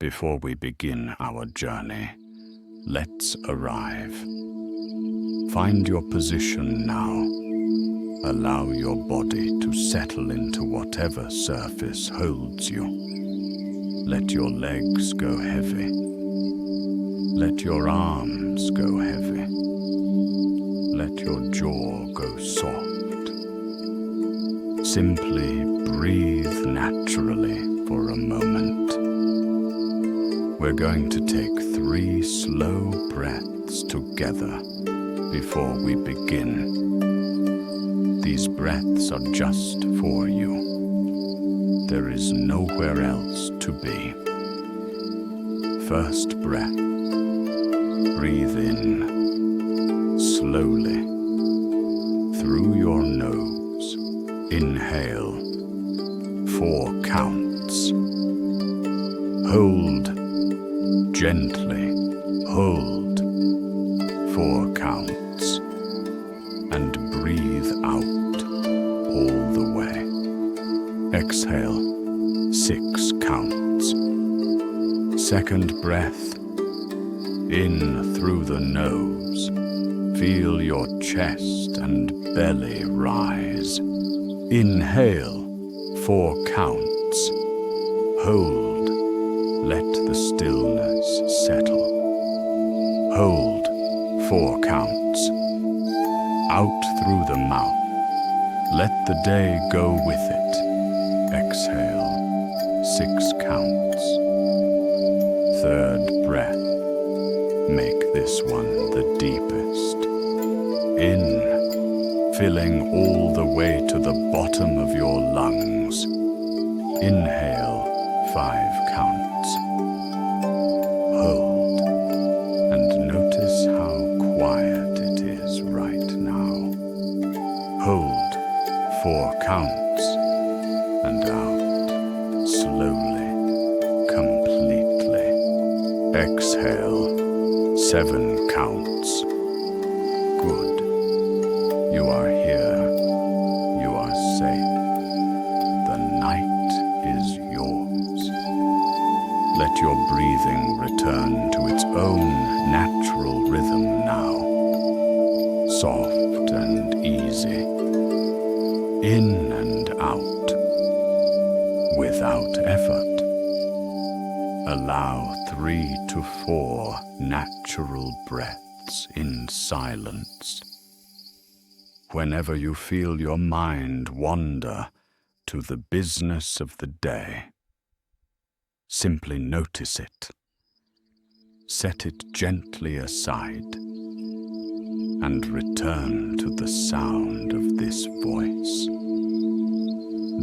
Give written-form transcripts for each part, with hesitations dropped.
Before we begin our journey, let's arrive. Find your position now. Allow your body to settle into whatever surface holds you. Let your legs go heavy. Let your arms go heavy. Let your jaw go soft. Simply breathe naturally for a moment. We're going to take 3 slow breaths together before we begin. These breaths are just for you. There is nowhere else to be. First breath. Breathe in slowly through your nose. Inhale 4 counts. Hold gently. Hold 4 counts. And breathe out all the way. Exhale 6 counts. Second breath. In through the nose. Feel your chest and belly rise. Inhale 4 counts. Hold. Let the stillness settle. Hold 4 counts. Out through the mouth. Let the day go with it. Exhale 6 counts. Third breath. Make this one the deepest. In, filling all the way to the bottom of your lungs. Inhale 5 counts. Hold, and notice how quiet it is right now. Hold 4 counts, and out, slowly, completely. Exhale 7 counts. Good. You are here. You are safe. The night is yours. Let your breathing return to its own natural rhythm now. Soft and easy. In and out. Without effort. Allow 3 to 4 natural breaths in silence. Whenever you feel your mind wander to the business of the day, simply notice it. Set it gently aside and return to the sound of this voice.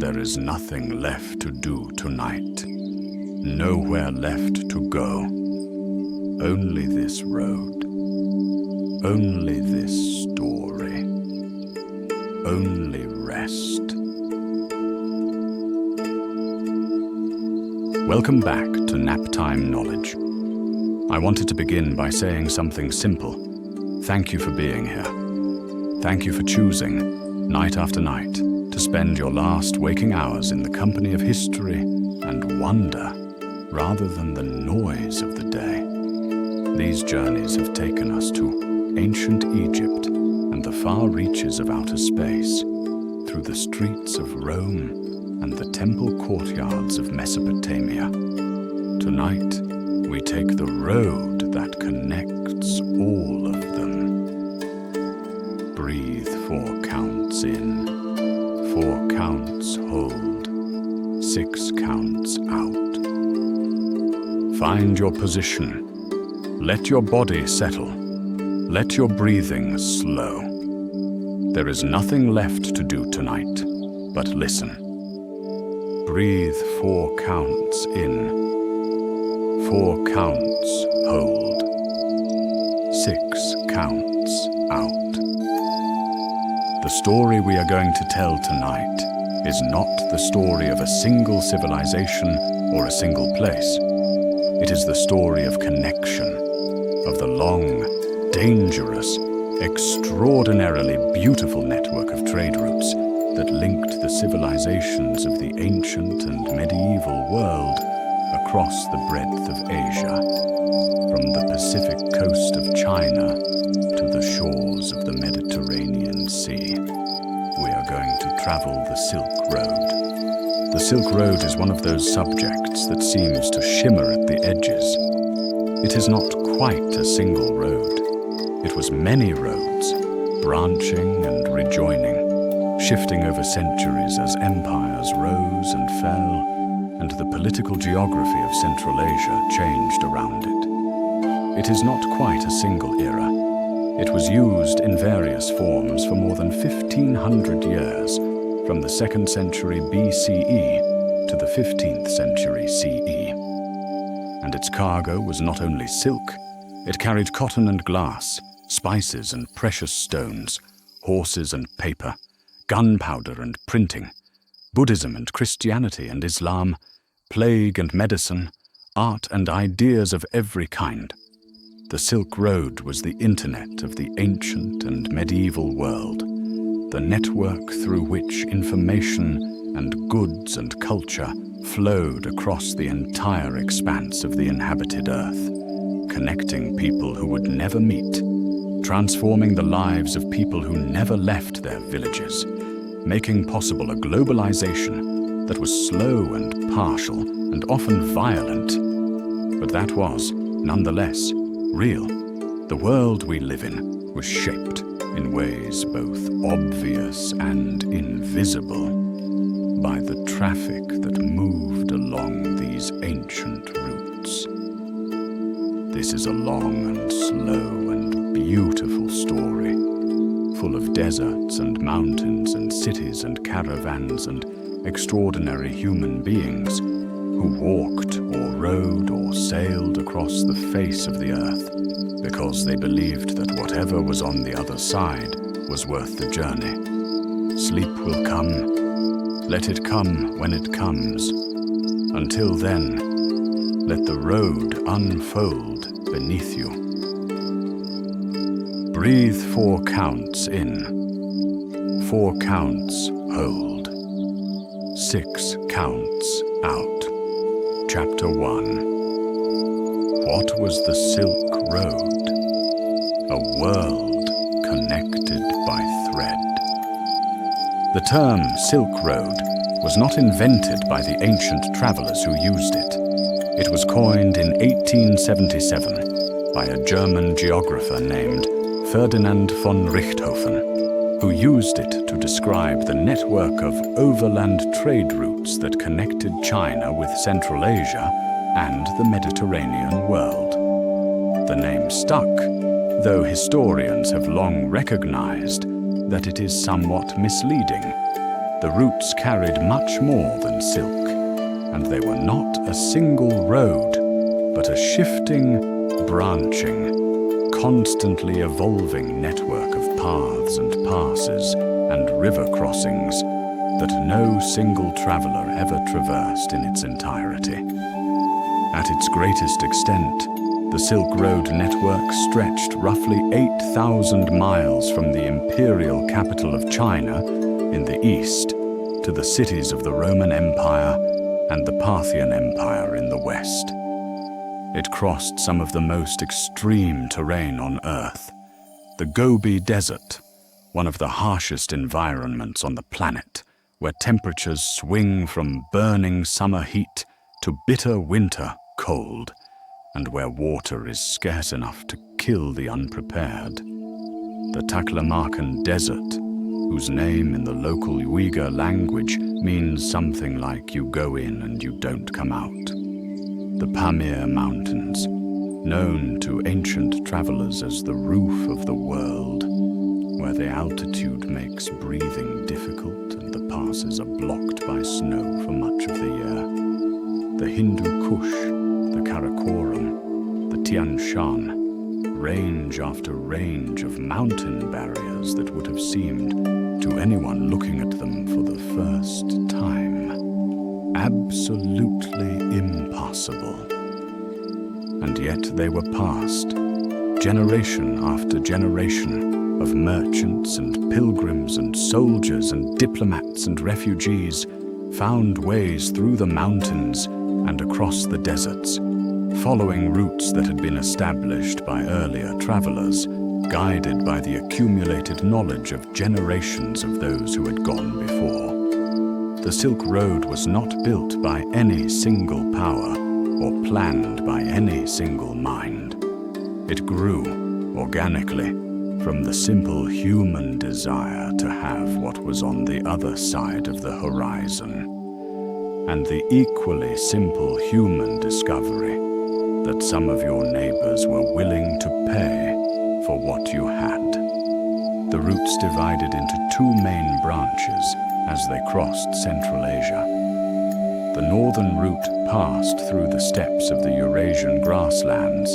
There is nothing left to do tonight. Nowhere left to go. Only this road. Only this story. Only rest. Welcome back to Naptime Knowledge. I wanted to begin by saying something simple. Thank you for being here. Thank you for choosing, night after night, to spend your last waking hours in the company of history and wonder, rather than the noise of the day. These journeys have taken us to ancient Egypt and the far reaches of outer space, through the streets of Rome and the temple courtyards of Mesopotamia. Tonight, we take the road that connects all of them. Breathe 4 counts in, 4 counts hold, 6 counts out. Find your position. Let your body settle. Let your breathing slow. There is nothing left to do tonight, but listen. Breathe 4 counts in, 4 counts hold, 6 counts out. The story we are going to tell tonight is not the story of a single civilization or a single place. It is the story of connection, of the long, dangerous, extraordinarily beautiful network of trade routes that linked the civilizations of the ancient and medieval world across the breadth of Asia, from the Pacific coast of China to the shores of the Mediterranean Sea. We are going to travel the Silk Road. The Silk Road is one of those subjects that seems to shimmer at the edges. It is not quite a single road. It was many roads, branching and rejoining, shifting over centuries as empires rose and fell, and the political geography of Central Asia changed around it. It is not quite a single era. It was used in various forms for more than 1,500 years, from the 2nd century BCE to the 15th century CE. And its cargo was not only silk, it carried cotton and glass, spices and precious stones, horses and paper, gunpowder and printing, Buddhism and Christianity and Islam, plague and medicine, art and ideas of every kind. The Silk Road was the internet of the ancient and medieval world, the network through which information and goods and culture flowed across the entire expanse of the inhabited earth, connecting people who would never meet, transforming the lives of people who never left their villages, making possible a globalization that was slow and partial and often violent, but that was, nonetheless, real. The world we live in was shaped in ways both obvious and invisible by the traffic that moved along these ancient routes. This is a long and slow and beautiful story, full of deserts and mountains and cities and caravans and extraordinary human beings who walked or rode or sailed across the face of the earth because they believed that whatever was on the other side was worth the journey. Sleep will come. Let it come when it comes. Until then, let the road unfold beneath you. Breathe 4 counts in, 4 counts hold, 6 counts out. Chapter 1. What was the Silk Road? A world connected by thread. The term Silk Road was not invented by the ancient travelers who used it. It was coined in 1877 by a German geographer named Ferdinand von Richthofen, who used it to describe the network of overland trade routes that connected China with Central Asia and the Mediterranean world. The name stuck, though historians have long recognized that it is somewhat misleading. The routes carried much more than silk, and they were not a single road, but a shifting, branching, constantly evolving network of paths and passes and river crossings that no single traveler ever traversed in its entirety. At its greatest extent, the Silk Road network stretched roughly 8,000 miles from the imperial capital of China in the east to the cities of the Roman Empire and the Parthian Empire in the west. It crossed some of the most extreme terrain on Earth. The Gobi Desert, one of the harshest environments on the planet, where temperatures swing from burning summer heat to bitter winter cold, and where water is scarce enough to kill the unprepared. The Taklamakan Desert, whose name in the local Uyghur language means something like you go in and you don't come out. The Pamir Mountains, known to ancient travelers as the roof of the world, where the altitude makes breathing difficult and the passes are blocked by snow for much of the year. The Hindu Kush, the Karakoram, the Tian Shan, range after range of mountain barriers that would have seemed, to anyone looking at them for the first time, absolutely impossible. And yet they were passed, generation after generation of merchants and pilgrims and soldiers and diplomats and refugees found ways through the mountains and across the deserts, following routes that had been established by earlier travelers, guided by the accumulated knowledge of generations of those who had gone before. The Silk Road was not built by any single power or planned by any single mind. It grew organically from the simple human desire to have what was on the other side of the horizon, and the equally simple human discovery that some of your neighbors were willing to pay for what you had. The routes divided into two main branches as they crossed Central Asia. The northern route passed through the steppes of the Eurasian grasslands,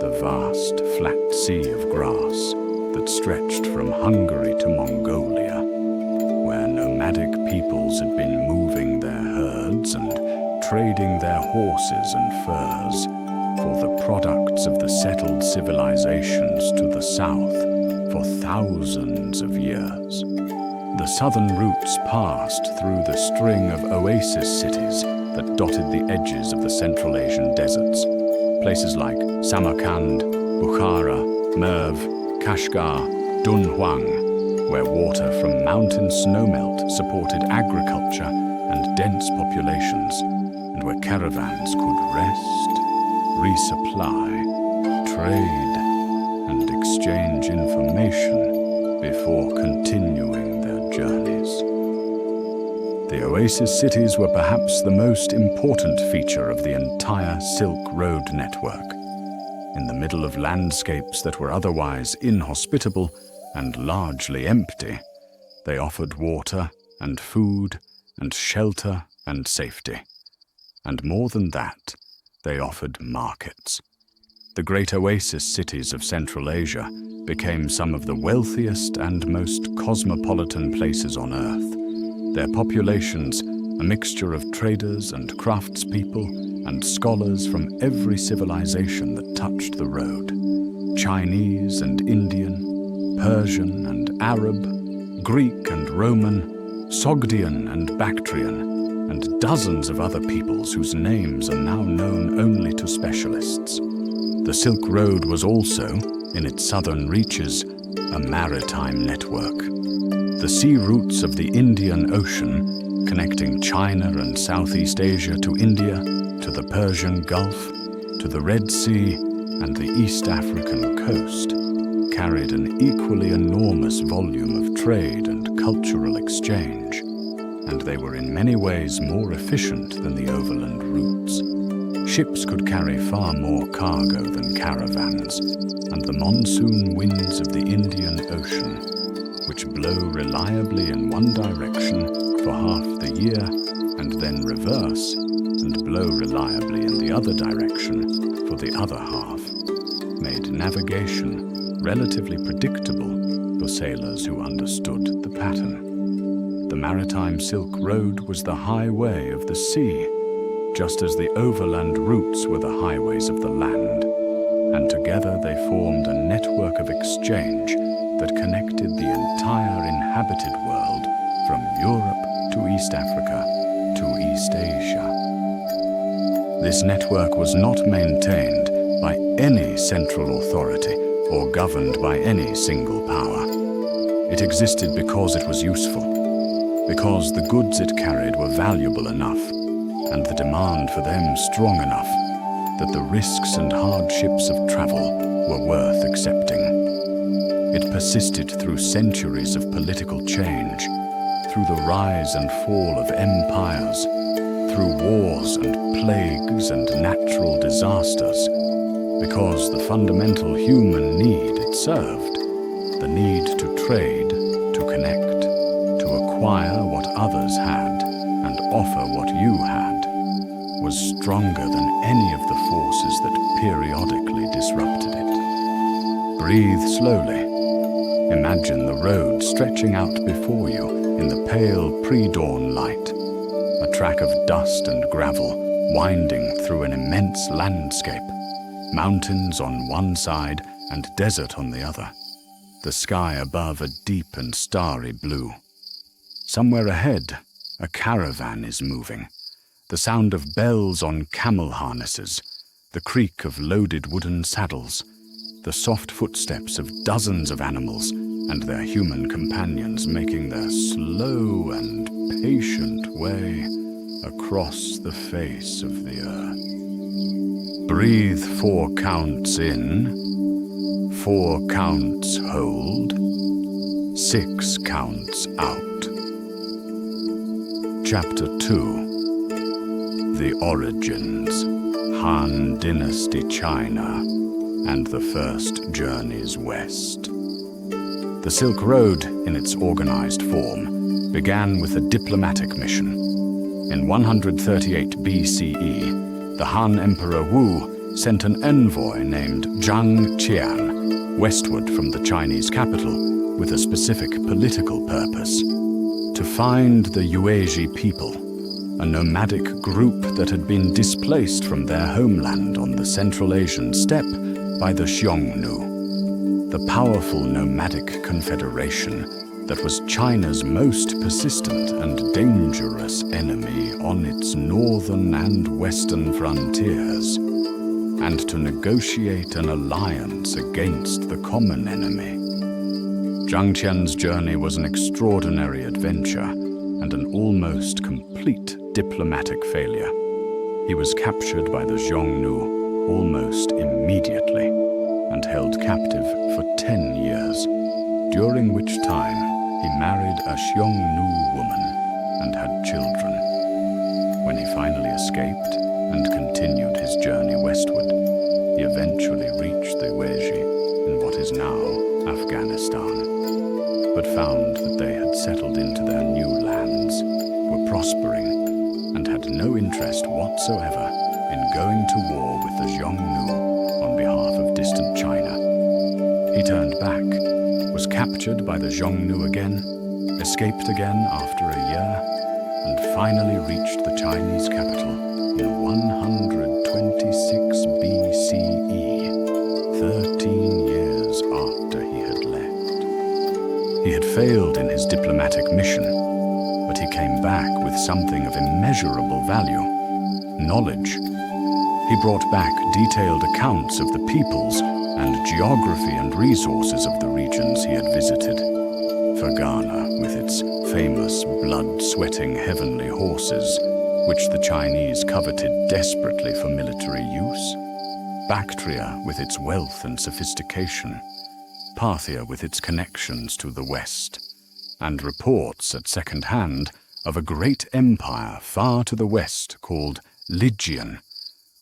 the vast flat sea of grass that stretched from Hungary to Mongolia, where nomadic peoples had been moving their herds and trading their horses and furs for the products of the settled civilizations to the south for thousands of years. The southern routes passed through the string of oasis cities that dotted the edges of the Central Asian deserts, places like Samarkand, Bukhara, Merv, Kashgar, Dunhuang, where water from mountain snowmelt supported agriculture and dense populations, and where caravans could rest, resupply, trade, and exchange information before continuing their journeys. The oasis cities were perhaps the most important feature of the entire Silk Road network. In the middle of landscapes that were otherwise inhospitable and largely empty, they offered water and food and shelter and safety. And more than that, they offered markets. The great oasis cities of Central Asia became some of the wealthiest and most cosmopolitan places on Earth, their populations a mixture of traders and craftspeople and scholars from every civilization that touched the road, Chinese and Indian, Persian and Arab, Greek and Roman, Sogdian and Bactrian, and dozens of other peoples whose names are now known only to specialists. The Silk Road was also, in its southern reaches, a maritime network. The sea routes of the Indian Ocean, connecting China and Southeast Asia to India, to the Persian Gulf, to the Red Sea and the East African coast, carried an equally enormous volume of trade and cultural exchange, and they were in many ways more efficient than the overland routes. Ships could carry far more cargo than caravans, and the monsoon winds of the Indian Ocean, which blow reliably in one direction for half the year and then reverse and blow reliably in the other direction for the other half, made navigation relatively predictable for sailors who understood the pattern. The Maritime Silk Road was the highway of the sea, just as the overland routes were the highways of the land, and together they formed a network of exchange that connected the entire inhabited world from Europe to East Africa to East Asia. This network was not maintained by any central authority or governed by any single power. It existed because it was useful, because the goods it carried were valuable enough, and the demand for them strong enough that the risks and hardships of travel were worth accepting. It persisted through centuries of political change, through the rise and fall of empires, through wars and plagues and natural disasters, because the fundamental human need it served, the need to trade, to connect, to acquire what others had and offer what you had, was stronger than any of the forces that periodically disrupted it. Breathe slowly. Imagine the road stretching out before you in the pale pre-dawn light, a track of dust and gravel winding through an immense landscape, mountains on one side and desert on the other, the sky above a deep and starry blue. Somewhere ahead, a caravan is moving, the sound of bells on camel harnesses, the creak of loaded wooden saddles, the soft footsteps of dozens of animals and their human companions making their slow and patient way across the face of the earth. Breathe 4 counts in, 4 counts hold, 6 counts out. Chapter 2. The Origins, Han Dynasty China, and the First Journeys West. The Silk Road, in its organized form, began with a diplomatic mission. In 138 BCE, the Han Emperor Wu sent an envoy named Zhang Qian westward from the Chinese capital with a specific political purpose: to find the Yuezhi people, a nomadic group that had been displaced from their homeland on the Central Asian steppe by the Xiongnu, the powerful nomadic confederation that was China's most persistent and dangerous enemy on its northern and western frontiers, and to negotiate an alliance against the common enemy. Zhang Qian's journey was an extraordinary adventure and an almost complete diplomatic failure. He was captured by the Xiongnu almost immediately and held captive for 10 years, during which time he married a Xiongnu woman and had children. When he finally escaped and continued his journey westward, he eventually reached the Yuezhi in what is now Afghanistan, but found that they had settled into their new lands, were prospering, and had no interest whatsoever in going to war with the Xiongnu on behalf of distant China. He turned back, was captured by the Xiongnu again, escaped again after a year, and finally reached the Chinese capital in 126 BCE, 13 years after he had left. He had failed in his diplomatic mission, but he came back with something of immeasurable value: knowledge. He brought back detailed accounts of the peoples and geography and resources of the regions he had visited. Fergana, with its famous blood-sweating heavenly horses, which the Chinese coveted desperately for military use. Bactria, with its wealth and sophistication. Parthia, with its connections to the West. And reports at second hand of a great empire far to the west called Lygian,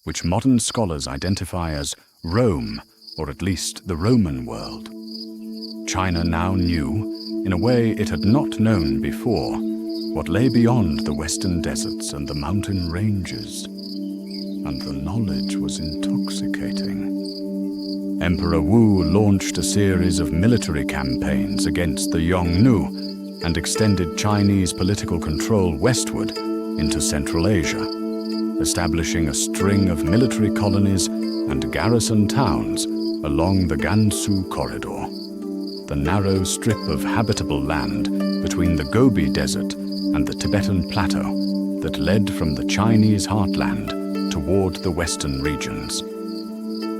which modern scholars identify as Rome, or at least the Roman world. China now knew, in a way it had not known before, what lay beyond the western deserts and the mountain ranges. And the knowledge was intoxicating. Emperor Wu launched a series of military campaigns against the Xiongnu and extended Chinese political control westward into Central Asia, establishing a string of military colonies and garrison towns along the Gansu Corridor, the narrow strip of habitable land between the Gobi Desert and the Tibetan Plateau that led from the Chinese heartland toward the western regions.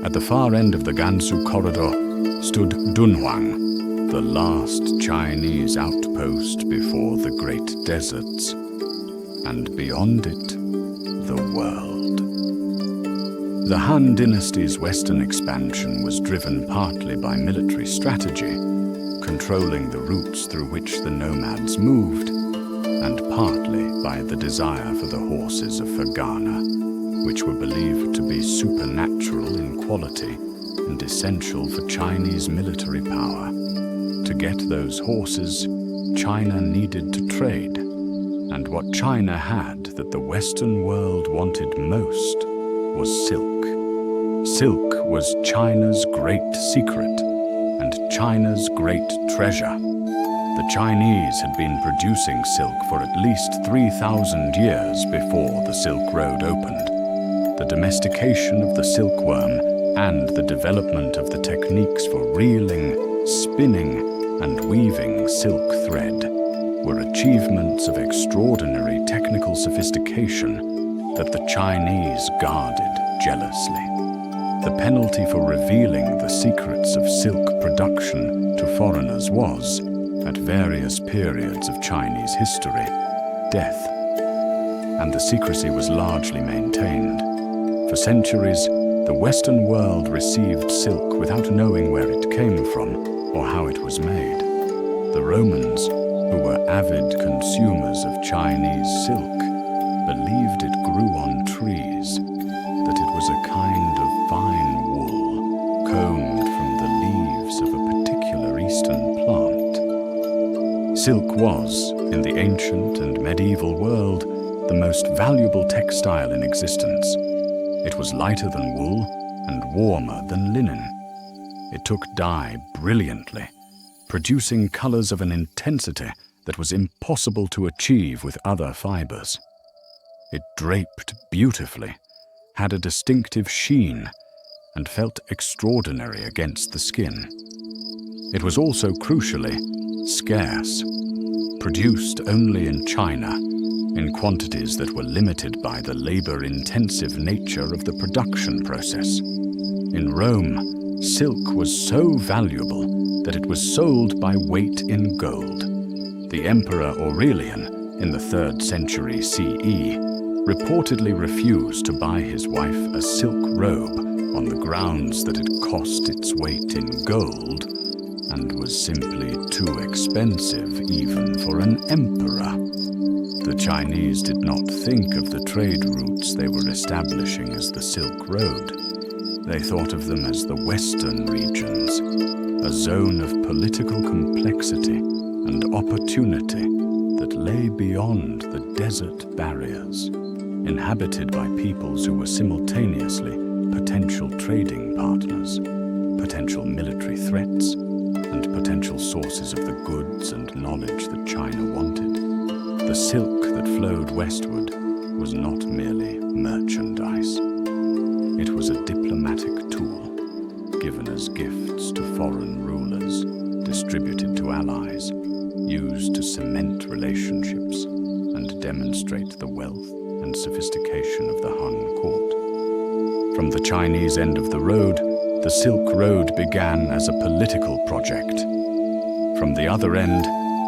At the far end of the Gansu Corridor stood Dunhuang, the last Chinese outpost before the Great Deserts, and beyond it, the world. The Han Dynasty's western expansion was driven partly by military strategy, controlling the routes through which the nomads moved, and partly by the desire for the horses of Fergana, which were believed to be supernatural in quality and essential for Chinese military power. To get those horses, China needed to trade, and what China had that the Western world wanted most was silk. Silk was China's great secret and China's great treasure. The Chinese had been producing silk for at least 3,000 years before the Silk Road opened. The domestication of the silkworm and the development of the techniques for reeling, spinning, and weaving silk thread were achievements of extraordinary technical sophistication that the Chinese guarded jealously. The penalty for revealing the secrets of silk production to foreigners was, at various periods of Chinese history, death. And the secrecy was largely maintained. For centuries, the Western world received silk without knowing where it came from or how it was made. The Romans, who were avid consumers of Chinese silk, believed it grew on trees, that it was a kind of fine wool combed from the leaves of a particular eastern plant. Silk was, in the ancient and medieval world, the most valuable textile in existence. It was lighter than wool and warmer than linen. It took dye brilliantly, producing colors of an intensity that was impossible to achieve with other fibers. It draped beautifully, had a distinctive sheen, and felt extraordinary against the skin. It was also crucially scarce, produced only in China, in quantities that were limited by the labor-intensive nature of the production process. In Rome, silk was so valuable that it was sold by weight in gold. The Emperor Aurelian, in the 3rd century CE, reportedly refused to buy his wife a silk robe on the grounds that it cost its weight in gold and was simply too expensive even for an emperor. The Chinese did not think of the trade routes they were establishing as the Silk Road. They thought of them as the Western regions, a zone of political complexity and opportunity that lay beyond the desert barriers, inhabited by peoples who were simultaneously potential trading partners, potential military threats, and potential sources of the goods and knowledge that China wanted. The silk that flowed westward was not merely merchandise. It was a diplomatic tool, given as gifts to foreign rulers, distributed to allies, used to cement relationships and demonstrate the wealth and sophistication of the Han court. From the Chinese end of the road, the Silk Road began as a political project. From the other end,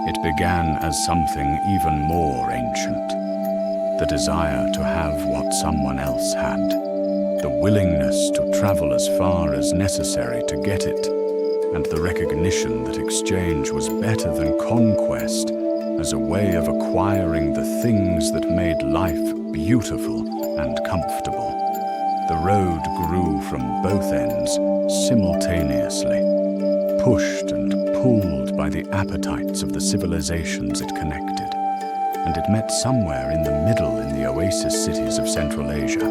it began as something even more ancient. The desire to have what someone else had, the willingness to travel as far as necessary to get it, and the recognition that exchange was better than conquest as a way of acquiring the things that made life beautiful and comfortable. The road grew from both ends simultaneously, pushed and pulled by the appetites of the civilizations it connected, and it met somewhere in the middle in the oasis cities of Central Asia,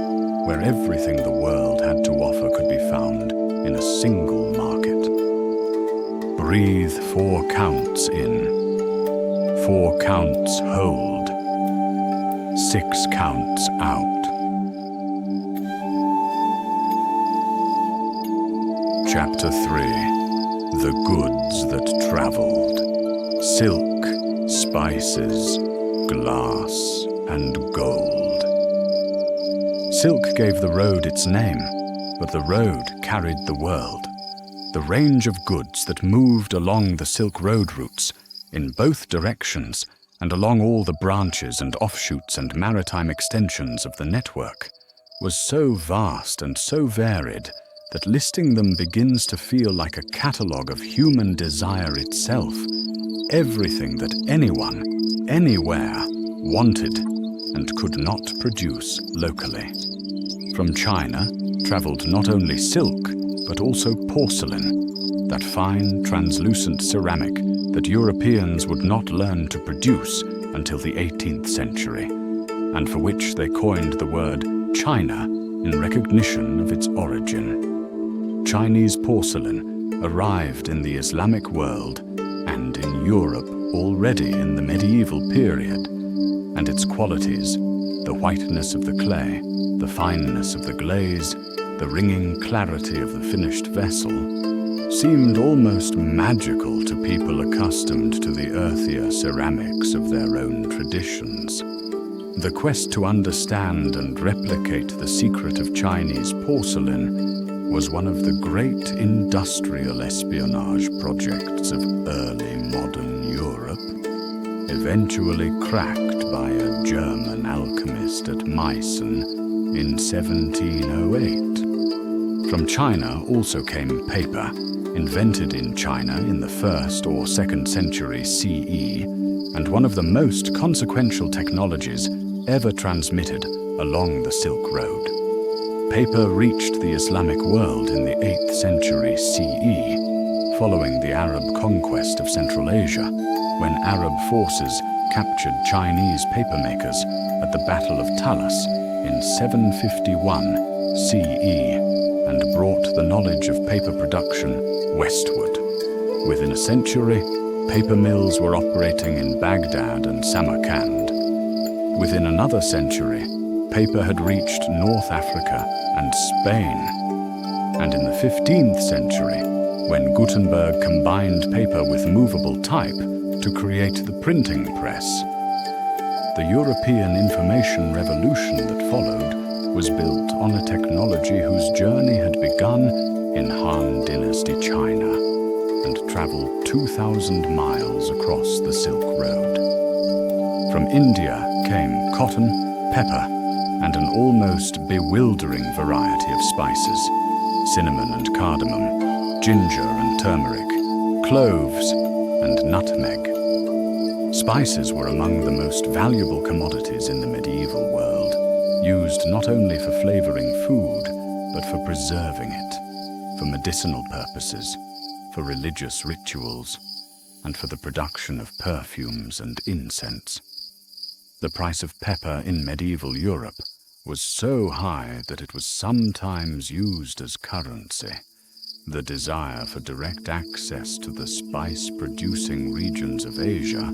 where everything the world had to offer could be found in a single market. Breathe 4 counts in, 4 counts hold, 6 counts out. Chapter 3. The goods that traveled. Silk, spices, glass, and gold. Silk gave the road its name, but the road carried the world. The range of goods that moved along the Silk Road routes, in both directions, and along all the branches and offshoots and maritime extensions of the network, was so vast and so varied that listing them begins to feel like a catalogue of human desire itself, everything that anyone, anywhere, wanted and could not produce locally. From China traveled not only silk, but also porcelain, that fine, translucent ceramic that Europeans would not learn to produce until the 18th century, and for which they coined the word China in recognition of its origin. Chinese porcelain arrived in the Islamic world and in Europe already in the medieval period, and its qualities, the whiteness of the clay, the fineness of the glaze, the ringing clarity of the finished vessel, seemed almost magical to people accustomed to the earthier ceramics of their own traditions. The quest to understand and replicate the secret of Chinese porcelain was one of the great industrial espionage projects of early modern Europe, eventually cracked by a German alchemist at Meissen in 1708. From China also came paper, invented in China in the 1st or 2nd century CE, and one of the most consequential technologies ever transmitted along the Silk Road. Paper reached the Islamic world in the 8th century CE, following the Arab conquest of Central Asia, when Arab forces captured Chinese papermakers at the Battle of Talas in 751 CE and brought the knowledge of paper production westward. Within a century, paper mills were operating in Baghdad and Samarkand. Within another century, paper had reached North Africa and Spain. And in the 15th century, when Gutenberg combined paper with movable type to create the printing press, the European information revolution that followed was built on a technology whose journey had begun in Han Dynasty China and traveled 2,000 miles across the Silk Road. From India came cotton, pepper, and an almost bewildering variety of spices: cinnamon and cardamom, ginger and turmeric, cloves and nutmeg. Spices were among the most valuable commodities in the medieval world, used not only for flavoring food, but for preserving it, for medicinal purposes, for religious rituals, and for the production of perfumes and incense. The price of pepper in medieval Europe was so high that it was sometimes used as currency. The desire for direct access to the spice-producing regions of Asia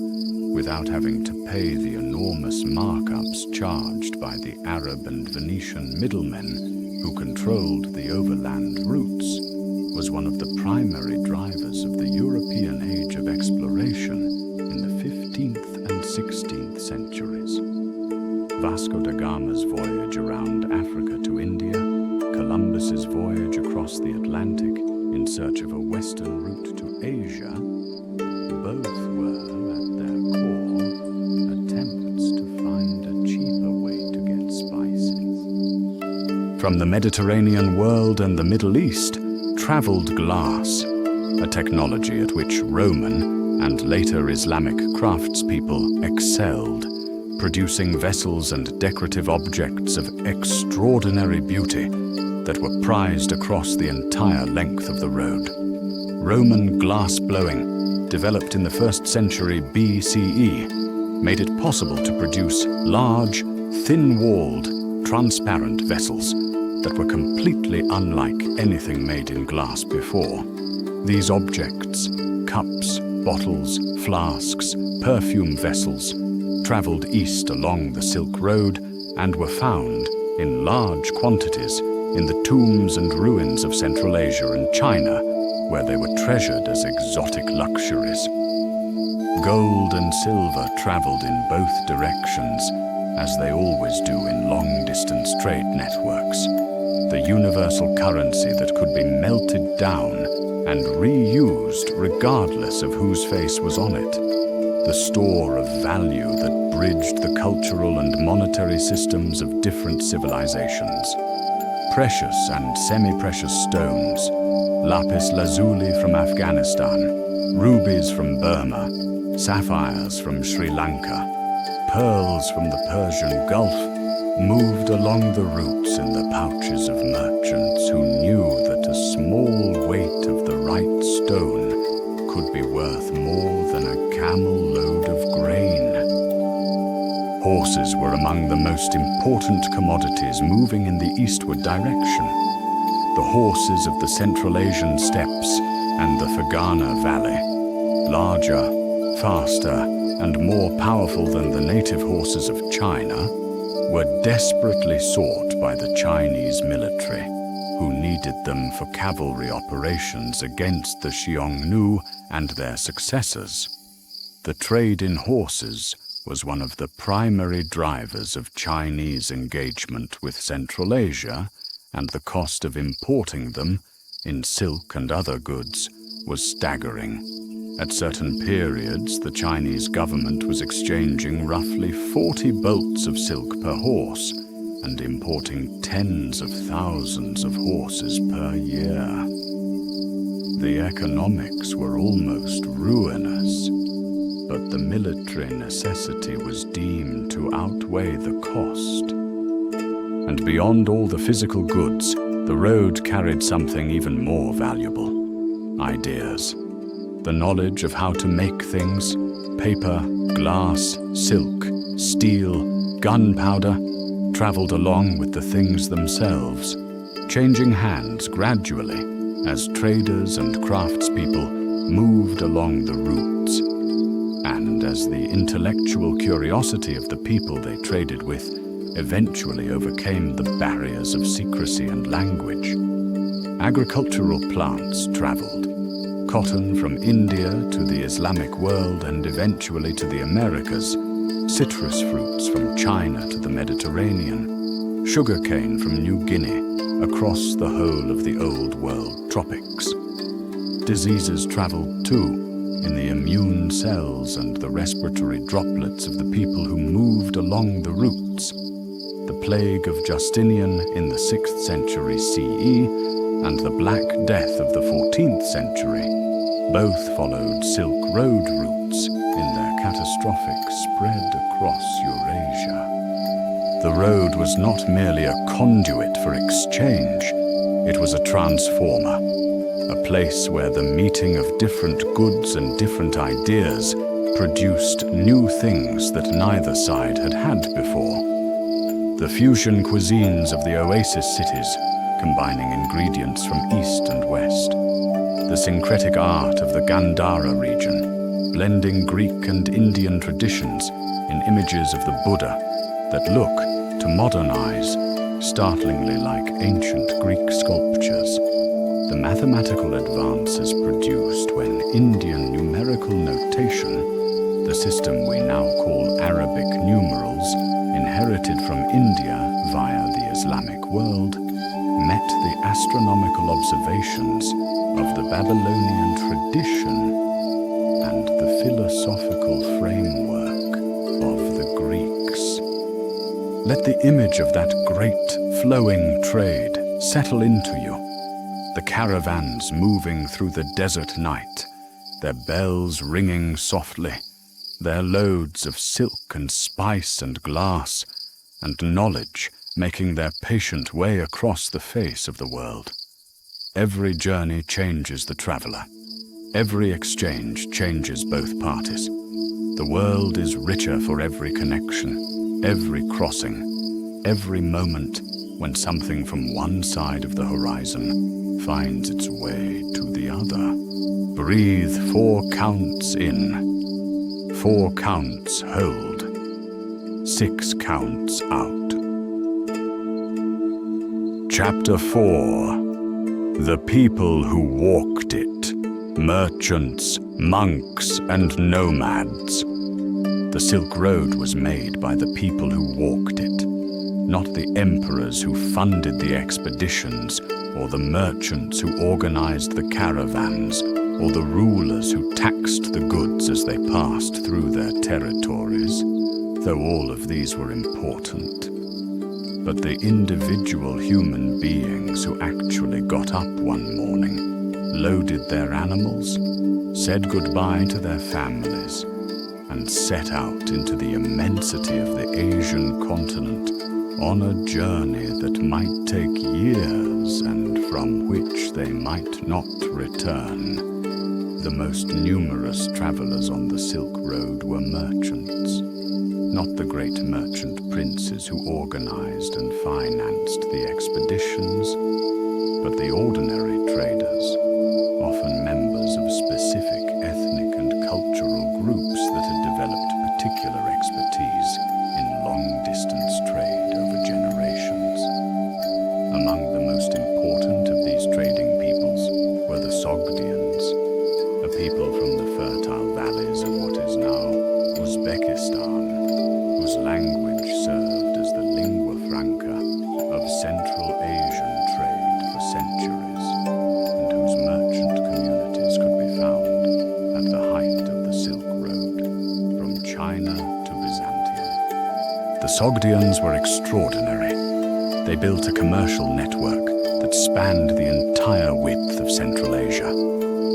without having to pay the enormous markups charged by the Arab and Venetian middlemen who controlled the overland routes was one of the primary drivers of the European age of exploration in the 15th and 16th centuries. Vasco da Gama's voyage around Africa to India, Columbus's voyage across the Atlantic in search of a western route to Asia, both were, at their core, attempts to find a cheaper way to get spices. From the Mediterranean world and the Middle East traveled glass, a technology at which Roman and later Islamic craftspeople excelled, producing vessels and decorative objects of extraordinary beauty that were prized across the entire length of the road. Roman glass blowing, developed in the 1st century BCE, made it possible to produce large, thin-walled, transparent vessels that were completely unlike anything made in glass before. These objects, cups, bottles, flasks, perfume vessels, traveled east along the Silk Road and were found in large quantities in the tombs and ruins of Central Asia and China, where they were treasured as exotic luxuries. Gold and silver traveled in both directions, as they always do in long-distance trade networks. The universal currency that could be melted down and reused regardless of whose face was on it. The store of value that bridged the cultural and monetary systems of different civilizations. Precious and semi-precious stones, lapis lazuli from Afghanistan, rubies from Burma, sapphires from Sri Lanka, pearls from the Persian Gulf, moved along the routes in the pouches of merchants who knew that a small weight of the right stone could be worth more than a camel load of grain. Horses were among the most important commodities moving in the eastward direction. The horses of the Central Asian steppes and the Fergana Valley, larger, faster, and more powerful than the native horses of China, were desperately sought by the Chinese military, who needed them for cavalry operations against the Xiongnu and their successors. The trade in horses was one of the primary drivers of Chinese engagement with Central Asia, and the cost of importing them, in silk and other goods, was staggering. At certain periods, the Chinese government was exchanging roughly 40 bolts of silk per horse and importing tens of thousands of horses per year. The economics were almost ruinous, but the military necessity was deemed to outweigh the cost. And beyond all the physical goods, the road carried something even more valuable: ideas. The knowledge of how to make things: paper, glass, silk, steel, gunpowder, traveled along with the things themselves, changing hands gradually as traders and craftspeople moved along the routes, and as the intellectual curiosity of the people they traded with eventually overcame the barriers of secrecy and language. Agricultural plants traveled. Cotton from India to the Islamic world and eventually to the Americas, citrus fruits from China to the Mediterranean, sugarcane from New Guinea across the whole of the Old World tropics. Diseases traveled too, in the immune cells and the respiratory droplets of the people who moved along the routes. The plague of Justinian in the 6th century CE and the Black Death of the 14th century both followed Silk Road routes in their catastrophic spread across Eurasia. The road was not merely a conduit for exchange, it was a transformer, a place where the meeting of different goods and different ideas produced new things that neither side had had before. The fusion cuisines of the oasis cities, combining ingredients from east and west. The syncretic art of the Gandhara region, blending Greek and Indian traditions in images of the Buddha that look, to modernize, startlingly like ancient Greek sculptures. The mathematical advances produced when Indian numerical notation, the system we now call Arabic numerals, inherited from India via the Islamic world, met the astronomical observations of the Babylonian tradition and the philosophical framework of the Greeks. Let the image of that great flowing trade settle into you. The caravans moving through the desert night, their bells ringing softly, their loads of silk and spice and glass and knowledge making their patient way across the face of the world. Every journey changes the traveler. Every exchange changes both parties. The world is richer for every connection, every crossing, every moment when something from one side of the horizon finds its way to the other. Breathe 4 counts in, 4 counts hold, 6 counts out. Chapter 4. The people who walked it, merchants, monks, and nomads. The Silk Road was made by the people who walked it, not the emperors who funded the expeditions, or the merchants who organized the caravans, or the rulers who taxed the goods as they passed through their territories, though all of these were important. But the individual human beings who actually got up one morning, loaded their animals, said goodbye to their families, and set out into the immensity of the Asian continent on a journey that might take years and from which they might not return. The most numerous travelers on the Silk Road were merchants. Not the great merchant princes who organized and financed the expeditions, but the ordinary traders, often members of specific ethnic and cultural groups that had developed particular expertise in long-distance trade over generations. Among the most important of these trading peoples were the Sogdians, a people from the fertile valleys of what is now Uzbekistan. Sogdians were extraordinary. They built a commercial network that spanned the entire width of Central Asia,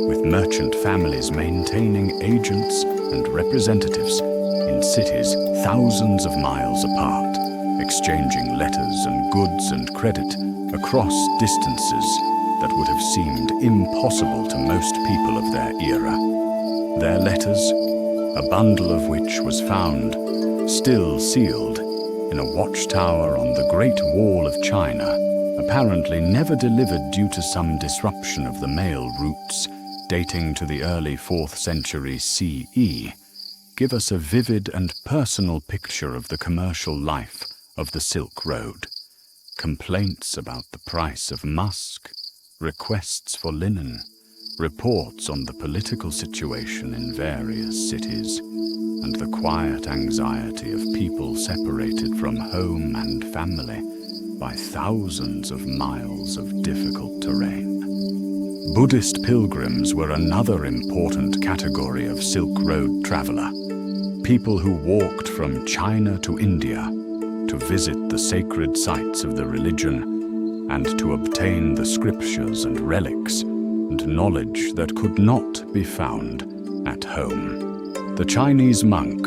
with merchant families maintaining agents and representatives in cities thousands of miles apart, exchanging letters and goods and credit across distances that would have seemed impossible to most people of their era. Their letters, a bundle of which was found, still sealed, in a watchtower on the Great Wall of China, apparently never delivered due to some disruption of the mail routes dating to the early 4th century CE, give us a vivid and personal picture of the commercial life of the Silk Road. Complaints about the price of musk, requests for linen, reports on the political situation in various cities, and the quiet anxiety of people separated from home and family by thousands of miles of difficult terrain. Buddhist pilgrims were another important category of Silk Road traveler, people who walked from China to India to visit the sacred sites of the religion and to obtain the scriptures and relics and knowledge that could not be found at home. The Chinese monk,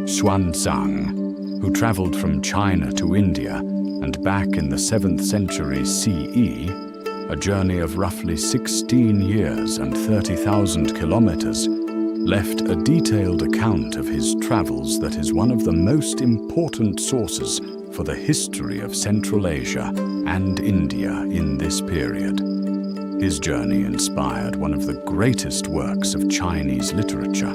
Xuanzang, who traveled from China to India and back in the 7th century CE, a journey of roughly 16 years and 30,000 kilometers, left a detailed account of his travels that is one of the most important sources for the history of Central Asia and India in this period. His journey inspired one of the greatest works of Chinese literature,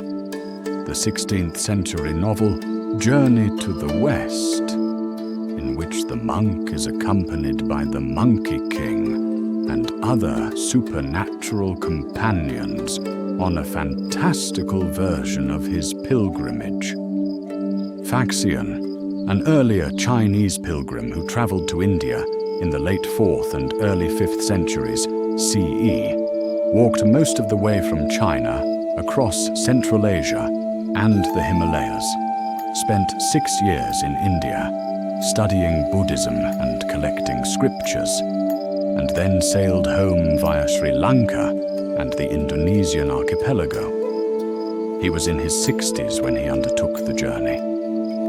the 16th century novel Journey to the West, in which the monk is accompanied by the Monkey King and other supernatural companions on a fantastical version of his pilgrimage. Faxian, an earlier Chinese pilgrim who traveled to India in the late 4th and early 5th centuries CE, walked most of the way from China across Central Asia and the Himalayas, spent 6 years in India studying Buddhism and collecting scriptures, and then sailed home via Sri Lanka and the Indonesian archipelago. He was in his 60s when he undertook the journey.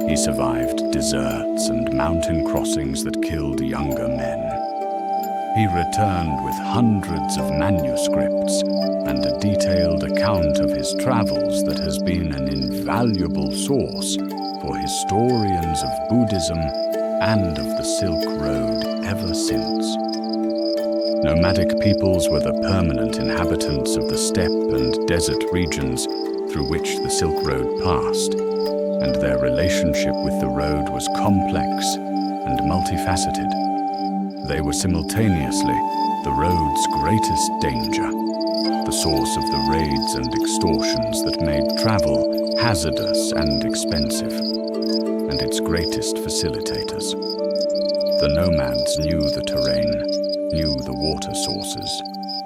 He survived deserts and mountain crossings that killed younger men. He returned with hundreds of manuscripts and a detailed account of his travels that has been an invaluable source for historians of Buddhism and of the Silk Road ever since. Nomadic peoples were the permanent inhabitants of the steppe and desert regions through which the Silk Road passed, and their relationship with the road was complex and multifaceted. They were simultaneously the road's greatest danger, the source of the raids and extortions that made travel hazardous and expensive, and its greatest facilitators. The nomads knew the terrain, knew the water sources,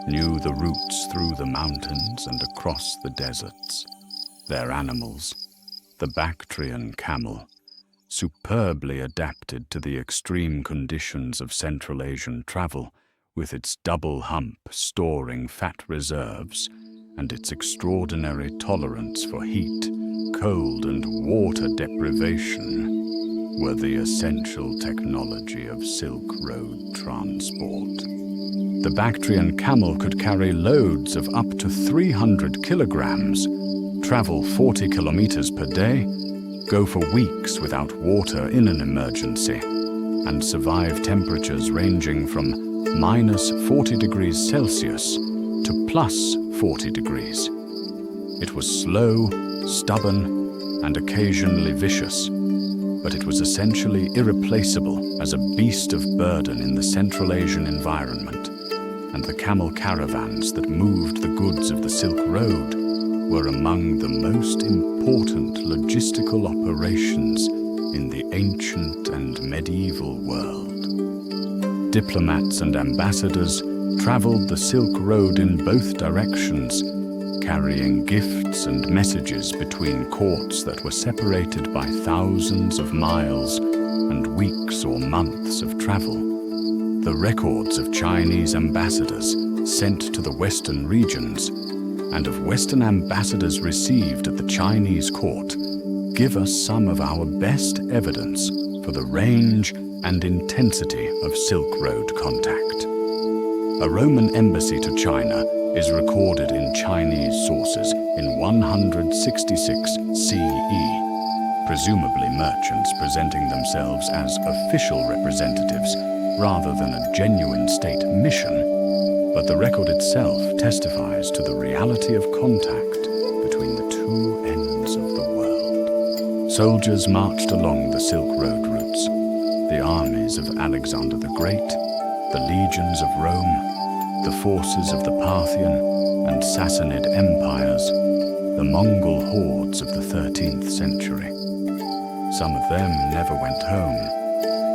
knew the routes through the mountains and across the deserts. Their animals, the Bactrian camel, superbly adapted to the extreme conditions of Central Asian travel, with its double hump storing fat reserves and its extraordinary tolerance for heat, cold, and water deprivation, were the essential technology of Silk Road transport. The Bactrian camel could carry loads of up to 300 kilograms, travel 40 kilometers per day, go for weeks without water in an emergency, and survive temperatures ranging from minus 40 degrees Celsius to plus 40 degrees. It was slow, stubborn, and occasionally vicious, but it was essentially irreplaceable as a beast of burden in the Central Asian environment, and the camel caravans that moved the goods of the Silk Road were among the most important logistical operations in the ancient and medieval world. Diplomats and ambassadors traveled the Silk Road in both directions, carrying gifts and messages between courts that were separated by thousands of miles and weeks or months of travel. The records of Chinese ambassadors sent to the Western regions and of Western ambassadors received at the Chinese court give us some of our best evidence for the range and intensity of Silk Road contact. A Roman embassy to China is recorded in Chinese sources in 166 CE, presumably merchants presenting themselves as official representatives rather than a genuine state mission, but the record itself testifies to the reality of contact between the two ends of the world. Soldiers marched along the Silk Road routes, the armies of Alexander the Great, the legions of Rome, the forces of the Parthian and Sassanid empires, the Mongol hordes of the 13th century. Some of them never went home.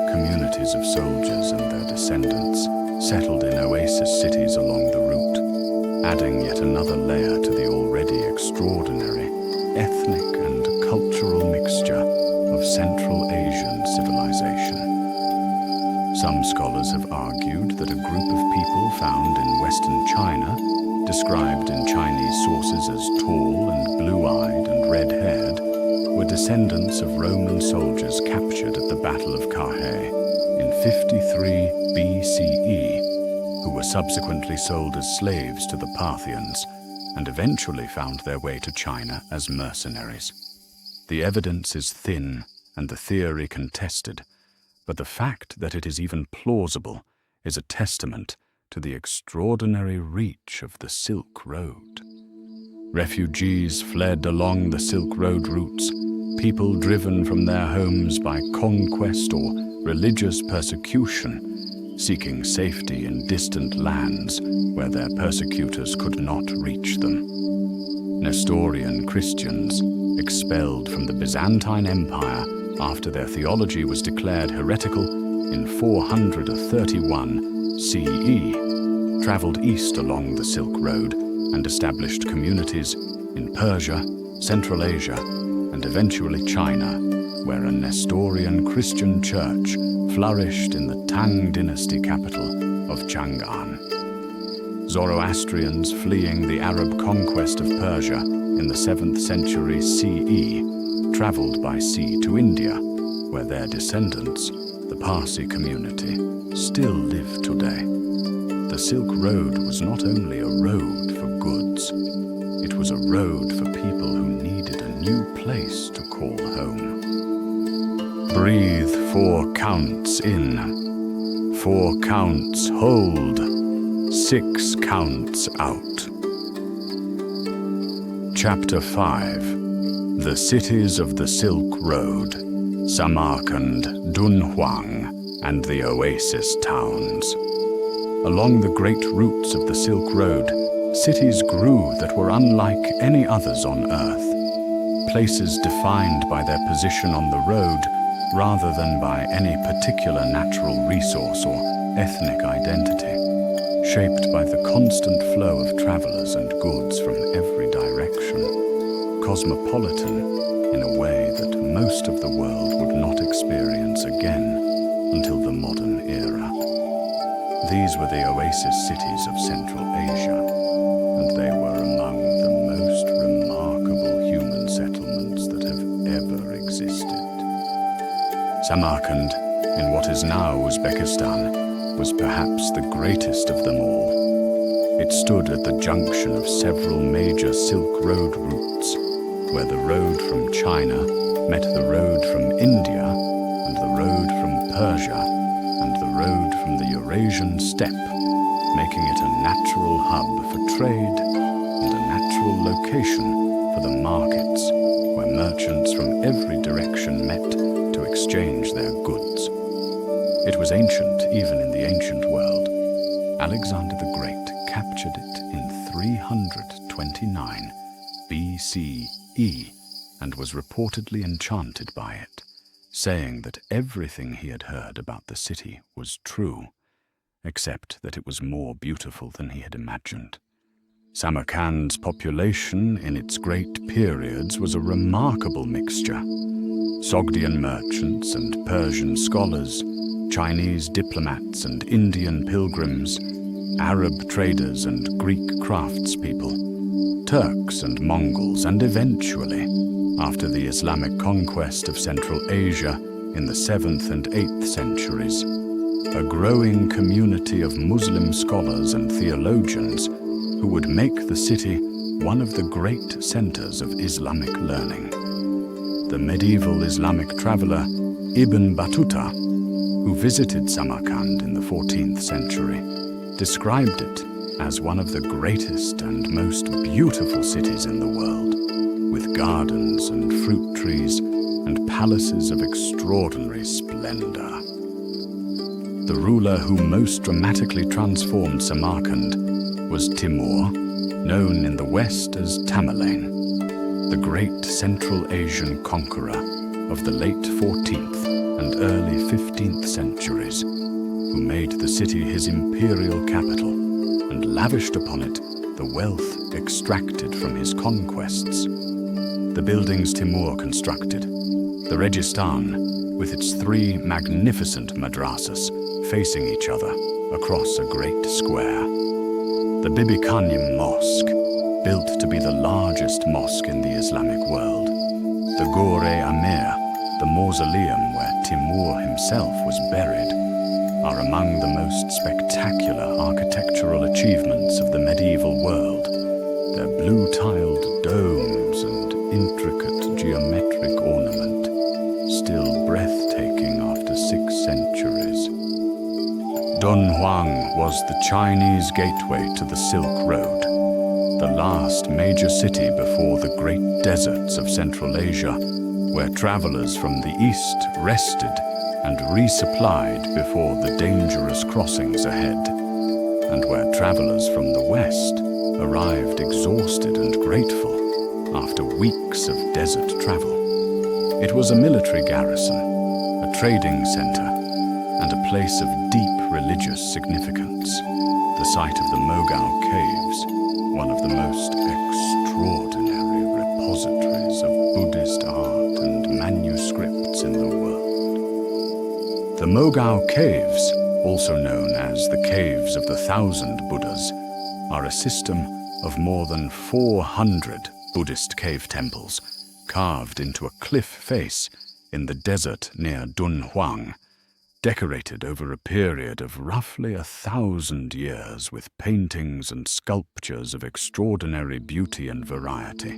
Communities of soldiers and their descendants settled in oasis cities along the route, adding yet another layer to the already extraordinary ethnic and cultural mixture of Central Asian civilization. Some scholars have argued that a group of people found in Western China, described in Chinese sources as tall and blue-eyed and red-haired, were descendants of Roman soldiers captured at the Battle of Carhae in 53 BCE, who were subsequently sold as slaves to the Parthians and eventually found their way to China as mercenaries. The evidence is thin and the theory contested, but the fact that it is even plausible is a testament to the extraordinary reach of the Silk Road. Refugees fled along the Silk Road routes, people driven from their homes by conquest or religious persecution, seeking safety in distant lands where their persecutors could not reach them. Nestorian Christians, expelled from the Byzantine Empire after their theology was declared heretical in 431 CE, traveled east along the Silk Road and established communities in Persia, Central Asia, and eventually China, where a Nestorian Christian church flourished in the Tang Dynasty capital of Chang'an. Zoroastrians fleeing the Arab conquest of Persia in the 7th century CE traveled by sea to India, where their descendants, the Parsi community, still live today. The Silk Road was not only a road for goods, it was a road for people who needed a new place to call home. Breathe 4 counts in, 4 counts hold, 6 counts out. Chapter 5. The Cities of the Silk Road, Samarkand, Dunhuang, and the Oasis Towns. Along the great routes of the Silk Road, cities grew that were unlike any others on Earth, places defined by their position on the road rather than by any particular natural resource or ethnic identity, shaped by the constant flow of travelers and goods from every direction. Cosmopolitan in a way that most of the world would not experience again until the modern era. These were the oasis cities of Central Asia, and they were among the most remarkable human settlements that have ever existed. Samarkand, in what is now Uzbekistan, was perhaps the greatest of them all. It stood at the junction of several major Silk Road routes, where the road from China met the road from India and the road from Persia and the road from the Eurasian steppe, making it a natural hub for trade and a natural location for the markets where merchants from every direction met to exchange their goods. It was ancient even in the ancient world. Alexander the Great captured it in 329 BCE and was reportedly enchanted by it, saying that everything he had heard about the city was true, except that it was more beautiful than he had imagined. Samarkand's population in its great periods was a remarkable mixture. Sogdian merchants and Persian scholars, Chinese diplomats and Indian pilgrims, Arab traders and Greek craftspeople, Turks and Mongols, and eventually, after the Islamic conquest of Central Asia in the 7th and 8th centuries, a growing community of Muslim scholars and theologians who would make the city one of the great centers of Islamic learning. The medieval Islamic traveler Ibn Battuta, who visited Samarkand in the 14th century, described it as one of the greatest and most beautiful cities in the world, with gardens and fruit trees and palaces of extraordinary splendor. The ruler who most dramatically transformed Samarkand was Timur, known in the West as Tamerlane, the great Central Asian conqueror of the late 14th and early 15th centuries, who made the city his imperial capital and lavished upon it the wealth extracted from his conquests. The buildings Timur constructed, the Registan, with its 3 magnificent madrasas facing each other across a great square. The Bibi Khanim Mosque, built to be the largest mosque in the Islamic world. The Gore-Amir, the mausoleum where Timur himself was buried, are among the most spectacular architectural achievements of the medieval world. Their blue-tiled domes and intricate geometric ornament, still breathtaking after 6 centuries. Dunhuang was the Chinese gateway to the Silk Road, the last major city before the great deserts of Central Asia, where travelers from the east rested and resupplied before the dangerous crossings ahead, and where travelers from the west arrived exhausted and grateful after weeks of desert travel. It was a military garrison, a trading center, and a place of deep religious significance, the site of the Mogao Caves, one of the most extraordinary repositories of Buddhist art and manuscripts in the world. The Mogao Caves, also known as the Caves of the Thousand Buddhas, are a system of more than 400 Buddhist cave temples carved into a cliff face in the desert near Dunhuang, decorated over a period of roughly 1,000 years with paintings and sculptures of extraordinary beauty and variety.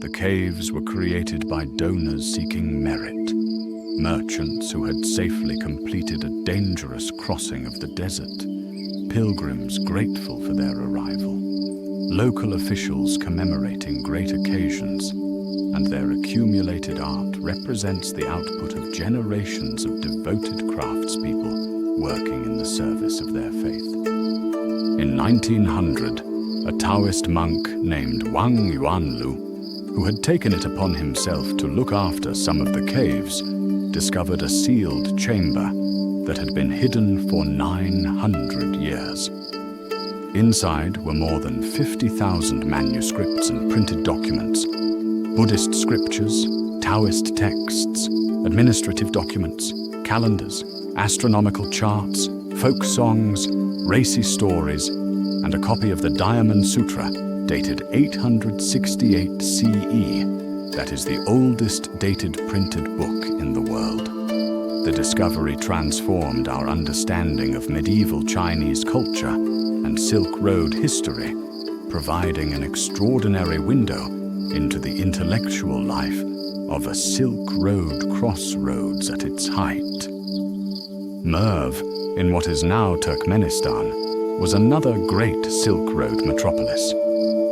The caves were created by donors seeking merit, merchants who had safely completed a dangerous crossing of the desert, pilgrims grateful for their arrival, local officials commemorating great occasions, and their accumulated art represents the output of generations of devoted craftspeople working in the service of their faith. In 1900, a Taoist monk named Wang Yuanlu, who had taken it upon himself to look after some of the caves, discovered a sealed chamber that had been hidden for 900 years. Inside were more than 50,000 manuscripts and printed documents, Buddhist scriptures, Taoist texts, administrative documents, calendars, astronomical charts, folk songs, racy stories, and a copy of the Diamond Sutra dated 868 CE, that is the oldest dated printed book in the world. The discovery transformed our understanding of medieval Chinese culture and Silk Road history, providing an extraordinary window into the intellectual life of a Silk Road crossroads at its height. Merv, in what is now Turkmenistan, was another great Silk Road metropolis,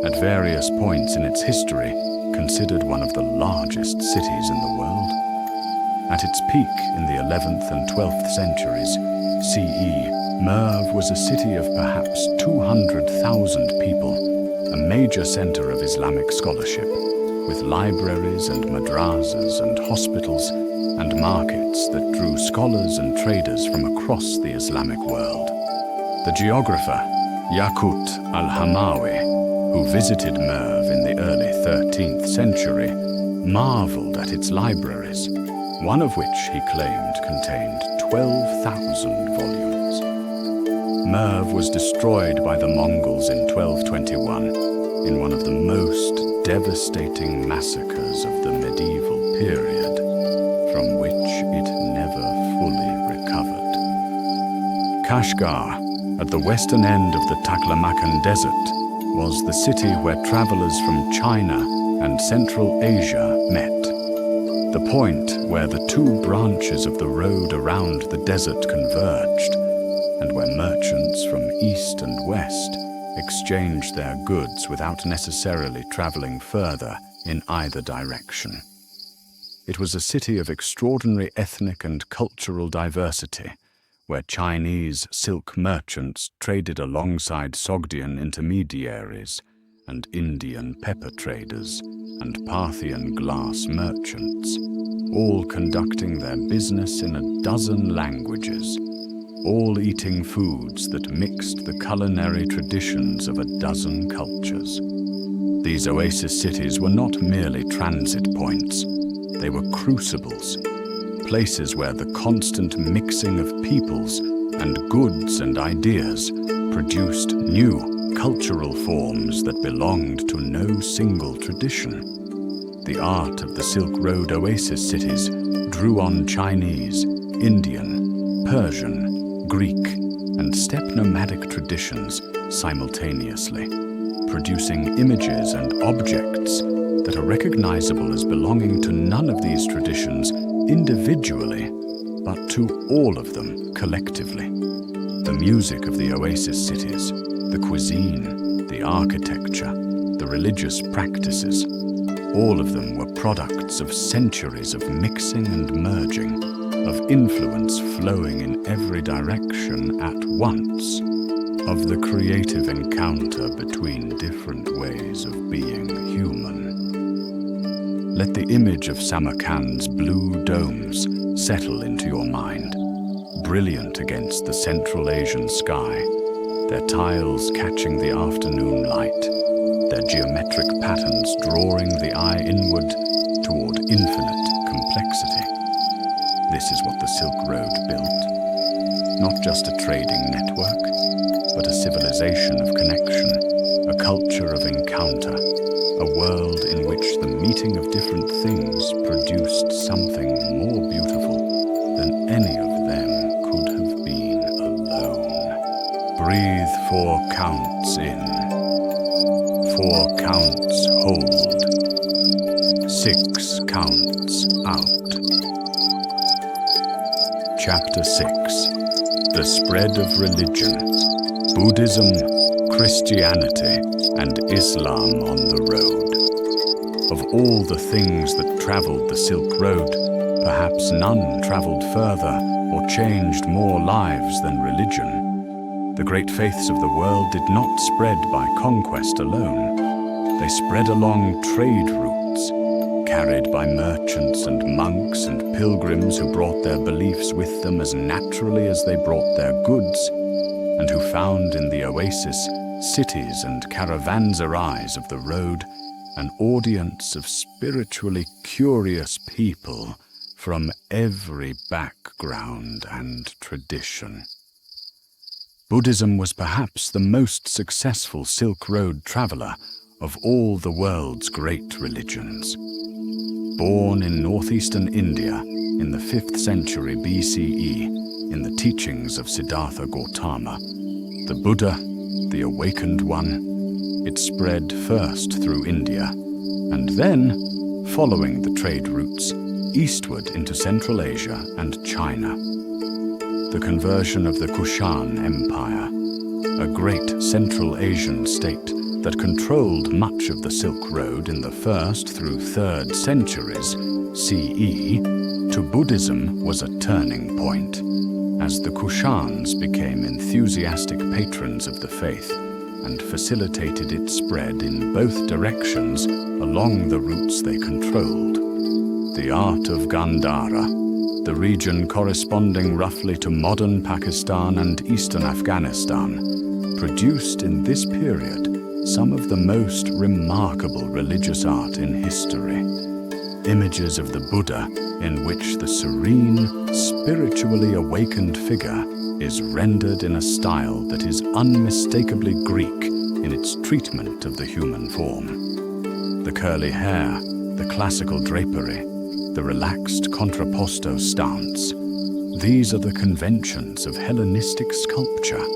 at various points in its history considered one of the largest cities in the world. At its peak in the 11th and 12th centuries CE, Merv was a city of perhaps 200,000 people, a major center of Islamic scholarship, with libraries and madrasas and hospitals and markets that drew scholars and traders from across the Islamic world. The geographer, Yaqut al-Hamawi, who visited Merv in the early 13th century, marveled at its libraries, one of which he claimed contained 12,000 volumes. Merv was destroyed by the Mongols in 1221 in one of the most devastating massacres of the medieval period, from which it never fully recovered. Kashgar, at the western end of the Taklamakan Desert, was the city where travelers from China and Central Asia met. The point where the two branches of the road around the desert converged, and where merchants from east and west exchanged their goods without necessarily traveling further in either direction. It was a city of extraordinary ethnic and cultural diversity, where Chinese silk merchants traded alongside Sogdian intermediaries and Indian pepper traders and Parthian glass merchants, all conducting their business in a dozen languages, all eating foods that mixed the culinary traditions of a dozen cultures. These oasis cities were not merely transit points, they were crucibles, places where the constant mixing of peoples and goods and ideas produced new cultural forms that belonged to no single tradition. The art of the Silk Road oasis cities drew on Chinese, Indian, Persian, Greek, and steppe nomadic traditions simultaneously, producing images and objects that are recognizable as belonging to none of these traditions individually, but to all of them collectively. The music of the oasis cities, the cuisine, the architecture, the religious practices, all of them were products of centuries of mixing and merging, of influence flowing in every direction at once, of the creative encounter between different ways of being human. Let the image of Samarkand's blue domes settle into your mind, brilliant against the Central Asian sky, their tiles catching the afternoon light, their geometric patterns drawing the eye inward toward infinite complexity. This is what the Silk Road built. Not just a trading network, but a civilization of connection, a culture of encounter, a world in which the meeting of different things produced something more beautiful than any of them could have been alone. Breathe 4 counts in, 4 counts hold, 6 counts out. Chapter 6. The Spread of Religion, Buddhism, Christianity, and Islam on the road. Of all the things that traveled the Silk Road, perhaps none traveled further or changed more lives than religion. The great faiths of the world did not spread by conquest alone. They spread along trade routes, carried by merchants and monks and pilgrims who brought their beliefs with them as naturally as they brought their goods, and who found in the oasis cities and caravanserais of the road an audience of spiritually curious people from every background and tradition. Buddhism was perhaps the most successful Silk Road traveler of all the world's great religions. Born in northeastern India in the 5th century BCE in the teachings of Siddhartha Gautama, the Buddha, the awakened one, it spread first through India, and then, following the trade routes, eastward into Central Asia and China. The conversion of the Kushan Empire, a great Central Asian state that controlled much of the Silk Road in the 1st through 3rd centuries CE, to Buddhism was a turning point, as the Kushans became enthusiastic patrons of the faith and facilitated its spread in both directions along the routes they controlled. The art of Gandhara, the region corresponding roughly to modern Pakistan and eastern Afghanistan, produced in this period some of the most remarkable religious art in history. Images of the Buddha in which the serene, spiritually awakened figure is rendered in a style that is unmistakably Greek in its treatment of the human form. The curly hair, the classical drapery, the relaxed contrapposto stance, these are the conventions of Hellenistic sculpture,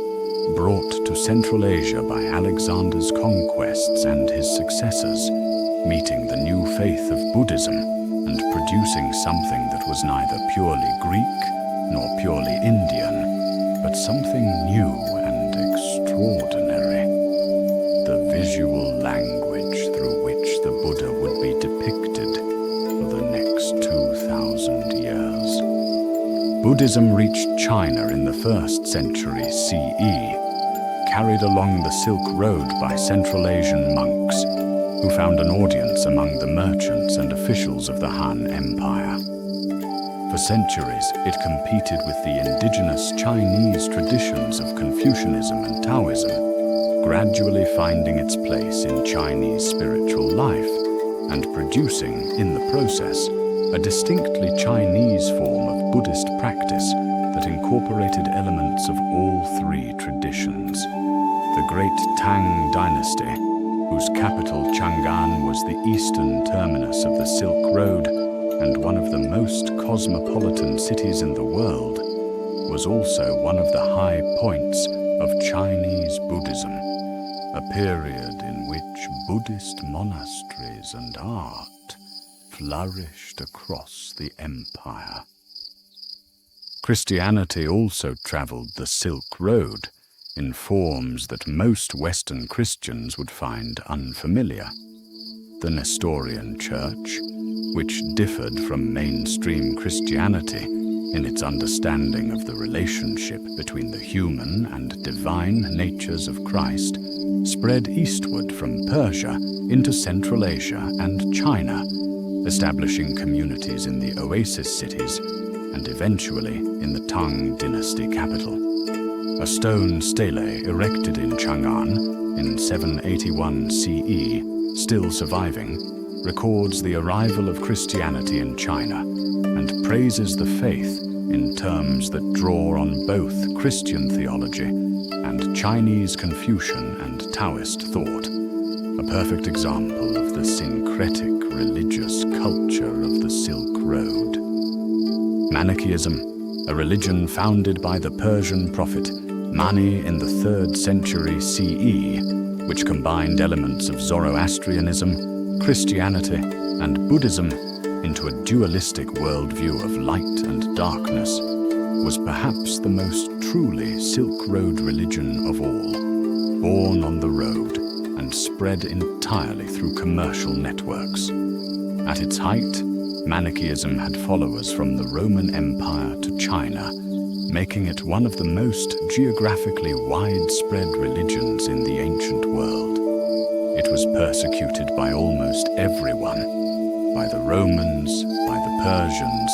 brought to Central Asia by Alexander's conquests and his successors, meeting the new faith of Buddhism and producing something that was neither purely Greek nor purely Indian, but something new and extraordinary. The visual language through which the Buddha would be depicted for the next 2,000 years. Buddhism reached China in the 1st century CE, carried along the Silk Road by Central Asian monks, who found an audience among the merchants and officials of the Han Empire. For centuries, it competed with the indigenous Chinese traditions of Confucianism and Taoism, gradually finding its place in Chinese spiritual life and producing, in the process, a distinctly Chinese form of Buddhist practice that incorporated elements of all three traditions. The great Tang Dynasty, whose capital Chang'an was the eastern terminus of the Silk Road and one of the most cosmopolitan cities in the world, was also one of the high points of Chinese Buddhism, a period in which Buddhist monasteries and art flourished across the empire. Christianity also traveled the Silk Road in forms that most Western Christians would find unfamiliar. The Nestorian Church, which differed from mainstream Christianity in its understanding of the relationship between the human and divine natures of Christ, spread eastward from Persia into Central Asia and China, establishing communities in the oasis cities and eventually in the Tang Dynasty capital. A stone stele erected in Chang'an in 781 CE, still surviving, records the arrival of Christianity in China and praises the faith in terms that draw on both Christian theology and Chinese Confucian and Taoist thought, a perfect example of the syncretic religious culture of the Silk Road. Manichaeism, a religion founded by the Persian prophet Mani in the 3rd century CE, which combined elements of Zoroastrianism, Christianity, and Buddhism into a dualistic worldview of light and darkness, was perhaps the most truly Silk Road religion of all, born on the road and spread entirely through commercial networks. At its height, Manichaeism had followers from the Roman Empire to China, making it one of the most geographically widespread religions in the ancient world. It was persecuted by almost everyone, by the Romans, by the Persians,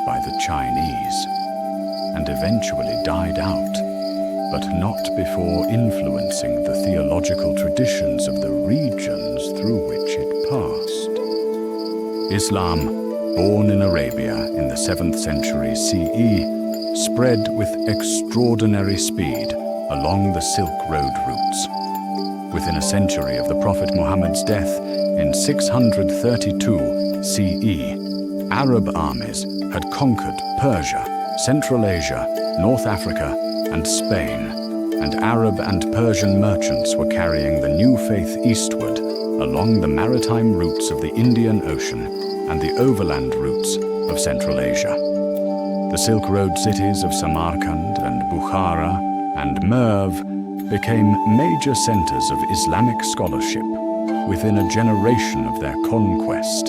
by the Chinese, and eventually died out, but not before influencing the theological traditions of the regions through which it passed. Islam, born in Arabia in the 7th century CE, spread with extraordinary speed along the Silk Road routes. Within a century of the Prophet Muhammad's death in 632 CE, Arab armies had conquered Persia, Central Asia, North Africa, and Spain, and Arab and Persian merchants were carrying the new faith eastward along the maritime routes of the Indian Ocean and the overland routes of Central Asia. The Silk Road cities of Samarkand and Bukhara and Merv became major centers of Islamic scholarship within a generation of their conquest,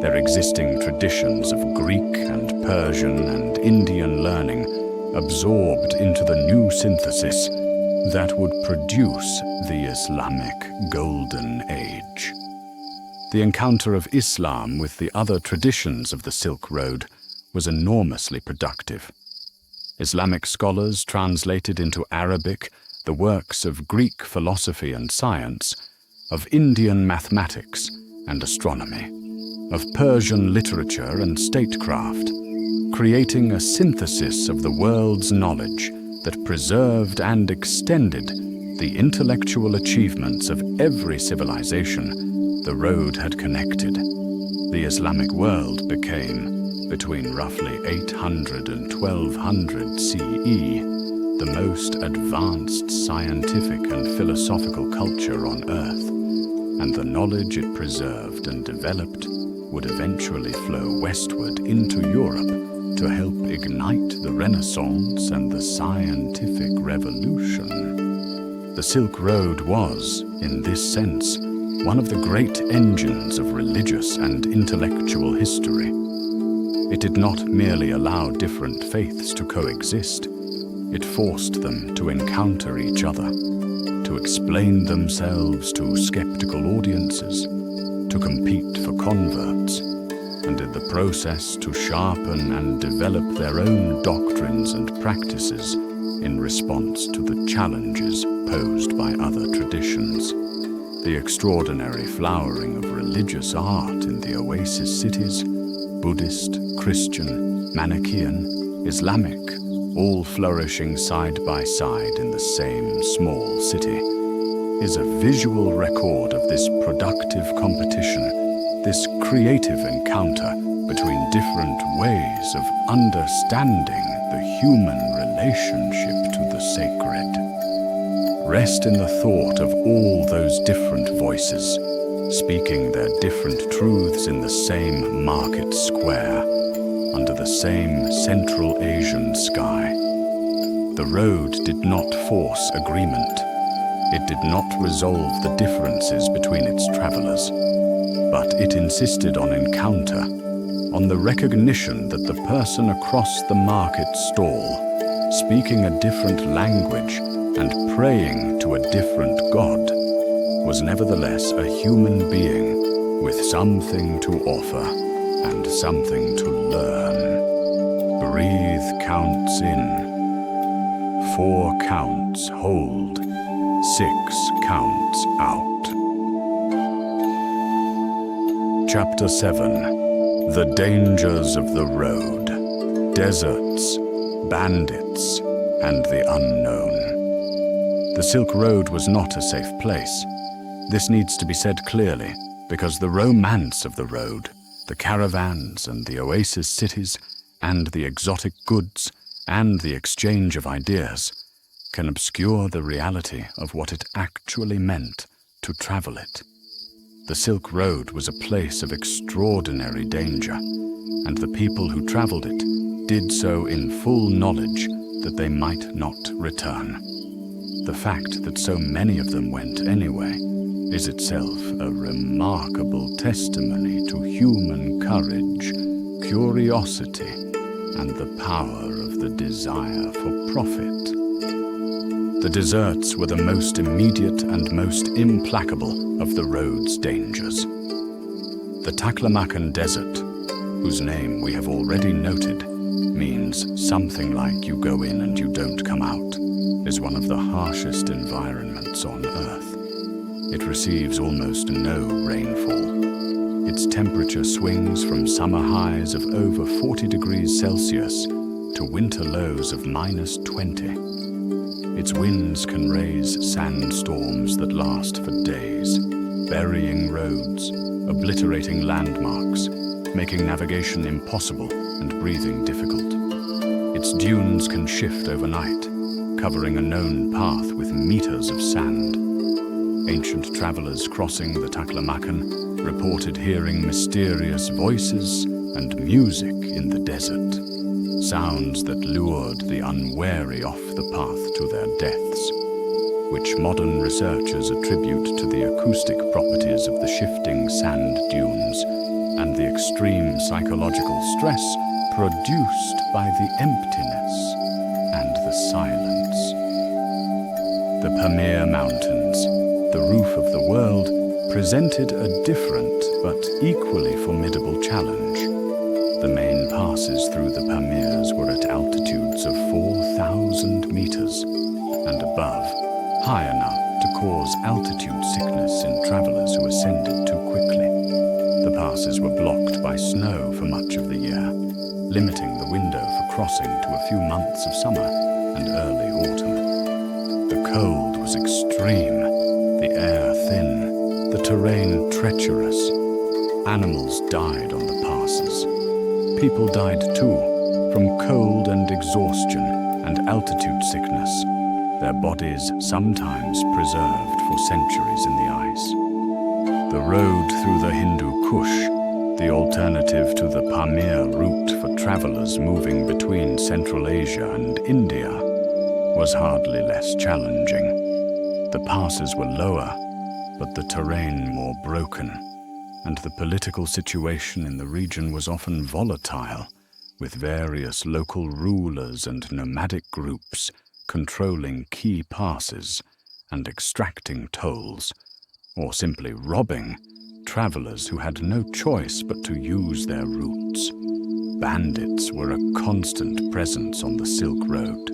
their existing traditions of Greek and Persian and Indian learning absorbed into the new synthesis that would produce the Islamic Golden Age. The encounter of Islam with the other traditions of the Silk Road was enormously productive. Islamic scholars translated into Arabic the works of Greek philosophy and science, of Indian mathematics and astronomy, of Persian literature and statecraft, creating a synthesis of the world's knowledge that preserved and extended the intellectual achievements of every civilization the road had connected. The Islamic world became, between roughly 800 and 1200 CE, the most advanced scientific and philosophical culture on Earth, and the knowledge it preserved and developed would eventually flow westward into Europe to help ignite the Renaissance and the scientific revolution. The Silk Road was, in this sense, one of the great engines of religious and intellectual history. It did not merely allow different faiths to coexist, it forced them to encounter each other, to explain themselves to skeptical audiences, to compete for converts, and in the process to sharpen and develop their own doctrines and practices in response to the challenges posed by other traditions. The extraordinary flowering of religious art in the oasis cities, Buddhist, Christian, Manichaean, Islamic, all flourishing side by side in the same small city, is a visual record of this productive competition, this creative encounter between different ways of understanding the human relationship to the sacred. Rest in the thought of all those different voices, speaking their different truths in the same market square, under the same Central Asian sky. The road did not force agreement. It did not resolve the differences between its travelers, but it insisted on encounter, on the recognition that the person across the market stall, speaking a different language and praying to a different god, was nevertheless a human being with something to offer and something to learn. Breathe counts in. 4 counts hold. 6 counts out. Chapter 7. The Dangers of the Road. Deserts, bandits, and the unknown. The Silk Road was not a safe place. This needs to be said clearly, because the romance of the road, the caravans and the oasis cities, and the exotic goods, and the exchange of ideas, can obscure the reality of what it actually meant to travel it. The Silk Road was a place of extraordinary danger, and the people who traveled it did so in full knowledge that they might not return. The fact that so many of them went anyway is itself a remarkable testimony to human courage, curiosity, and the power of the desire for profit. The deserts were the most immediate and most implacable of the road's dangers. The Taklamakan Desert, whose name we have already noted, means something like you go in and you don't come out, is one of the harshest environments on Earth. It receives almost no rainfall. Its temperature swings from summer highs of over 40 degrees Celsius to winter lows of -20. Its winds can raise sandstorms that last for days, burying roads, obliterating landmarks, making navigation impossible and breathing difficult. Its dunes can shift overnight, covering a known path with meters of sand. Ancient travelers crossing the Taklamakan reported hearing mysterious voices and music in the desert, sounds that lured the unwary off the path to their deaths, which modern researchers attribute to the acoustic properties of the shifting sand dunes and the extreme psychological stress produced by the emptiness and the silence. The Pamir Mountains, the roof of the world, presented a different but equally formidable challenge. The main passes through the Pamirs were at altitudes of 4,000 meters, and above, high enough to cause altitude sickness in travelers who ascended too quickly. The passes were blocked by snow for much of the year, limiting the window for crossing to a few months of summer and early autumn. The cold was extreme, the air thin, the terrain treacherous. Animals died on the passes. People died too, from cold and exhaustion and altitude sickness, their bodies sometimes preserved for centuries in the ice. The road through the Hindu Kush, the alternative to the Pamir route for travelers moving between Central Asia and India, was hardly less challenging. The passes were lower, but the terrain more broken, and the political situation in the region was often volatile, with various local rulers and nomadic groups controlling key passes and extracting tolls, or simply robbing travelers who had no choice but to use their routes. Bandits were a constant presence on the Silk Road.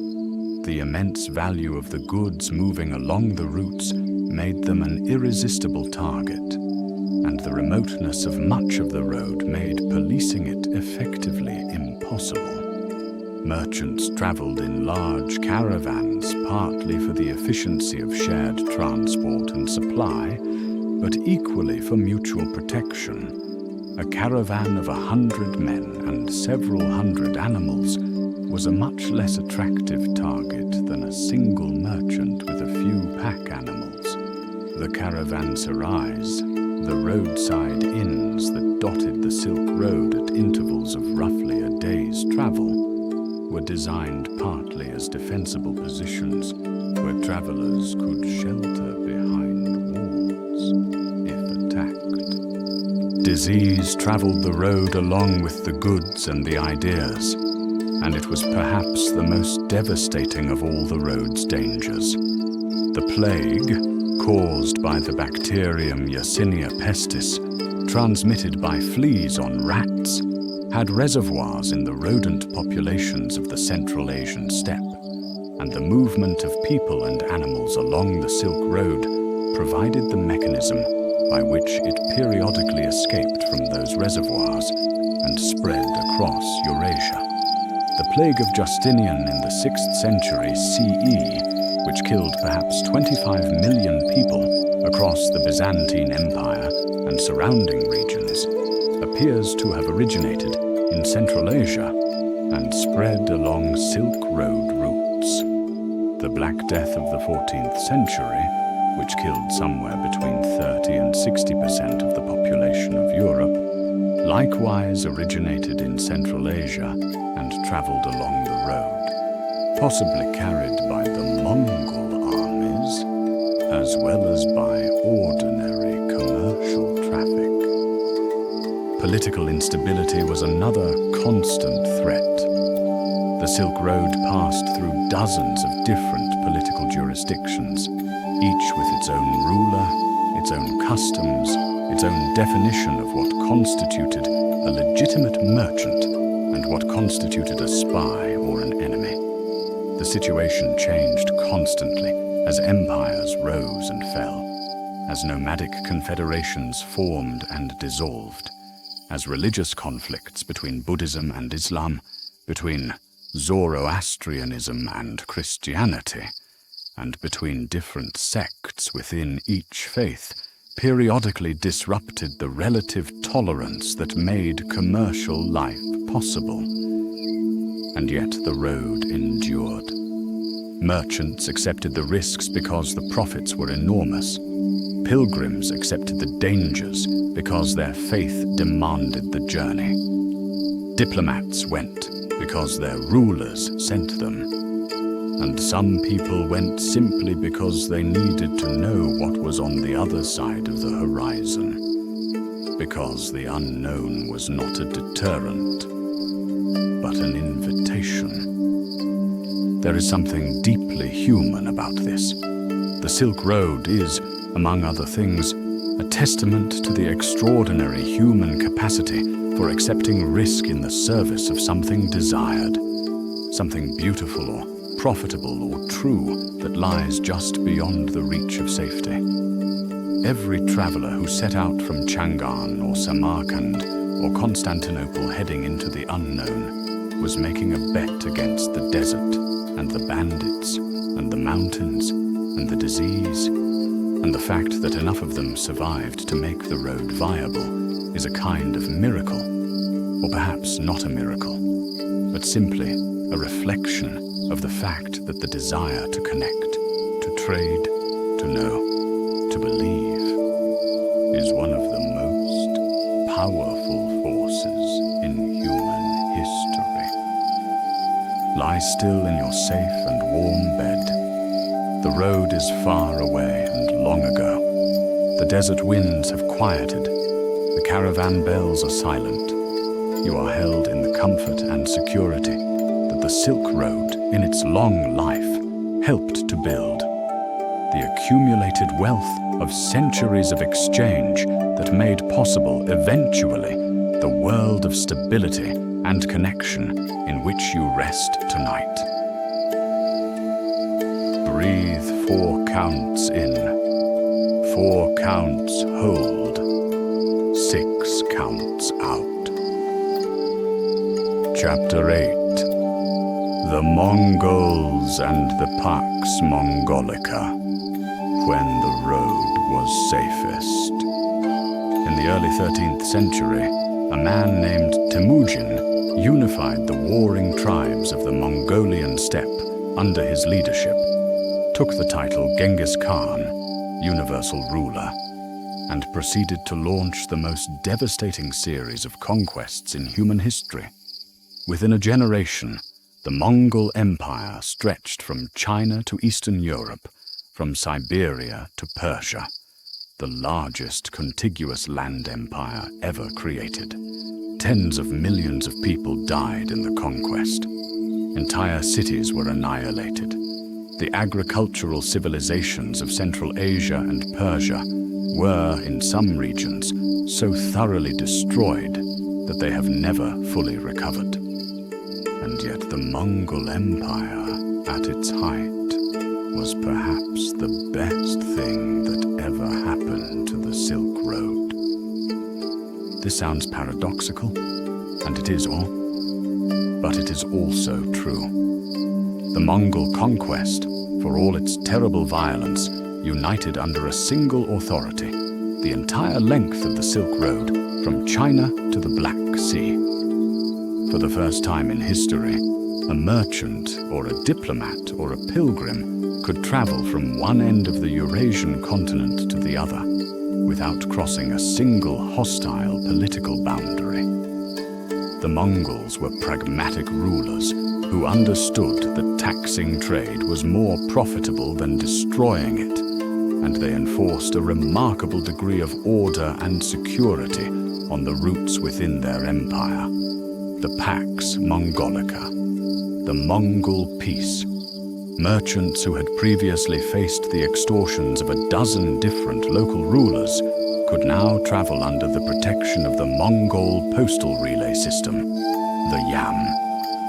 The immense value of the goods moving along the routes made them an irresistible target, and the remoteness of much of the road made policing it effectively impossible. Merchants traveled in large caravans, partly for the efficiency of shared transport and supply, but equally for mutual protection. A caravan of 100 men and several hundred animals was a much less attractive target than a single merchant with a few pack animals. The caravanserais, the roadside inns that dotted the Silk Road at intervals of roughly a day's travel, were designed partly as defensible positions where travelers could shelter behind walls if attacked. Disease traveled the road along with the goods and the ideas, and it was perhaps the most devastating of all the road's dangers. The plague, caused by the bacterium Yersinia pestis, transmitted by fleas on rats, had reservoirs in the rodent populations of the Central Asian steppe, and the movement of people and animals along the Silk Road provided the mechanism by which it periodically escaped from those reservoirs and spread across Eurasia. The plague of Justinian in the 6th century CE, which killed perhaps 25 million people across the Byzantine Empire and surrounding regions, appears to have originated in Central Asia and spread along Silk Road routes. The Black Death of the 14th century, which killed somewhere between 30 and 60% of the population of Europe, likewise originated in Central Asia and traveled along the road, possibly carried by the Mongol armies, as well as by ordinary commercial traffic. Political instability was another constant threat. The Silk Road passed through dozens of different political jurisdictions, each with its own ruler, its own customs, its own definition of what constituted a legitimate merchant and what constituted a spy or an enemy. The situation changed constantly as empires rose and fell, as nomadic confederations formed and dissolved, as religious conflicts between Buddhism and Islam, between Zoroastrianism and Christianity, and between different sects within each faith periodically disrupted the relative tolerance that made commercial life possible. And yet the road endured. Merchants accepted the risks because the profits were enormous. Pilgrims accepted the dangers because their faith demanded the journey. Diplomats went because their rulers sent them. And some people went simply because they needed to know what was on the other side of the horizon, because the unknown was not a deterrent, but an invitation. There is something deeply human about this. The Silk Road is, among other things, a testament to the extraordinary human capacity for accepting risk in the service of something desired, something beautiful or profitable or true that lies just beyond the reach of safety. Every traveler who set out from Chang'an or Samarkand or Constantinople heading into the unknown was making a bet against the desert and the bandits and the mountains and the disease, and the fact that enough of them survived to make the road viable is a kind of miracle, or perhaps not a miracle, but simply a reflection of the fact that the desire to connect, to trade, to know, to believe is one of the most powerful forces in human history. Lie still in your safe and warm bed. The road is far away and long ago. The desert winds have quieted. The caravan bells are silent. You are held in the comfort and security that the Silk Road, in its long life, helped to build. The accumulated wealth of centuries of exchange that made possible, eventually, the world of stability and connection in which you rest tonight. Breathe 4 counts in, 4 counts hold, 6 counts out. Chapter 8. The Mongols and the Pax Mongolica, when the road was safest. In the early 13th century, a man named Temujin unified the warring tribes of the Mongolian steppe under his leadership, took the title Genghis Khan, universal ruler, and proceeded to launch the most devastating series of conquests in human history. Within a generation, the Mongol Empire stretched from China to Eastern Europe, from Siberia to Persia, the largest contiguous land empire ever created. Tens of millions of people died in the conquest. Entire cities were annihilated. The agricultural civilizations of Central Asia and Persia were, in some regions, so thoroughly destroyed that they have never fully recovered. And yet the Mongol Empire, at its height, was perhaps the best thing that ever happened to the Silk Road. This sounds paradoxical, and it is all, but it is also true. The Mongol conquest, for all its terrible violence, united under a single authority, the entire length of the Silk Road, from China to the Black Sea. For the first time in history, a merchant or a diplomat or a pilgrim could travel from one end of the Eurasian continent to the other without crossing a single hostile political boundary. The Mongols were pragmatic rulers who understood that taxing trade was more profitable than destroying it, and they enforced a remarkable degree of order and security on the routes within their empire. The Pax Mongolica, the Mongol peace. Merchants who had previously faced the extortions of a dozen different local rulers could now travel under the protection of the Mongol postal relay system, the Yam,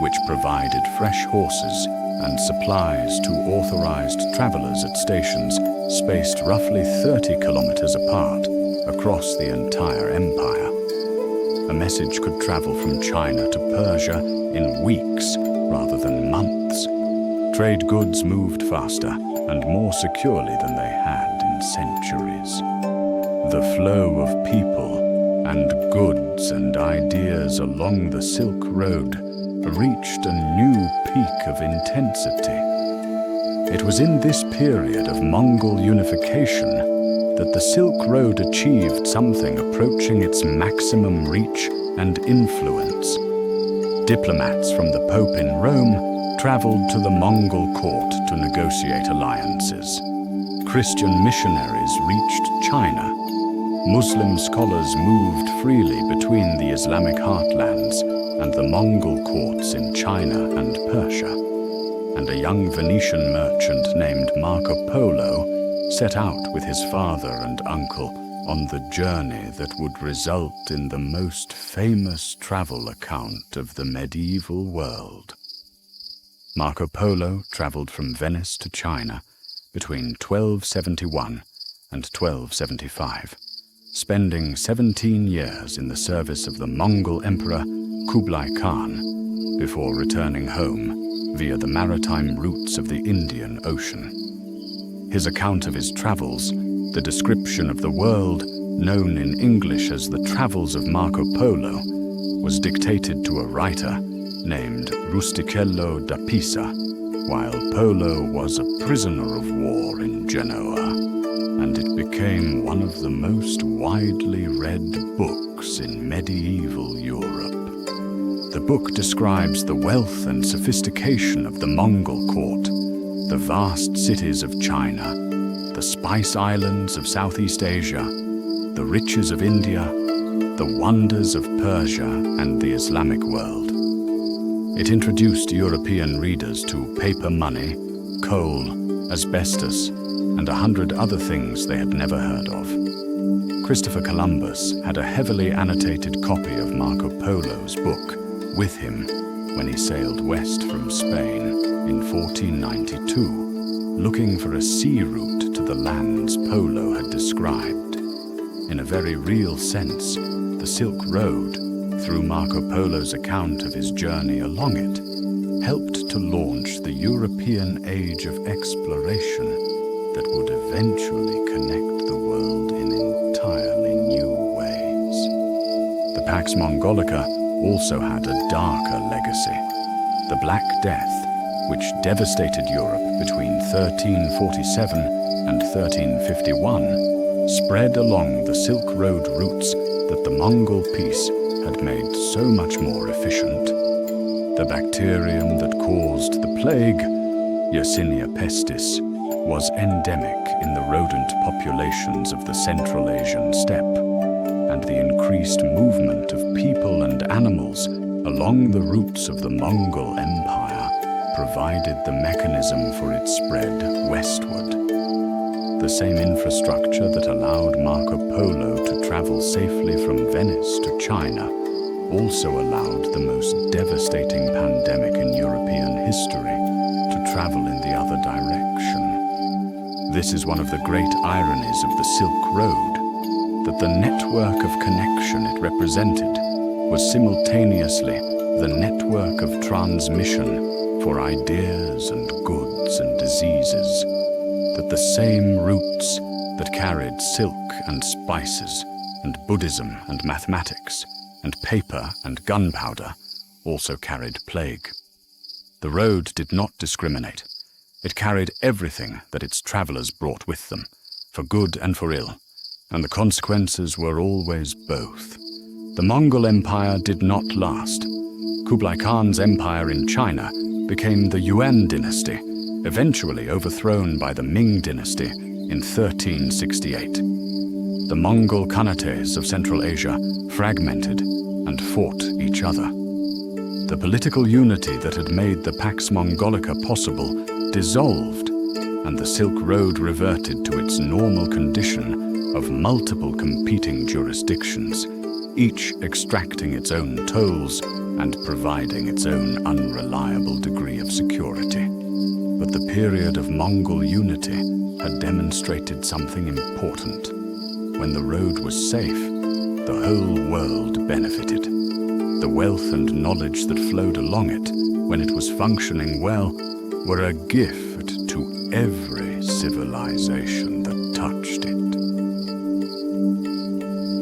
which provided fresh horses and supplies to authorized travelers at stations spaced roughly 30 kilometers apart across the entire empire. A message could travel from China to Persia in weeks rather than months. Trade goods moved faster and more securely than they had in centuries. The flow of people and goods and ideas along the Silk Road reached a new peak of intensity. It was in this period of Mongol unification that the Silk Road achieved something approaching its maximum reach and influence. Diplomats from the Pope in Rome traveled to the Mongol court to negotiate alliances. Christian missionaries reached China. Muslim scholars moved freely between the Islamic heartlands and the Mongol courts in China and Persia. And a young Venetian merchant named Marco Polo set out with his father and uncle on the journey that would result in the most famous travel account of the medieval world. Marco Polo traveled from Venice to China between 1271 and 1275, spending 17 years in the service of the Mongol Emperor Kublai Khan before returning home via the maritime routes of the Indian Ocean. His account of his travels, the description of the world known in English as the Travels of Marco Polo, was dictated to a writer named Rustichello da Pisa, while Polo was a prisoner of war in Genoa, and it became one of the most widely read books in medieval Europe. The book describes the wealth and sophistication of the Mongol court, the vast cities of China, the spice islands of Southeast Asia, the riches of India, the wonders of Persia and the Islamic world. It introduced European readers to paper money, coal, asbestos, and 100 other things they had never heard of. Christopher Columbus had a heavily annotated copy of Marco Polo's book with him when he sailed west from Spain in 1492, looking for a sea route to the lands Polo had described. In a very real sense, the Silk Road, through Marco Polo's account of his journey along it, helped to launch the European age of exploration that would eventually connect the world in entirely new ways. The Pax Mongolica also had a darker legacy. The Black Death, which devastated Europe between 1347 and 1351, spread along the Silk Road routes that the Mongol peace had made so much more efficient. The bacterium that caused the plague, Yersinia pestis, was endemic in the rodent populations of the Central Asian steppe, and the increased movement of people and animals along the routes of the Mongol Empire provided the mechanism for its spread westward. The same infrastructure that allowed Marco Polo to travel safely from Venice to China also allowed the most devastating pandemic in European history to travel in the other direction. This is one of the great ironies of the Silk Road, that the network of connection it represented was simultaneously the network of transmission for ideas and goods and diseases, that the same routes that carried silk and spices and Buddhism and mathematics and paper and gunpowder also carried plague. The road did not discriminate. It carried everything that its travelers brought with them, for good and for ill, and the consequences were always both. The Mongol Empire did not last. Kublai Khan's empire in China became the Yuan dynasty, eventually overthrown by the Ming dynasty in 1368. The Mongol Khanates of Central Asia fragmented and fought each other. The political unity that had made the Pax Mongolica possible dissolved, and the Silk Road reverted to its normal condition of multiple competing jurisdictions, each extracting its own tolls and providing its own unreliable degree of security. But the period of Mongol unity had demonstrated something important. When the road was safe, the whole world benefited. The wealth and knowledge that flowed along it, when it was functioning well, were a gift to every civilization that touched it.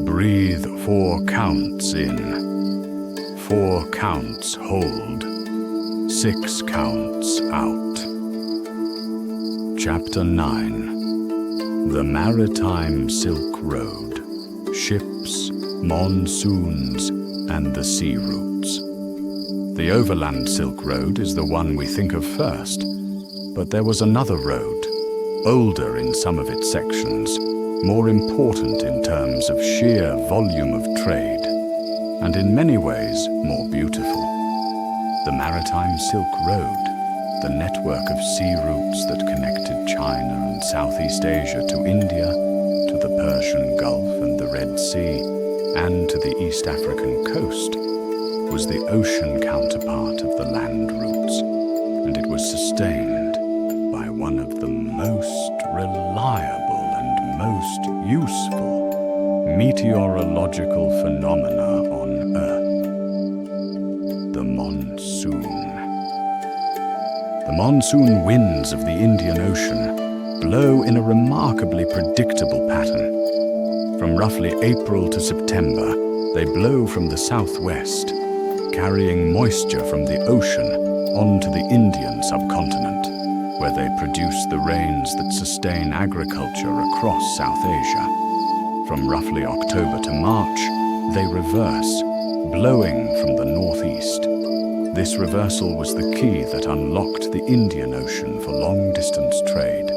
Breathe 4 counts in, 4 counts hold, 6 counts out. Chapter 9. The Maritime Silk Road, Ships, Monsoons, and the Sea Routes. The Overland Silk Road is the one we think of first, but there was another road, older in some of its sections, more important in terms of sheer volume of trade, and in many ways more beautiful. The Maritime Silk Road, the network of sea routes that connected China and Southeast Asia to India, to the Persian Gulf and the Red Sea, and to the East African coast, was the ocean counterpart of the land routes. and it was sustained by one of the most reliable and most useful meteorological phenomena on Earth: the monsoon. The monsoon winds of the Indian Ocean blow in a remarkably predictable pattern. From roughly April to September, they blow from the southwest, carrying moisture from the ocean onto the Indian subcontinent, where they produce the rains that sustain agriculture across South Asia. From roughly October to March, they reverse, blowing from the northeast. This reversal was the key that unlocked the Indian Ocean for long-distance trade.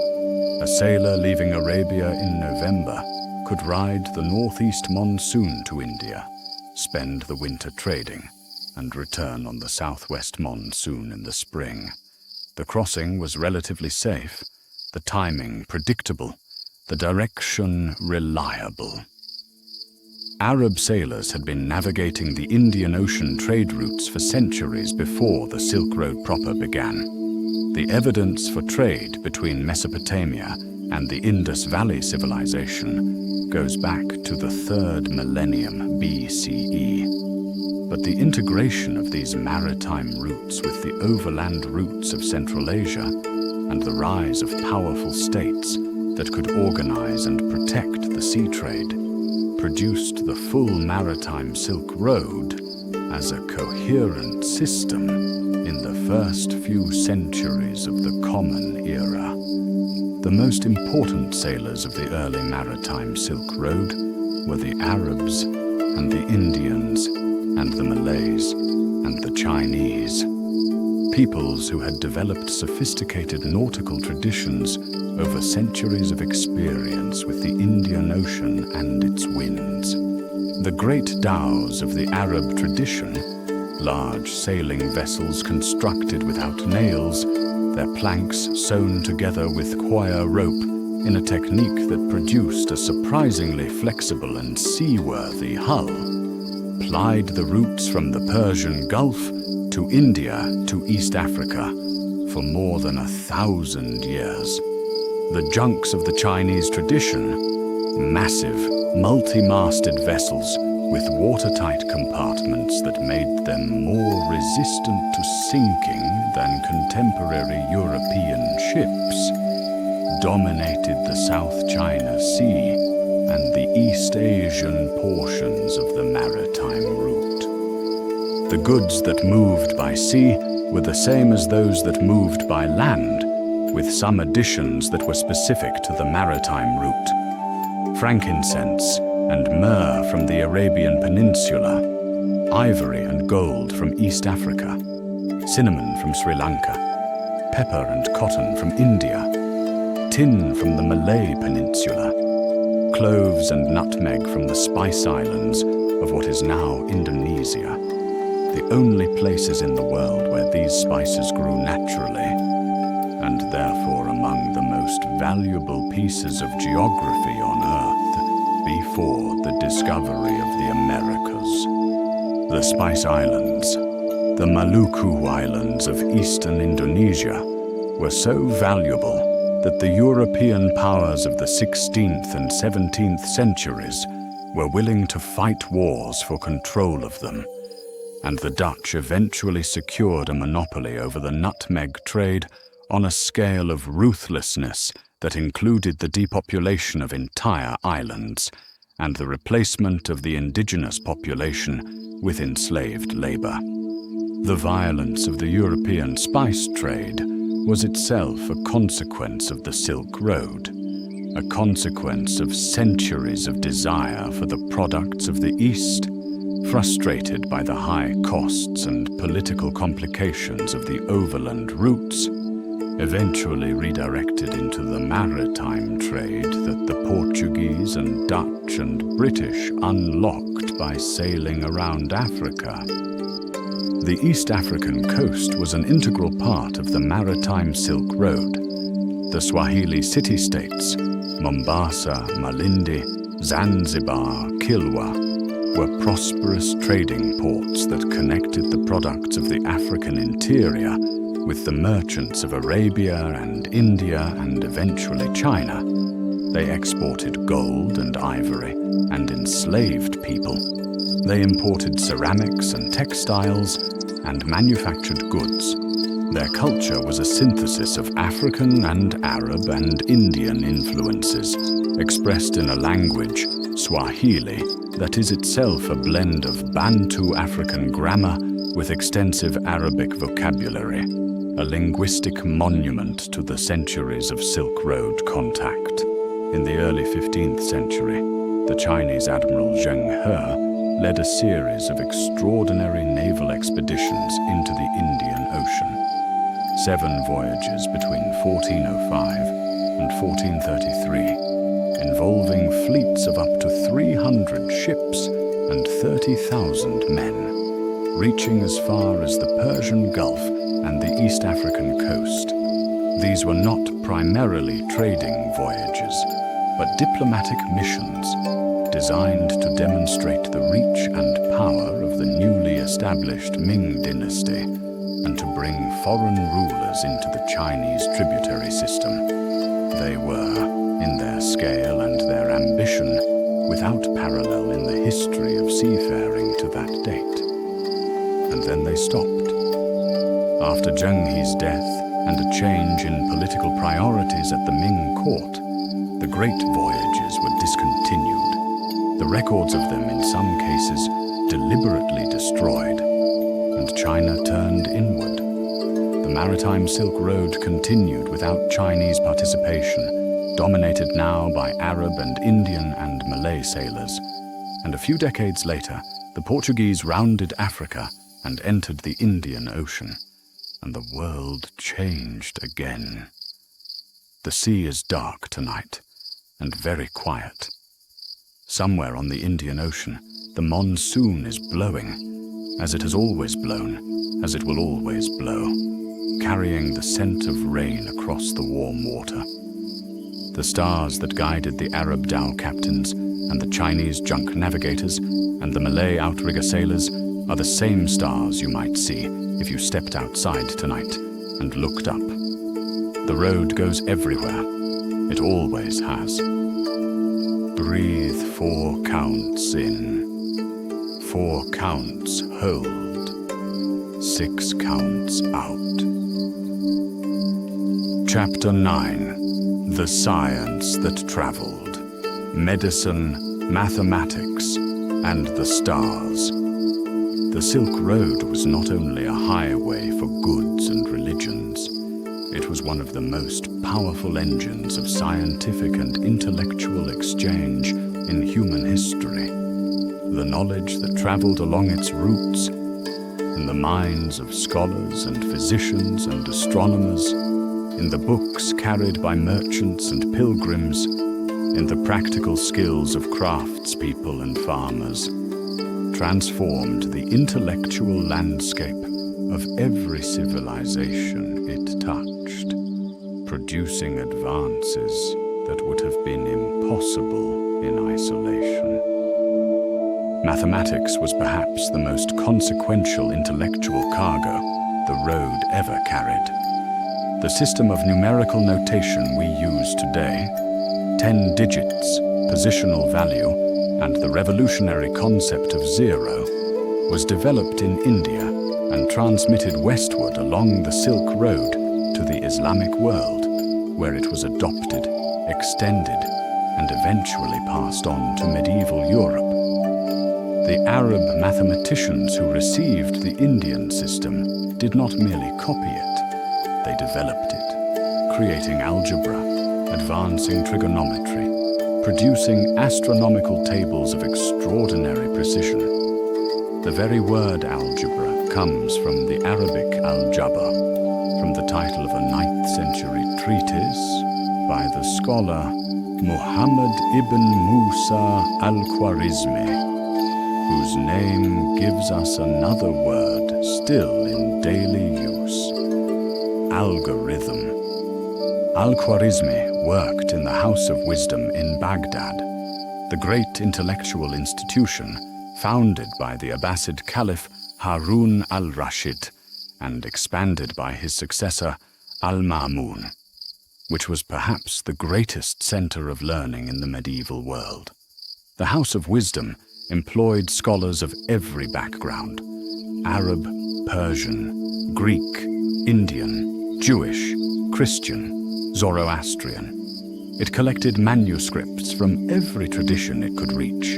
A sailor leaving Arabia in November could ride the northeast monsoon to India, spend the winter trading, and return on the southwest monsoon in the spring. The crossing was relatively safe, the timing predictable, the direction reliable. Arab sailors had been navigating the Indian Ocean trade routes for centuries before the Silk Road proper began. The evidence for trade between Mesopotamia and the Indus Valley civilization goes back to the 3rd millennium BCE. But the integration of these maritime routes with the overland routes of Central Asia and the rise of powerful states that could organize and protect the sea trade produced the full maritime Silk Road as a coherent system in the first few centuries of the Common Era. The most important sailors of the early maritime Silk Road were the Arabs and the Indians and the Malays and the Chinese, peoples who had developed sophisticated nautical traditions over centuries of experience with the Indian Ocean and its winds. The great dhows of the Arab tradition, large sailing vessels constructed without nails, their planks sewn together with coir rope in a technique that produced a surprisingly flexible and seaworthy hull, plied the routes from the Persian Gulf to India to East Africa for more than 1,000 years. The junks of the Chinese tradition, massive, multi-masted vessels with watertight compartments that made them more resistant to sinking than contemporary European ships, dominated the South China Sea and the East Asian portions of the maritime route. The goods that moved by sea were the same as those that moved by land, with some additions that were specific to the maritime route. Frankincense and myrrh from the Arabian Peninsula, ivory and gold from East Africa, cinnamon from Sri Lanka, pepper and cotton from India, tin from the Malay Peninsula, cloves and nutmeg from the Spice Islands of what is now Indonesia, the only places in the world where these spices grew naturally, and therefore among the most valuable pieces of geography on Earth before the discovery of the Americas. The Spice Islands, the Maluku Islands of eastern Indonesia, were so valuable that the European powers of the 16th and 17th centuries were willing to fight wars for control of them, and the Dutch eventually secured a monopoly over the nutmeg trade on a scale of ruthlessness that included the depopulation of entire islands and the replacement of the indigenous population with enslaved labor. The violence of the European spice trade was itself a consequence of the Silk Road, a consequence of centuries of desire for the products of the East, frustrated by the high costs and political complications of the overland routes, eventually redirected into the maritime trade that the Portuguese and Dutch and British unlocked by sailing around Africa. The East African coast was an integral part of the maritime Silk Road. The Swahili city-states, Mombasa, Malindi, Zanzibar, Kilwa, were prosperous trading ports that connected the products of the African interior With the merchants of Arabia and India and eventually China, they exported gold and ivory and enslaved people. They imported ceramics and textiles and manufactured goods. Their culture was a synthesis of African and Arab and Indian influences, expressed in a language, Swahili, that is itself a blend of Bantu African grammar with extensive Arabic vocabulary, a linguistic monument to the centuries of Silk Road contact. In the early 15th century, the Chinese Admiral Zheng He led a series of extraordinary naval expeditions into the Indian Ocean. 7 voyages between 1405 and 1433, involving fleets of up to 300 ships and 30,000 men, reaching as far as the Persian Gulf and the East African coast. These were not primarily trading voyages, but diplomatic missions designed to demonstrate the reach and power of the newly established Ming Dynasty and to bring foreign rulers into the Chinese tributary system. They were, in their scale and their ambition, without parallel in the history of seafaring to that date. And then they stopped. After Zheng He's death and a change in political priorities at the Ming court, the great voyages were discontinued, the records of them in some cases deliberately destroyed, and China turned inward. The Maritime Silk Road continued without Chinese participation, dominated now by Arab and Indian and Malay sailors, and a few decades later, the Portuguese rounded Africa and entered the Indian Ocean, and the world changed again. The sea is dark tonight, and very quiet. Somewhere on the Indian Ocean, the monsoon is blowing, as it has always blown, as it will always blow, carrying the scent of rain across the warm water. The stars that guided the Arab dhow captains and the Chinese junk navigators and the Malay outrigger sailors are the same stars you might see if you stepped outside tonight and looked up. The road goes everywhere. It always has. Breathe 4 counts in, 4 counts hold, 6 counts out. Chapter 9. The Science That Traveled. Medicine, Mathematics, and the Stars. The Silk Road was not only a highway for goods and religions, it was one of the most powerful engines of scientific and intellectual exchange in human history. The knowledge that traveled along its routes, in the minds of scholars and physicians and astronomers, in the books carried by merchants and pilgrims, in the practical skills of craftspeople and farmers, transformed the intellectual landscape of every civilization it touched, producing advances that would have been impossible in isolation. Mathematics was perhaps the most consequential intellectual cargo the road ever carried. The system of numerical notation we use today, 10 digits, positional value, and the revolutionary concept of zero, was developed in India and transmitted westward along the Silk Road to the Islamic world, where it was adopted, extended, and eventually passed on to medieval Europe. The Arab mathematicians who received the Indian system did not merely copy it, they developed it, creating algebra, advancing trigonometry, producing astronomical tables of extraordinary precision. The very word algebra comes from the Arabic al-Jabr, from the title of a 9th century treatise by the scholar Muhammad ibn Musa al-Khwarizmi, whose name gives us another word still in daily use: algorithm. Al-Khwarizmi worked in the House of Wisdom in Baghdad, the great intellectual institution founded by the Abbasid Caliph Harun al-Rashid and expanded by his successor Al-Ma'mun, which was perhaps the greatest center of learning in the medieval world. The House of Wisdom employed scholars of every background: Arab, Persian, Greek, Indian, Jewish, Christian, Zoroastrian. It collected manuscripts from every tradition it could reach,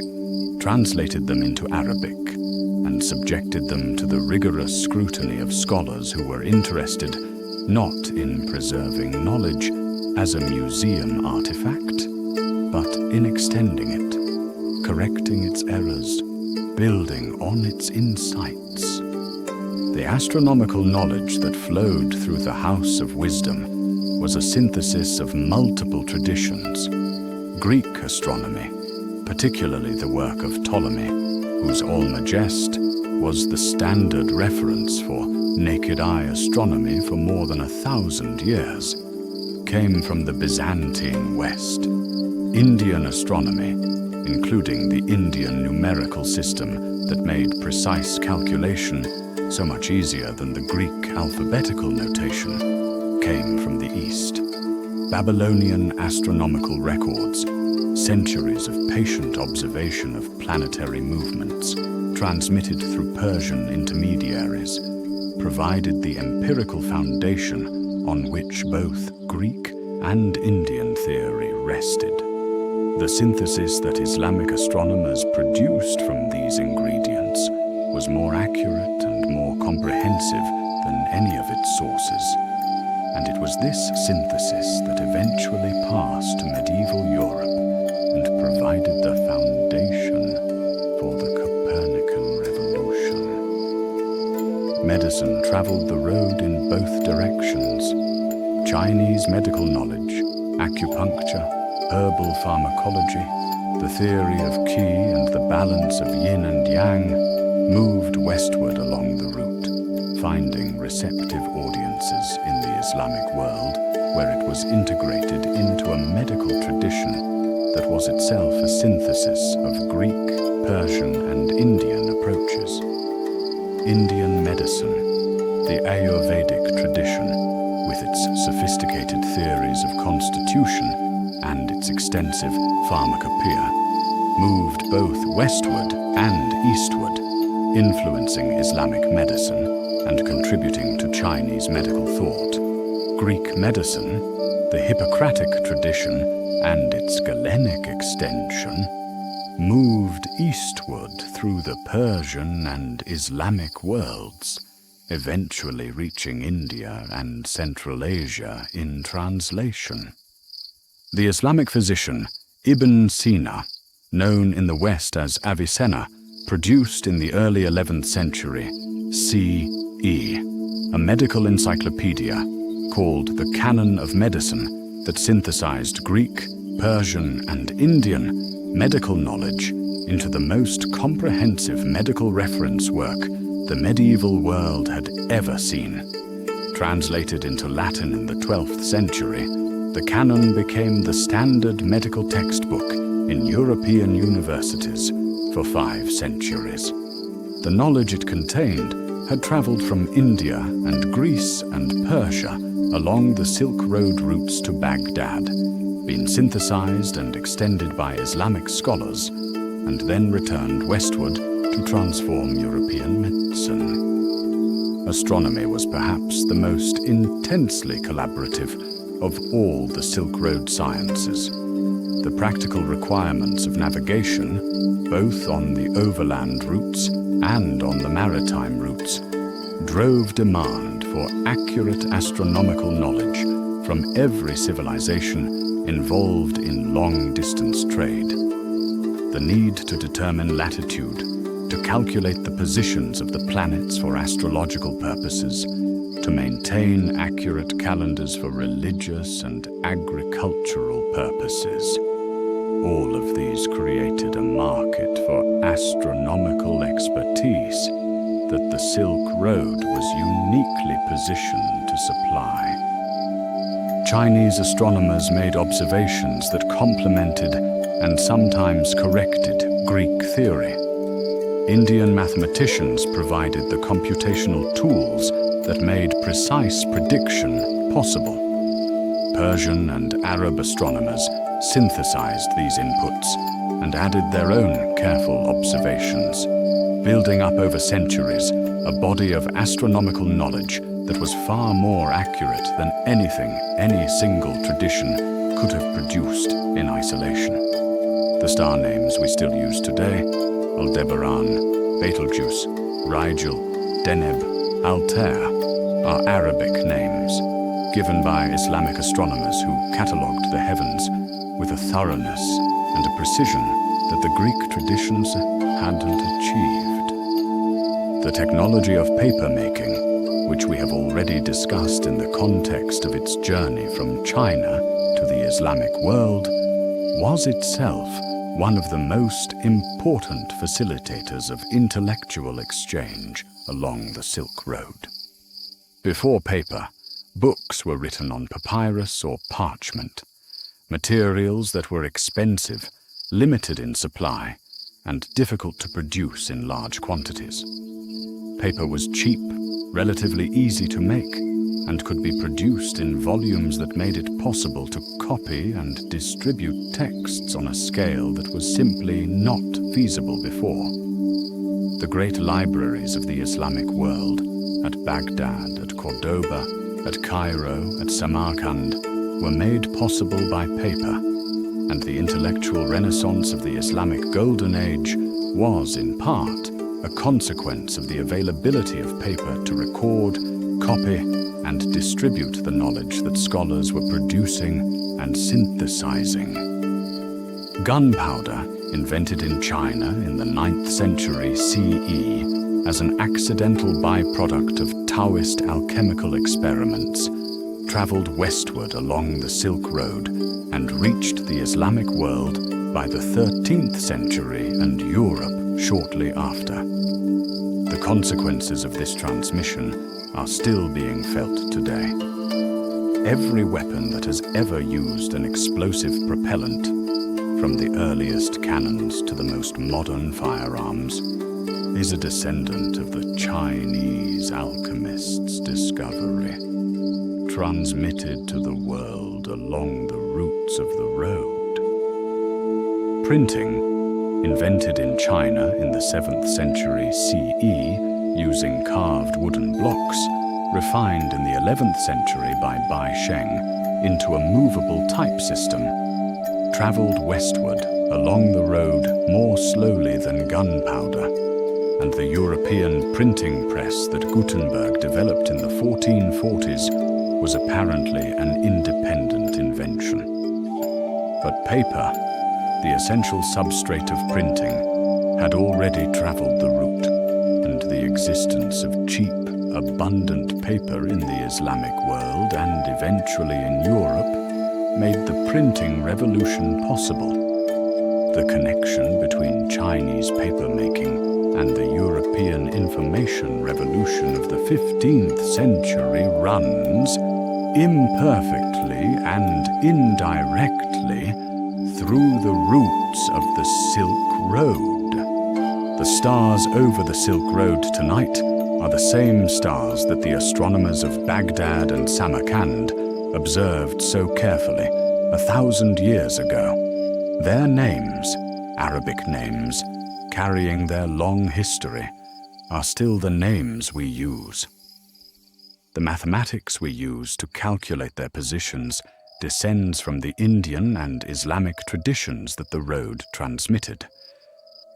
translated them into Arabic, and subjected them to the rigorous scrutiny of scholars who were interested not in preserving knowledge as a museum artifact, but in extending it, correcting its errors, building on its insights. The astronomical knowledge that flowed through the House of Wisdom was a synthesis of multiple traditions. Greek astronomy, particularly the work of Ptolemy, whose Almagest was the standard reference for naked-eye astronomy for more than 1,000 years, came from the Byzantine West. Indian astronomy, including the Indian numerical system that made precise calculation so much easier than the Greek alphabetical notation, came from the East. Babylonian astronomical records, centuries of patient observation of planetary movements, transmitted through Persian intermediaries, provided the empirical foundation on which both Greek and Indian theory rested. The synthesis that Islamic astronomers produced from these ingredients was more accurate and more comprehensive than any of its sources. And it was this synthesis that eventually passed to medieval Europe and provided the foundation for the Copernican revolution. Medicine traveled the road in both directions. Chinese medical knowledge, acupuncture, herbal pharmacology, the theory of qi and the balance of yin and yang moved westward along the route, finding receptive audiences in the Islamic world, where it was integrated into a medical tradition that was itself a synthesis of Greek, Persian, and Indian approaches. Indian medicine, the Ayurvedic tradition, with its sophisticated theories of constitution and its extensive pharmacopoeia, moved both westward and eastward, influencing Islamic medicine and contributing to Chinese medical thought. Greek medicine, the Hippocratic tradition and its Galenic extension, moved eastward through the Persian and Islamic worlds, eventually reaching India and Central Asia in translation. The Islamic physician Ibn Sina, known in the West as Avicenna, produced in the early 11th century C.E. a medical encyclopedia called the Canon of Medicine that synthesized Greek, Persian, and Indian medical knowledge into the most comprehensive medical reference work the medieval world had ever seen. Translated into Latin in the 12th century, the canon became the standard medical textbook in European universities for 5 centuries. The knowledge it contained had traveled from India and Greece and Persia along the Silk Road routes to Baghdad, been synthesized and extended by Islamic scholars, and then returned westward to transform European medicine. Astronomy was perhaps the most intensely collaborative of all the Silk Road sciences. The practical requirements of navigation, both on the overland routes and on the maritime routes, drove demand for accurate astronomical knowledge from every civilization involved in long-distance trade. The need to determine latitude, to calculate the positions of the planets for astrological purposes, to maintain accurate calendars for religious and agricultural purposes. All of these created a market for astronomical expertise that the Silk Road was uniquely positioned to supply. Chinese astronomers made observations that complemented and sometimes corrected Greek theory. Indian mathematicians provided the computational tools that made precise prediction possible. Persian and Arab astronomers synthesized these inputs and added their own careful observations, building up over centuries a body of astronomical knowledge that was far more accurate than anything any single tradition could have produced in isolation. The star names we still use today, Aldebaran, Betelgeuse, Rigel, Deneb, Altair, are Arabic names, given by Islamic astronomers who catalogued the heavens with a thoroughness and a precision that the Greek traditions hadn't achieved. The technology of paper-making, which we have already discussed in the context of its journey from China to the Islamic world, was itself one of the most important facilitators of intellectual exchange along the Silk Road. Before paper, books were written on papyrus or parchment, materials that were expensive, limited in supply, and difficult to produce in large quantities. Paper was cheap, relatively easy to make, and could be produced in volumes that made it possible to copy and distribute texts on a scale that was simply not feasible before. The great libraries of the Islamic world, at Baghdad, at Cordoba, at Cairo, at Samarkand, were made possible by paper, and the intellectual renaissance of the Islamic Golden Age was, in part, a consequence of the availability of paper to record, copy, and distribute the knowledge that scholars were producing and synthesizing. Gunpowder, invented in China in the 9th century CE as an accidental byproduct of Taoist alchemical experiments, traveled westward along the Silk Road and reached the Islamic world by the 13th century and Europe shortly after. The consequences of this transmission are still being felt today. Every weapon that has ever used an explosive propellant, from the earliest cannons to the most modern firearms, is a descendant of the Chinese alchemist's discovery, transmitted to the world along the routes of the road. Printing, invented in China in the 7th century CE, using carved wooden blocks, refined in the 11th century by Bai Sheng into a movable type system, traveled westward along the road more slowly than gunpowder, and the European printing press that Gutenberg developed in the 1440s was apparently an independent invention. But paper, the essential substrate of printing, had already traveled the route, and the existence of cheap, abundant paper in the Islamic world and eventually in Europe made the printing revolution possible. The connection between Chinese papermaking and the European information revolution of the 15th century runs, imperfectly and indirectly, through the roots of the Silk Road. The stars over the Silk Road tonight are the same stars that the astronomers of Baghdad and Samarkand observed so carefully 1,000 years ago. Their names, Arabic names, carrying their long history, are still the names we use. The mathematics we use to calculate their positions descends from the Indian and Islamic traditions that the road transmitted.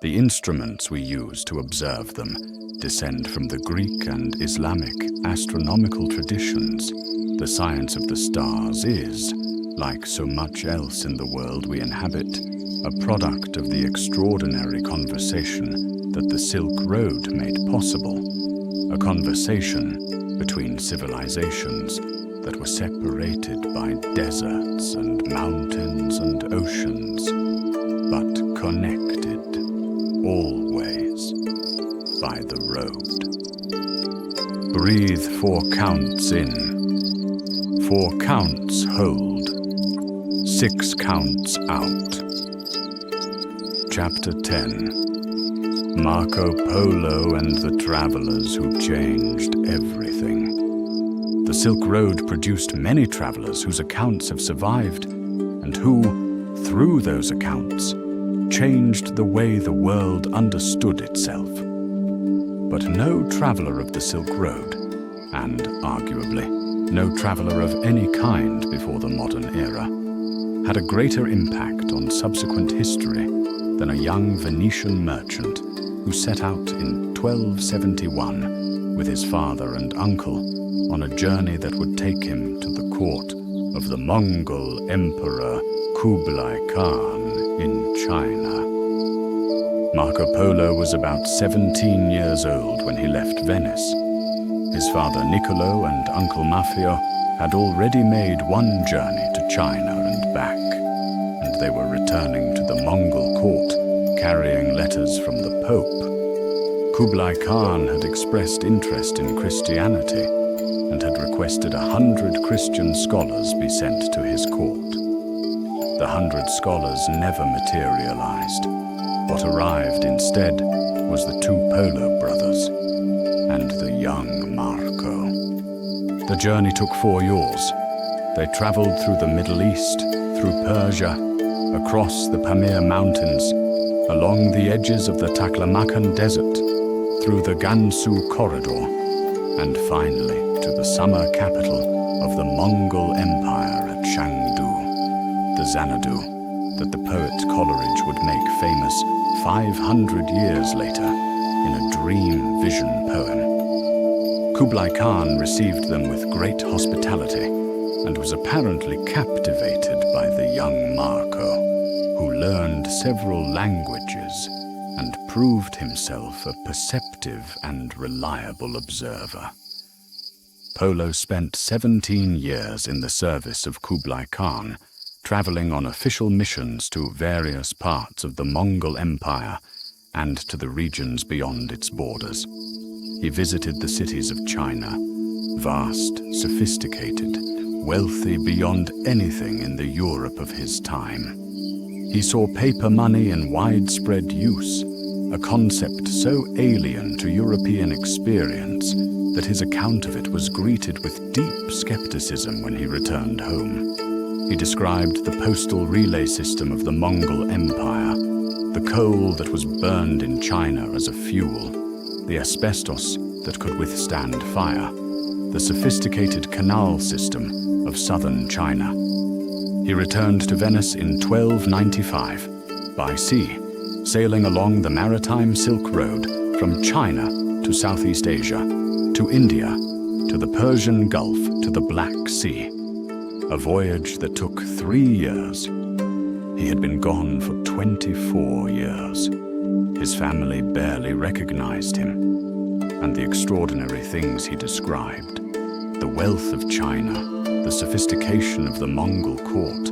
The instruments we use to observe them descend from the Greek and Islamic astronomical traditions. The science of the stars is, like so much else in the world we inhabit, a product of the extraordinary conversation that the Silk Road made possible, a conversation between civilizations that were separated by deserts and mountains and oceans, but connected always by the road. Breathe 4 counts in, 4 counts hold, 6 counts out. Chapter 10. Marco Polo and the Travelers Who Changed Everything. The Silk Road produced many travelers whose accounts have survived, and who, through those accounts, changed the way the world understood itself. But no traveler of the Silk Road, and arguably no traveler of any kind before the modern era, had a greater impact on subsequent history than a young Venetian merchant who set out in 1271 with his father and uncle on a journey that would take him to the court of the Mongol Emperor Kublai Khan in China. Marco Polo was about 17 years old when he left Venice. His father Niccolo and uncle Maffeo had already made one journey to China and back, and they were returning to the Mongol court carrying letters from the Pope. Kublai Khan had expressed interest in Christianity and had requested 100 Christian scholars be sent to his court. The 100 scholars never materialized. What arrived instead was the two Polo brothers and the young Marco. The journey took 4 years. They traveled through the Middle East, through Persia, across the Pamir Mountains, along the edges of the Taklamakan Desert, through the Gansu Corridor, and finally to the summer capital of the Mongol Empire at Chengdu, the Xanadu that the poet Coleridge would make famous 500 years later in a dream vision poem. Kublai Khan received them with great hospitality and was apparently captivated by the young Marco, who learned several languages and proved himself a perceptive and reliable observer. Polo spent 17 years in the service of Kublai Khan, traveling on official missions to various parts of the Mongol Empire and to the regions beyond its borders. He visited the cities of China, vast, sophisticated, wealthy beyond anything in the Europe of his time. He saw paper money in widespread use, a concept so alien to European experience that his account of it was greeted with deep skepticism when he returned home. He described the postal relay system of the Mongol Empire, the coal that was burned in China as a fuel, the asbestos that could withstand fire, the sophisticated canal system of southern China. He returned to Venice in 1295 by sea, sailing along the Maritime Silk Road from China to Southeast Asia, to India, to the Persian Gulf, to the Black Sea. A voyage that took 3 years. He had been gone for 24 years. His family barely recognized him, and the extraordinary things he described, the wealth of China, the sophistication of the Mongol court,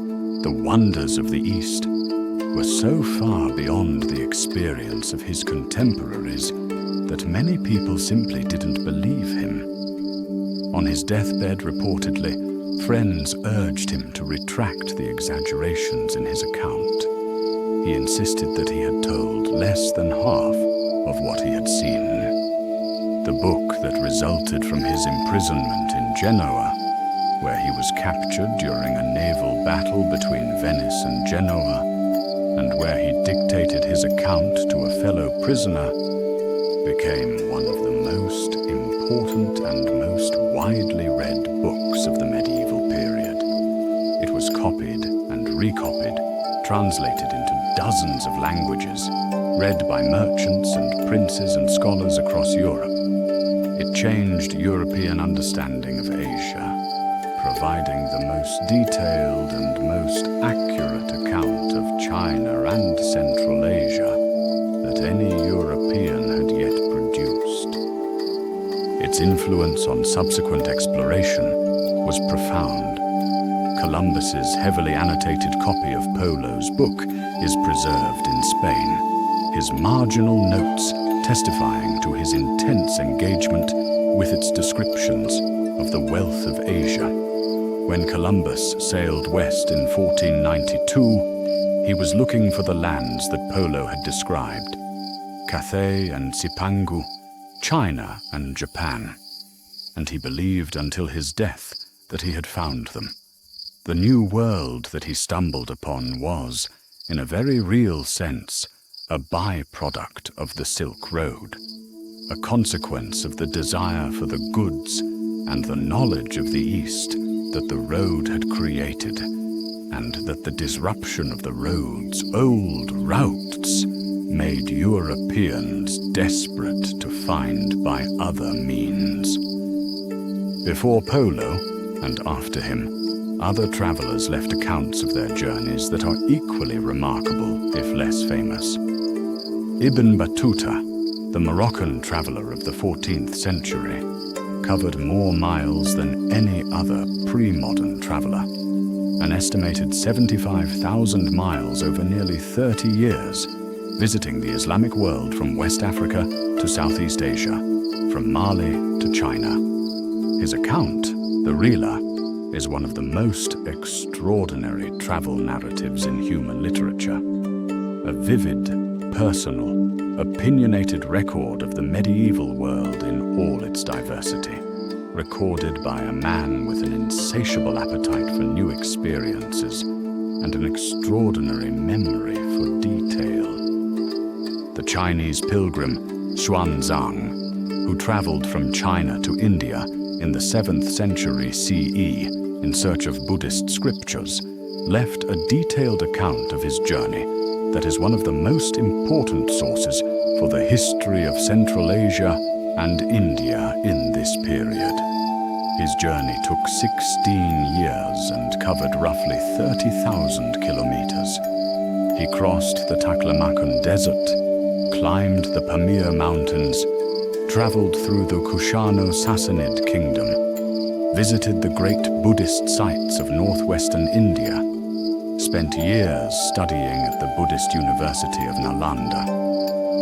the wonders of the East, were so far beyond the experience of his contemporaries that many people simply didn't believe him. On his deathbed, reportedly, friends urged him to retract the exaggerations in his account. He insisted that he had told less than half of what he had seen. The book that resulted from his imprisonment in Genoa, where he was captured during a naval battle between Venice and Genoa, and where he dictated his account to a fellow prisoner, became one of the most important and most widely read books of the medieval period. It was copied and recopied, translated into dozens of languages, read by merchants and princes and scholars across Europe. It changed European understanding of Asia, providing the most detailed and most accurate account of China and Central Asia that any European had yet produced. Its influence on subsequent exploration was profound. Columbus's heavily annotated copy of Polo's book is preserved in Spain, his marginal notes testifying to his intense engagement with its descriptions of the wealth of Asia. When Columbus sailed west in 1492, he was looking for the lands that Polo had described: Cathay and Cipangu, China and Japan. and he believed until his death that he had found them. The new world that he stumbled upon was, in a very real sense, a byproduct of the Silk Road, a consequence of the desire for the goods and the knowledge of the East that the road had created, and that the disruption of the road's old routes made Europeans desperate to find by other means. Before Polo, and after him, other travelers left accounts of their journeys that are equally remarkable, if less famous. Ibn Battuta, the Moroccan traveler of the 14th century, covered more miles than any other pre-modern traveler, an estimated 75,000 miles over nearly 30 years, visiting the Islamic world from West Africa to Southeast Asia, from Mali to China. His account, the Rila, is one of the most extraordinary travel narratives in human literature. A vivid, personal, opinionated record of the medieval world in all its diversity, recorded by a man with an insatiable appetite for new experiences and an extraordinary memory for detail. The Chinese pilgrim Xuanzang, who traveled from China to India in the 7th century CE in search of Buddhist scriptures, left a detailed account of his journey that is one of the most important sources for the history of Central Asia and India in this period. His journey took 16 years and covered roughly 30,000 kilometers. He crossed the Taklamakan Desert, climbed the Pamir Mountains, traveled through the Kushano-Sassanid kingdom, visited the great Buddhist sites of northwestern India, spent years studying at the Buddhist University of Nalanda,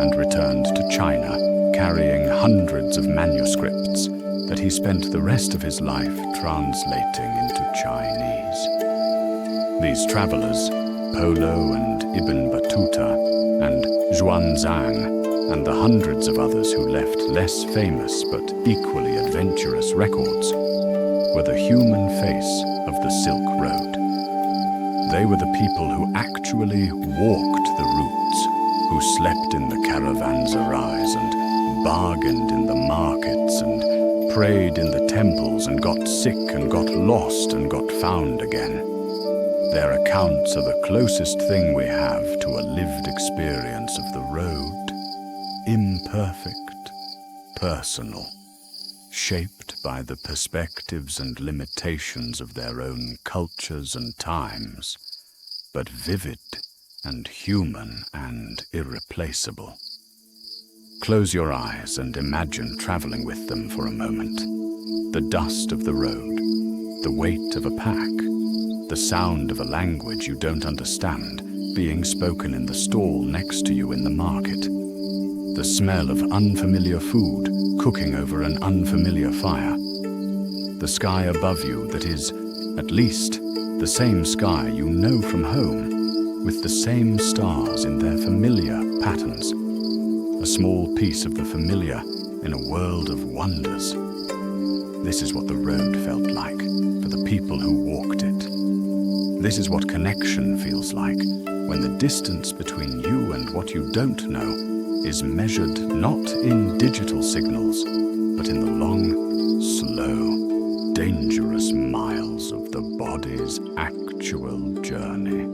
and returned to China carrying hundreds of manuscripts that he spent the rest of his life translating into Chinese. These travelers, Polo and Ibn Battuta and Xuanzang, and the hundreds of others who left less famous but equally adventurous records, were the human face of the Silk Road. They were the people who actually walked the routes, who slept in the caravanserais and bargained in the markets and prayed in the temples and got sick and got lost and got found again. Their accounts are the closest thing we have to a lived experience of the road. Imperfect, personal, shaped by the perspectives and limitations of their own cultures and times, but vivid and human and irreplaceable. Close your eyes and imagine traveling with them for a moment. The dust of the road, the weight of a pack, the sound of a language you don't understand being spoken in the stall next to you in the market, the smell of unfamiliar food cooking over an unfamiliar fire, the sky above you that is, at least, the same sky you know from home, with the same stars in their familiar patterns, a small piece of the familiar in a world of wonders. This is what the road felt like for the people who walked it. This is what connection feels like when the distance between you and what you don't know is measured not in digital signals, but in the long, slow, dangerous miles of the body's actual journey.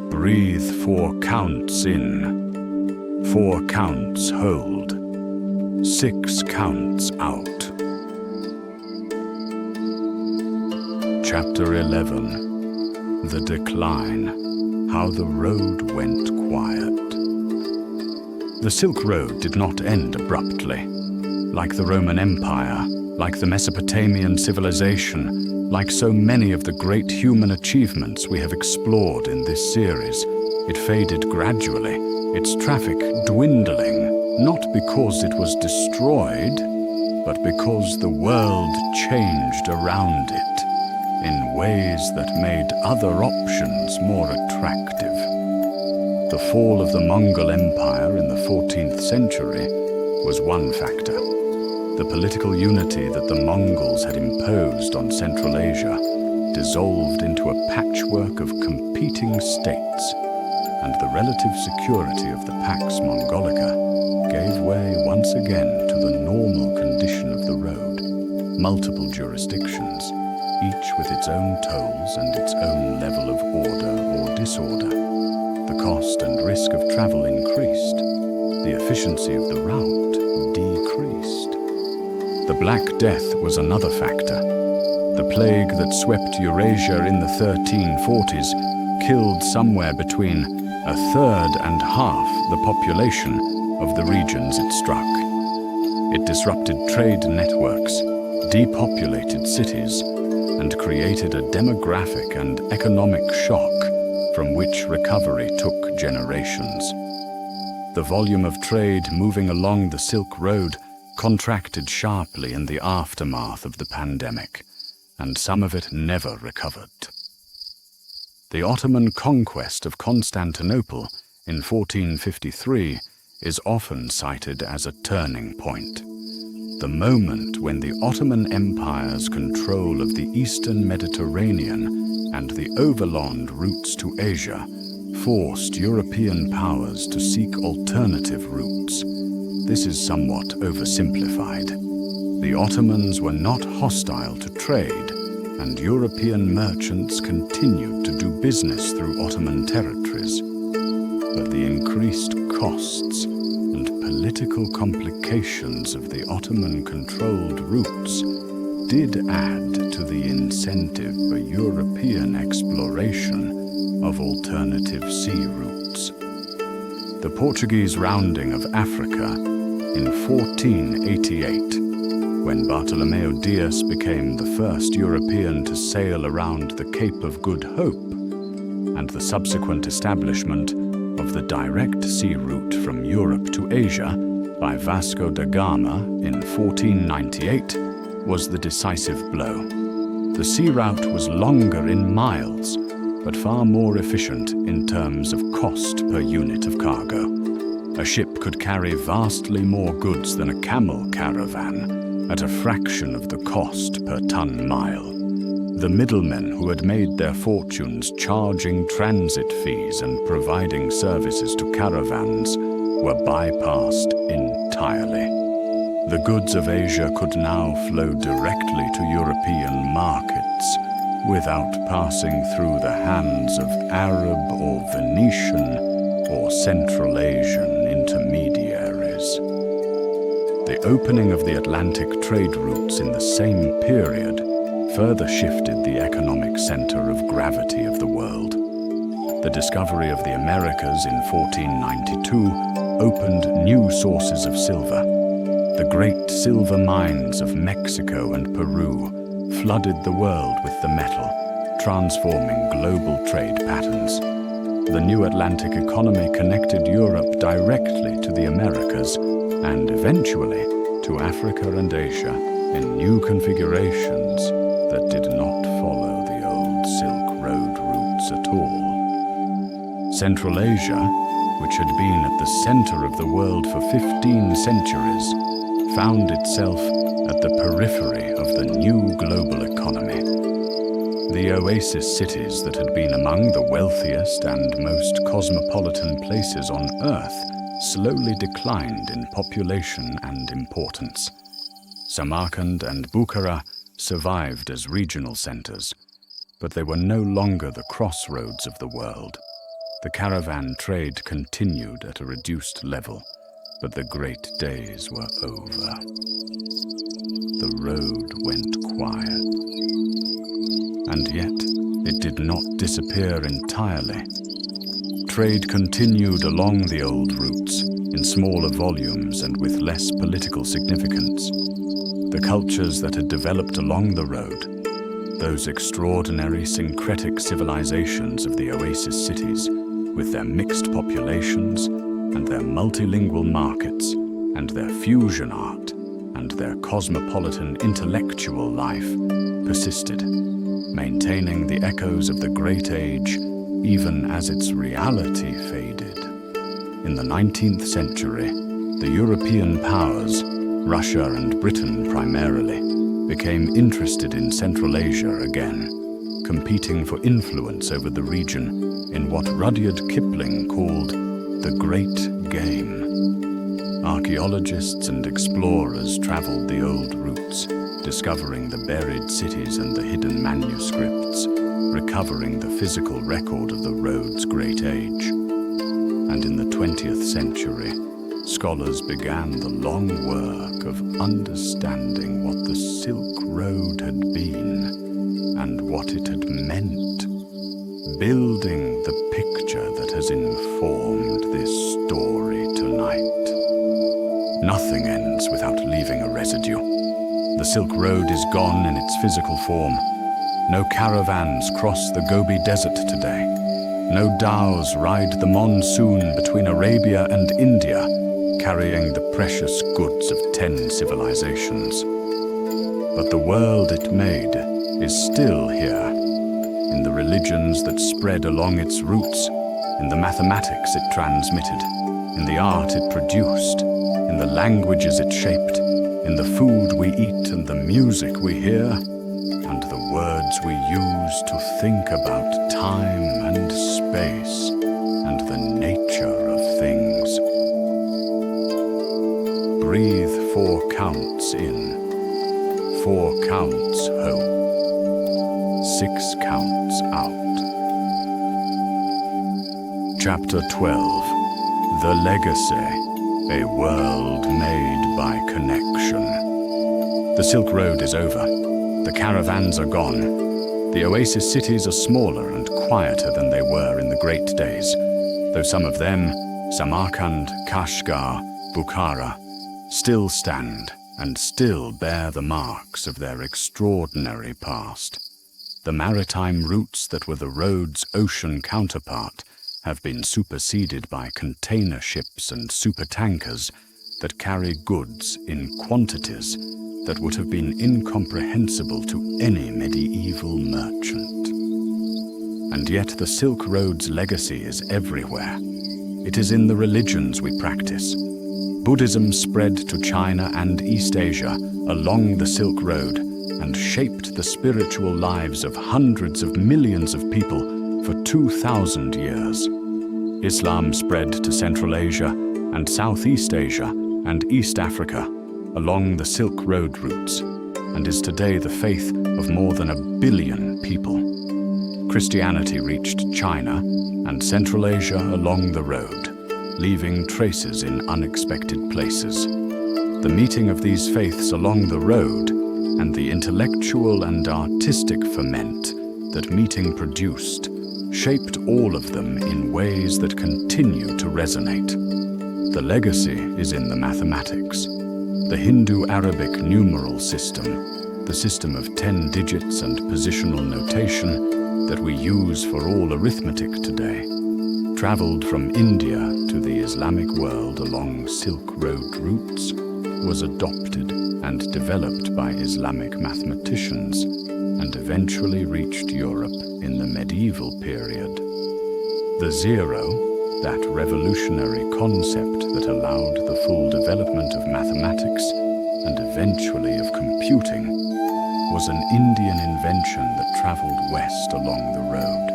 Breathe 4 counts in, 4 counts hold, 6 counts out. Chapter 11. The Decline, How the Road Went Quiet. The Silk Road did not end abruptly. Like the Roman Empire, like the Mesopotamian civilization, like so many of the great human achievements we have explored in this series, it faded gradually, its traffic dwindling, not because it was destroyed, but because the world changed around it in ways that made other options more attractive. The fall of the Mongol Empire in the 14th century was one factor. The political unity that the Mongols had imposed on Central Asia dissolved into a patchwork of competing states, and the relative security of the Pax Mongolica gave way once again to the normal condition of the road. Multiple jurisdictions, each with its own tolls and its own level of order or disorder. The cost and risk of travel increased. The efficiency of the route decreased. The Black Death was another factor. The plague that swept Eurasia in the 1340s killed somewhere between a third and half the population of the regions it struck. It disrupted trade networks, depopulated cities, and created a demographic and economic shock from which recovery took generations. The volume of trade moving along the Silk Road contracted sharply in the aftermath of the pandemic, and some of it never recovered. The Ottoman conquest of Constantinople in 1453 is often cited as a turning point. The moment when the Ottoman Empire's control of the Eastern Mediterranean and the overland routes to Asia forced European powers to seek alternative routes. This is somewhat oversimplified. The Ottomans were not hostile to trade, and European merchants continued to do business through Ottoman territories. But the increased costs and political complications of the Ottoman-controlled routes did add to the incentive for European exploration of alternative sea routes. The Portuguese rounding of Africa in 1488, when Bartolomeu Dias became the first European to sail around the Cape of Good Hope, and the subsequent establishment of the direct sea route from Europe to Asia by Vasco da Gama in 1498, was the decisive blow. The sea route was longer in miles, but far more efficient in terms of cost per unit of cargo. A ship could carry vastly more goods than a camel caravan at a fraction of the cost per ton-mile. The middlemen who had made their fortunes charging transit fees and providing services to caravans were bypassed entirely. The goods of Asia could now flow directly to European markets without passing through the hands of Arab or Venetian or Central Asian intermediaries. The opening of the Atlantic trade routes in the same period further shifted the economic center of gravity of the world. The discovery of the Americas in 1492 opened new sources of silver. The great silver mines of Mexico and Peru flooded the world with the metal, transforming global trade patterns. The new Atlantic economy connected Europe directly to the Americas and eventually to Africa and Asia in new configurations that did not follow the old Silk Road routes at all. Central Asia, which had been at the center of the world for 15 centuries, found itself at the periphery of the new global economy. The oasis cities that had been among the wealthiest and most cosmopolitan places on Earth slowly declined in population and importance. Samarkand and Bukhara survived as regional centers, but they were no longer the crossroads of the world. The caravan trade continued at a reduced level, but the great days were over. The road went quiet. And yet, it did not disappear entirely. Trade continued along the old routes, in smaller volumes and with less political significance. The cultures that had developed along the road, those extraordinary syncretic civilizations of the oasis cities, with their mixed populations and their multilingual markets and their fusion art and their cosmopolitan intellectual life, persisted, maintaining the echoes of the Great Age even as its reality faded. In the 19th century, the European powers, Russia and Britain primarily, became interested in Central Asia again, competing for influence over the region in what Rudyard Kipling called the Great Game. Archaeologists and explorers traveled the old routes, discovering the buried cities and the hidden manuscripts, recovering the physical record of the road's great age. And in the 20th century, scholars began the long work of understanding what the Silk Road had been and what it had meant, building the picture that has informed this story tonight. Nothing ends without leaving a residue. The Silk Road is gone in its physical form. No caravans cross the Gobi Desert today. No dhows ride the monsoon between Arabia and India, carrying the precious goods of 10 civilizations. But the world it made is still here, in the religions that spread along its routes, in the mathematics it transmitted, in the art it produced, in the languages it shaped, in the food we eat and the music we hear, and the words we use to think about time and space and the nature of things. Breathe 4 counts in, 4 counts hold, 6 counts out. Chapter 12. The Legacy, a world made by connection. The Silk Road is over. The caravans are gone. The oasis cities are smaller and quieter than they were in the great days, though some of them, Samarkand, Kashgar, Bukhara, still stand and still bear the marks of their extraordinary past. The maritime routes that were the road's ocean counterpart have been superseded by container ships and supertankers that carry goods in quantities that would have been incomprehensible to any medieval merchant. And yet the Silk Road's legacy is everywhere. It is in the religions we practice. Buddhism spread to China and East Asia along the Silk Road and shaped the spiritual lives of hundreds of millions of people for 2,000 years. Islam spread to Central Asia and Southeast Asia and East Africa along the Silk Road routes and is today the faith of more than 1 billion people. Christianity reached China and Central Asia along the road, leaving traces in unexpected places. The meeting of these faiths along the road and the intellectual and artistic ferment that meeting produced shaped all of them in ways that continue to resonate. The legacy is in the mathematics. The Hindu-Arabic numeral system, the system of 10 digits and positional notation that we use for all arithmetic today, traveled from India to the Islamic world along Silk Road routes, was adopted and developed by Islamic mathematicians and eventually reached Europe in the medieval period. The zero, that revolutionary concept that allowed the full development of mathematics and eventually of computing, was an Indian invention that traveled west along the road.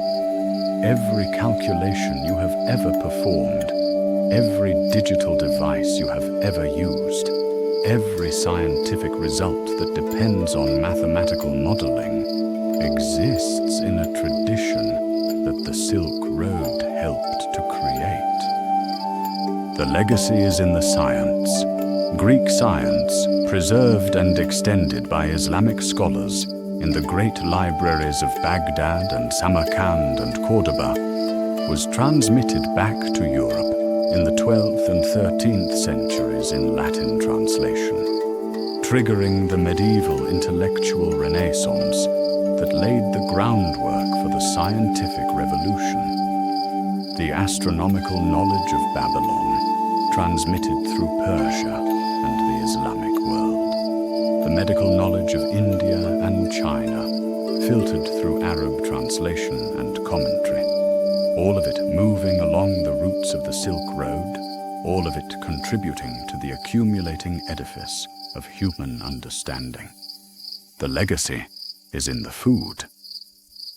Every calculation you have ever performed, every digital device you have ever used, every scientific result that depends on mathematical modeling exists in a tradition that the Silk Road helped to create. The legacy is in the science. Greek science, preserved and extended by Islamic scholars in the great libraries of Baghdad and Samarkand and Cordoba, was transmitted back to Europe in the 12th and 13th centuries in Latin translation, triggering the medieval intellectual renaissance that laid the groundwork for the scientific revolution. The astronomical knowledge of Babylon, transmitted through Persia and the Islamic world. The medical knowledge of India and China, filtered through Arab translation and commentary. All of it moving along the routes of the Silk Road, all of it contributing to the accumulating edifice of human understanding. The legacy is in the food.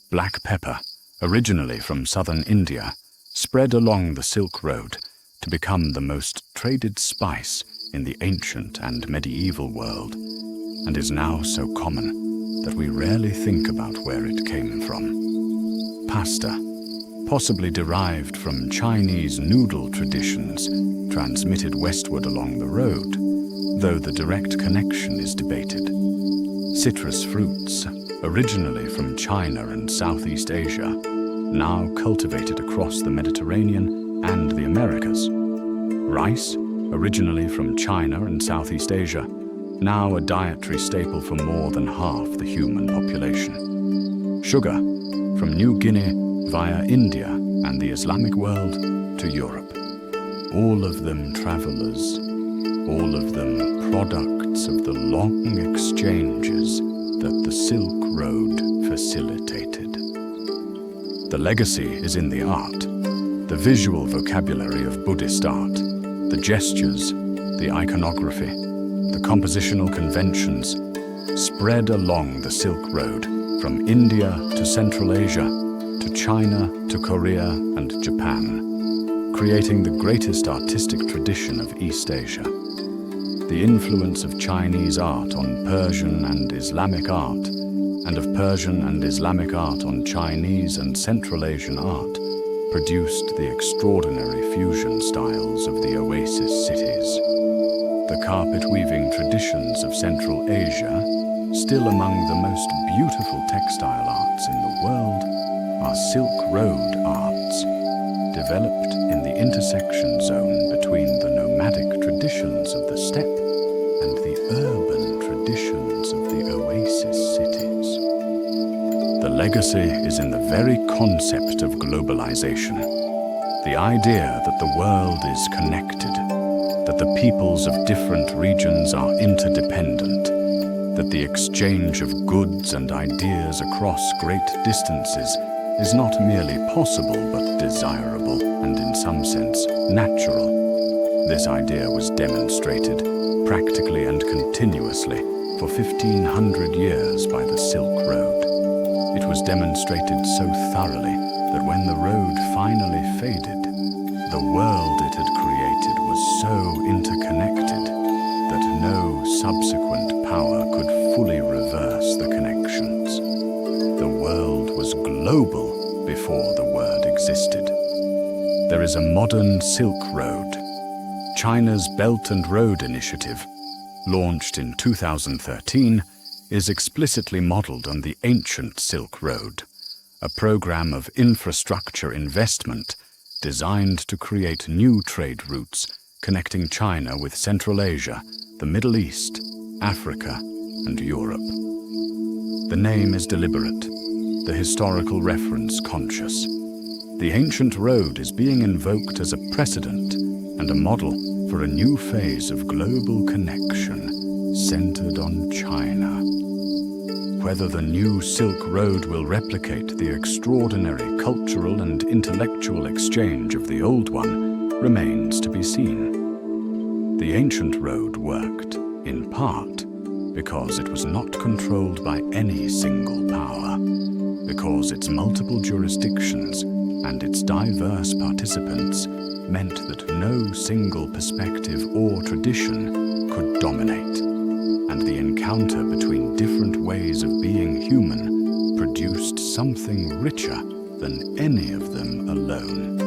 Black pepper, originally from southern India, spread along the Silk Road to become the most traded spice in the ancient and medieval world, and is now so common that we rarely think about where it came from. Pasta, possibly derived from Chinese noodle traditions transmitted westward along the road, though the direct connection is debated. Citrus fruits, originally from China and Southeast Asia, now cultivated across the Mediterranean and the Americas. Rice, originally from China and Southeast Asia, now a dietary staple for more than half the human population. Sugar, from New Guinea via India and the Islamic world to Europe. All of them travelers, all of them products of the long exchanges that the Silk Road facilitated. The legacy is in the art, the visual vocabulary of Buddhist art, the gestures, the iconography, the compositional conventions spread along the Silk Road from India to Central Asia, to China to Korea and Japan, creating the greatest artistic tradition of East Asia. The influence of Chinese art on Persian and Islamic art, and of Persian and Islamic art on Chinese and Central Asian art, produced the extraordinary fusion styles of the oasis cities. The carpet-weaving traditions of Central Asia, still among the most beautiful textile arts in the world, are Silk Road arts, developed in the intersection zone between the nomadic traditions of the steppe and the urban traditions of the oasis cities. The legacy is in the very concept of globalization, the idea that the world is connected, that the peoples of different regions are interdependent, that the exchange of goods and ideas across great distances is not merely possible but desirable and in some sense natural. This idea was demonstrated practically and continuously for 1500 years by the Silk Road. It was demonstrated so thoroughly that when the road finally faded, the world it had created was so interconnected that no subsequent power could fully reverse the connections. The world was global before the word existed. There is a modern Silk Road. China's Belt and Road Initiative, launched in 2013, is explicitly modeled on the ancient Silk Road, a program of infrastructure investment designed to create new trade routes connecting China with Central Asia, the Middle East, Africa, and Europe. The name is deliberate, the historical reference conscious. The ancient road is being invoked as a precedent and a model for a new phase of global connection centered on China. Whether the new Silk Road will replicate the extraordinary cultural and intellectual exchange of the old one remains to be seen. The ancient road worked, in part, because it was not controlled by any single power, because its multiple jurisdictions and its diverse participants meant that no single perspective or tradition could dominate, and the encounter between different ways of being human produced something richer than any of them alone.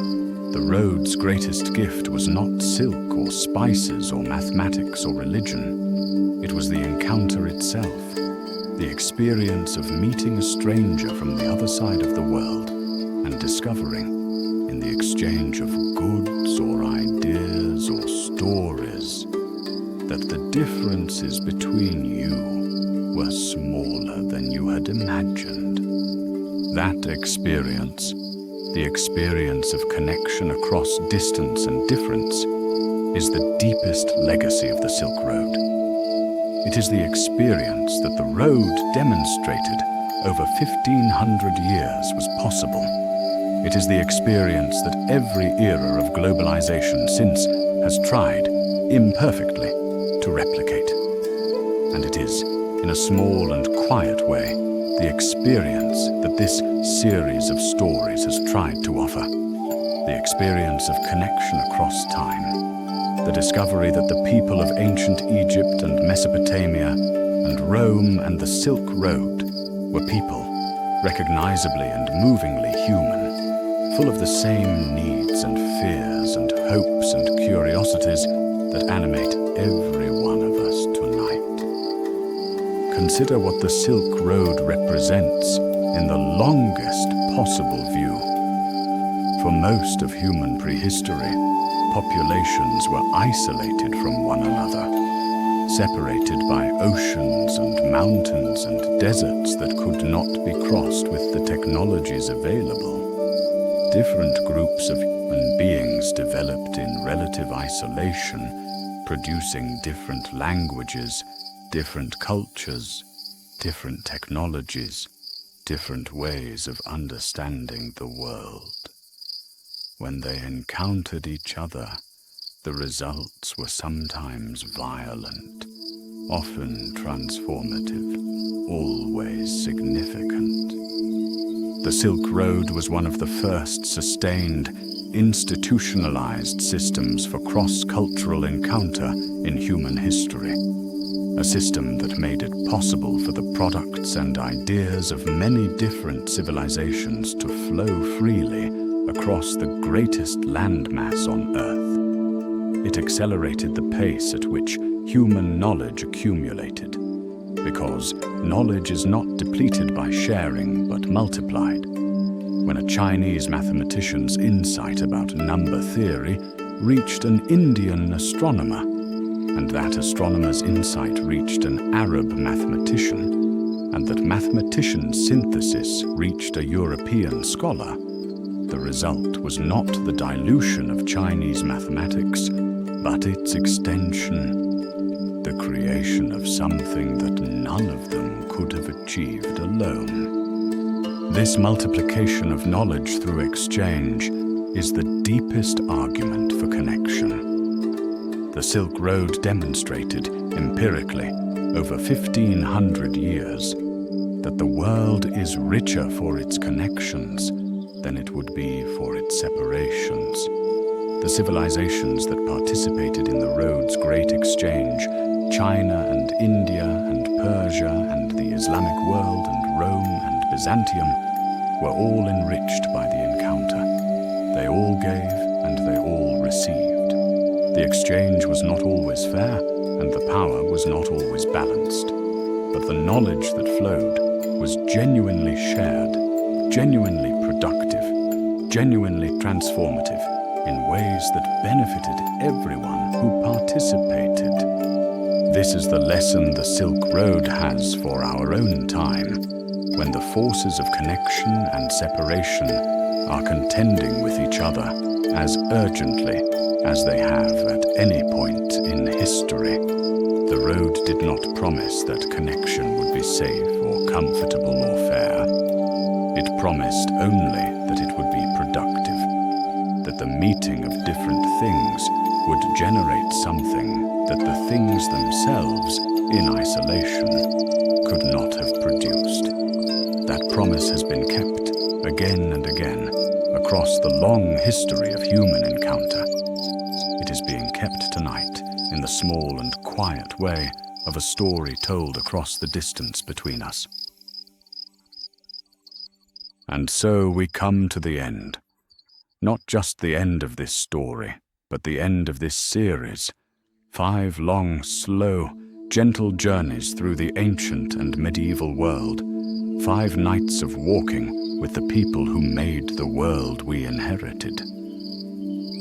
The road's greatest gift was not silk or spices or mathematics or religion. It was the encounter itself, the experience of meeting a stranger from the other side of the world and discovering, in the exchange of goods or ideas or stories, that the differences between you were smaller than you had imagined. That experience, the experience of connection across distance and difference, is the deepest legacy of the Silk Road. It is the experience that the road demonstrated over 1500 years was possible. It is the experience that every era of globalization since has tried, imperfectly, to replicate. And it is, in a small and quiet way, the experience that this series of stories has tried to offer. The experience of connection across time. The discovery that the people of ancient Egypt and Mesopotamia and Rome and the Silk Road were people, recognizably and movingly human, full of the same needs and fears and hopes and curiosities that animate every one of us tonight. Consider what the Silk Road represents in the longest possible view. For most of human prehistory, populations were isolated from one another, separated by oceans and mountains and deserts that could not be crossed with the technologies available. Different groups of human beings developed in relative isolation, producing different languages, different cultures, different technologies, different ways of understanding the world. When they encountered each other, the results were sometimes violent, often transformative, always significant. The Silk Road was one of the first sustained, institutionalized systems for cross-cultural encounter in human history. A system that made it possible for the products and ideas of many different civilizations to flow freely across the greatest landmass on Earth. It accelerated the pace at which human knowledge accumulated, because knowledge is not depleted by sharing but multiplied. When a Chinese mathematician's insight about number theory reached an Indian astronomer, and that astronomer's insight reached an Arab mathematician, and that mathematician's synthesis reached a European scholar, the result was not the dilution of Chinese mathematics, but its extension, the creation of something that none of them could have achieved alone. This multiplication of knowledge through exchange is the deepest argument for connection. The Silk Road demonstrated, empirically, over 1,500 years, that the world is richer for its connections than it would be for its separations. The civilizations that participated in the road's great exchange, China and India and Persia and the Islamic world and Rome and Byzantium, were all enriched by the encounter. They all gave and they all received. The exchange was not always fair, and the power was not always balanced. But the knowledge that flowed was genuinely shared, genuinely productive, genuinely transformative, in ways that benefited everyone who participated. This is the lesson the Silk Road has for our own time, when the forces of connection and separation are contending with each other as urgently as they have at any point in history. The road did not promise that connection would be safe or comfortable or fair. It promised only that it would be productive, that the meeting of different things would generate something that the things themselves, in isolation, could not have produced. That promise has been kept again and again across the long history of human encounter. It is being kept tonight in the small and quiet way of a story told across the distance between us. And so we come to the end. Not just the end of this story, but the end of this series. 5 long, slow, gentle journeys through the ancient and medieval world. 5 nights of walking with the people who made the world we inherited.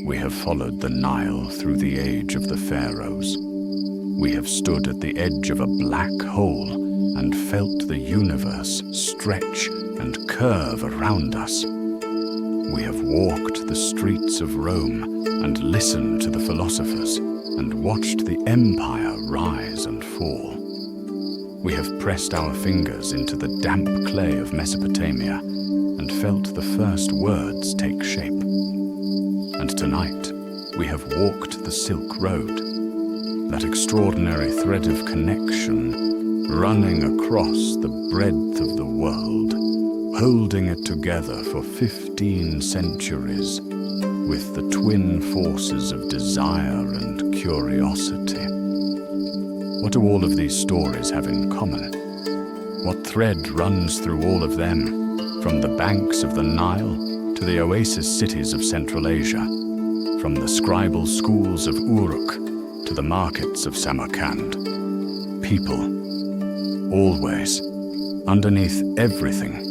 We have followed the Nile through the age of the pharaohs. We have stood at the edge of a black hole and felt the universe stretch and curve around us. We have walked the streets of Rome and listened to the philosophers and watched the empire rise and fall. We have pressed our fingers into the damp clay of Mesopotamia and felt the first words take shape. And tonight, we have walked the Silk Road. that extraordinary thread of connection running across the breadth of the world, holding it together for 15 centuries with the twin forces of desire and curiosity. What do all of these stories have in common? What thread runs through all of them, from the banks of the Nile to the oasis cities of Central Asia, from the scribal schools of Uruk to the markets of Samarkand? People, always, underneath everything,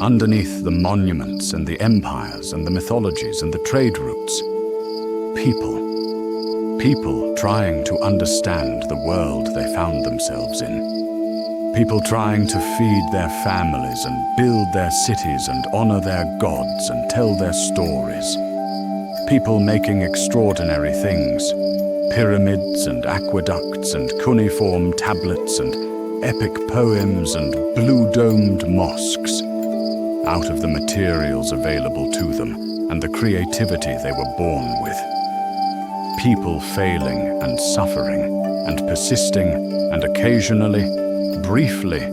underneath the monuments and the empires and the mythologies and the trade routes. People trying to understand the world they found themselves in. People trying to feed their families and build their cities and honor their gods and tell their stories. People making extraordinary things, pyramids and aqueducts and cuneiform tablets and epic poems and blue-domed mosques, out of the materials available to them and the creativity they were born with. People failing and suffering and persisting and occasionally, briefly,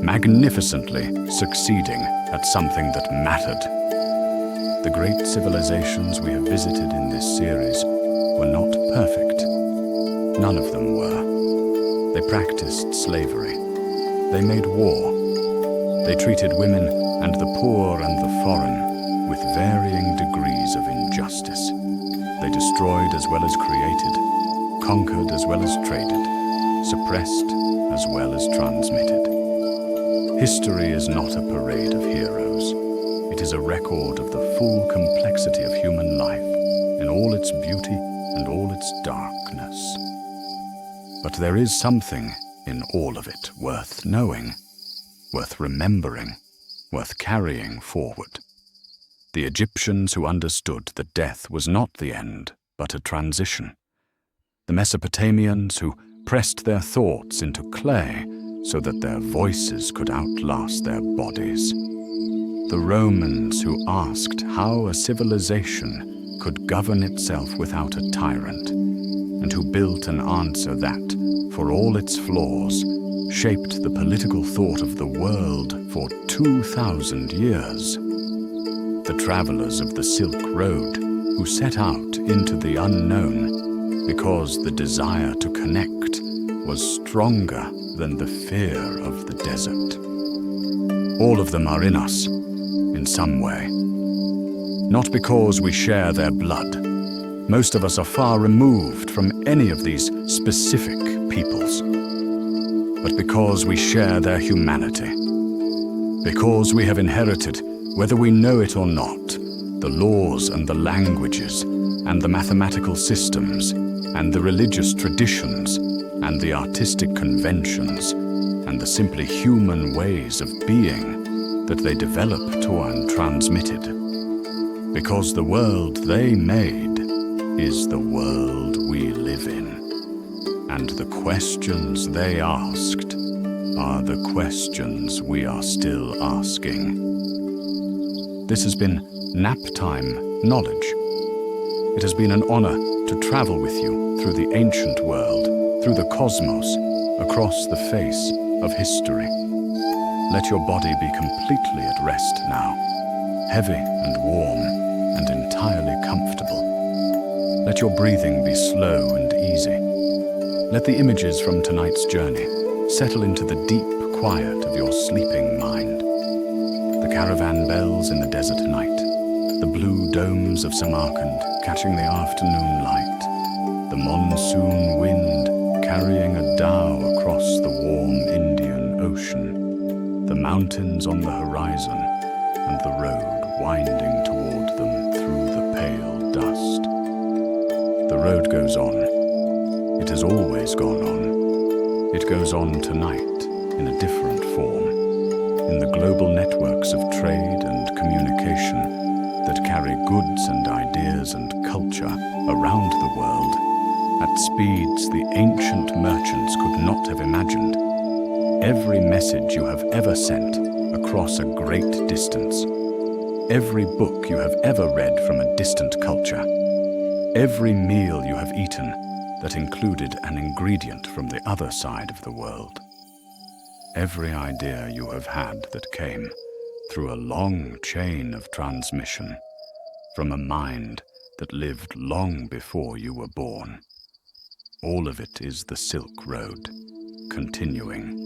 magnificently succeeding at something that mattered. The great civilizations we have visited in this series were not perfect. None of them were. They practiced slavery. They made war. They treated women and the poor and the foreign with varying degrees of injustice. They destroyed as well as created, conquered as well as traded, suppressed as well as transmitted. History is not a parade of heroes. It is a record of the full complexity of human life in all its beauty and all its darkness. But there is something in all of it worth knowing, worth remembering, worth carrying forward. The Egyptians who understood that death was not the end, but a transition. The Mesopotamians who pressed their thoughts into clay so that their voices could outlast their bodies. The Romans who asked how a civilization could govern itself without a tyrant, and who built an answer that, for all its flaws, shaped the political thought of the world for 2,000 years. The travelers of the Silk Road who set out into the unknown because the desire to connect was stronger than the fear of the desert. All of them are in us, in some way. Not because we share their blood. Most of us are far removed from any of these specific peoples. But because we share their humanity. Because we have inherited, whether we know it or not, the laws and the languages and the mathematical systems and the religious traditions and the artistic conventions and the simply human ways of being that they developed or transmitted. Because the world they made is the world we live in. And the questions they asked are the questions we are still asking. This has been Naptime Knowledge. It has been an honor to travel with you through the ancient world, through the cosmos, across the face of history. Let your body be completely at rest now, heavy and warm and entirely comfortable. Let your breathing be slow and easy. Let the images from tonight's journey settle into the deep quiet of your sleeping mind. The caravan bells in the desert night, the blue domes of Samarkand catching the afternoon light, the monsoon wind carrying a dhow across the warm Indian Ocean, the mountains on the horizon, and the road winding toward them through the pale dust. The road goes on. It has always gone on. It goes on tonight in a different form, in the global networks of trade and communication that carry goods and ideas and culture around the world at speeds the ancient merchants could not have imagined. Every message you have ever sent across a great distance, every book you have ever read from a distant culture, every meal you have eaten that included an ingredient from the other side of the world. Every idea you have had that came through a long chain of transmission from a mind that lived long before you were born. All of it is the Silk Road, continuing.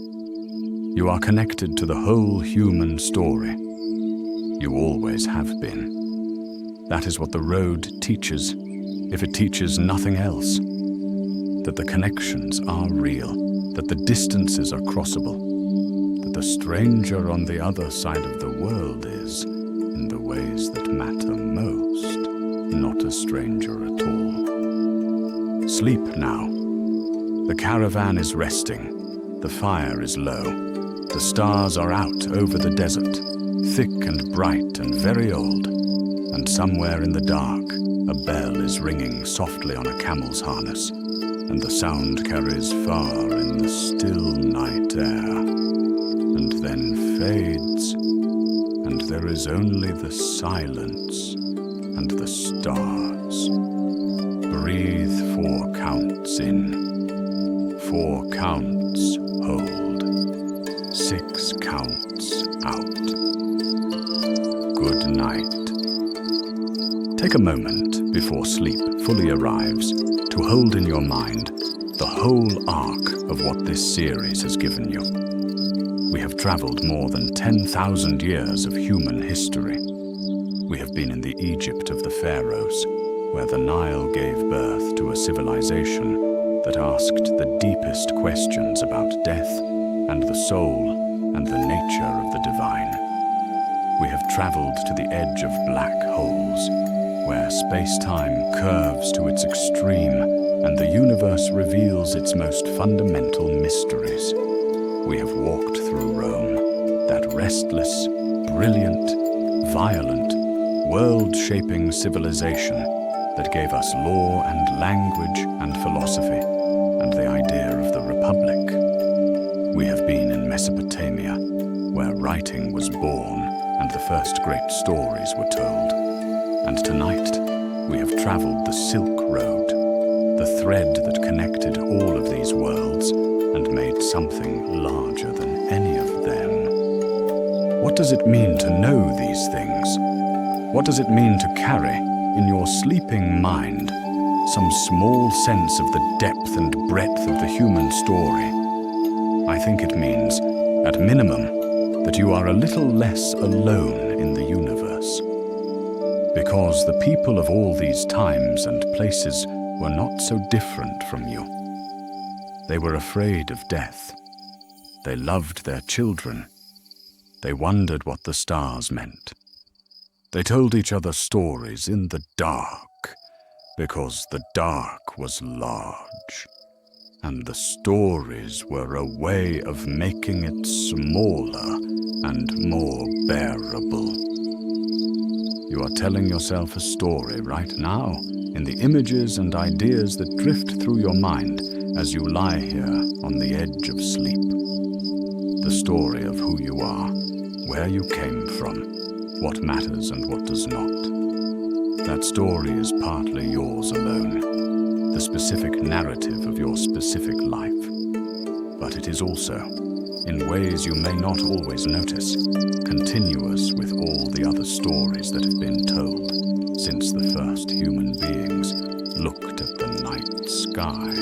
You are connected to the whole human story. You always have been. That is what the road teaches, if it teaches nothing else. That the connections are real, that the distances are crossable, that the stranger on the other side of the world is, in the ways that matter most, not a stranger at all. Sleep now. The caravan is resting. The fire is low. The stars are out over the desert, thick and bright and very old. And somewhere in the dark, a bell is ringing softly on a camel's harness, and the sound carries far in the still night air, and then fades, and there is only the silence and the stars. Breathe 4 counts in, 4 counts hold, 6 counts out. Good night. Take a moment before sleep fully arrives to hold in your mind the whole arc of what this series has given you. We have traveled more than 10,000 years of human history. We have been in the Egypt of the pharaohs, where the Nile gave birth to a civilization that asked the deepest questions about death and the soul and the nature of the divine. We have traveled to the edge of black holes, where space-time curves to its extreme and the universe reveals its most fundamental mysteries. We have walked through Rome, that restless, brilliant, violent, world-shaping civilization that gave us law and language and philosophy and the idea of the Republic. We have been in Mesopotamia, where writing was born and the first great stories were told. And tonight, we have traveled the Silk Road, the thread that connected all of these worlds and made something larger than any of them. What does it mean to know these things? What does it mean to carry, in your sleeping mind, some small sense of the depth and breadth of the human story? I think it means, at minimum, that you are a little less alone in the universe. Because the people of all these times and places were not so different from you. They were afraid of death. They loved their children. They wondered what the stars meant. They told each other stories in the dark, because the dark was large, and the stories were a way of making it smaller and more bearable. You are telling yourself a story right now, in the images and ideas that drift through your mind as you lie here on the edge of sleep. The story of who you are, where you came from, what matters and what does not. That story is partly yours alone, the specific narrative of your specific life. But it is also, in ways you may not always notice, continuous with all the other stories that have been told since the first human beings looked at the night sky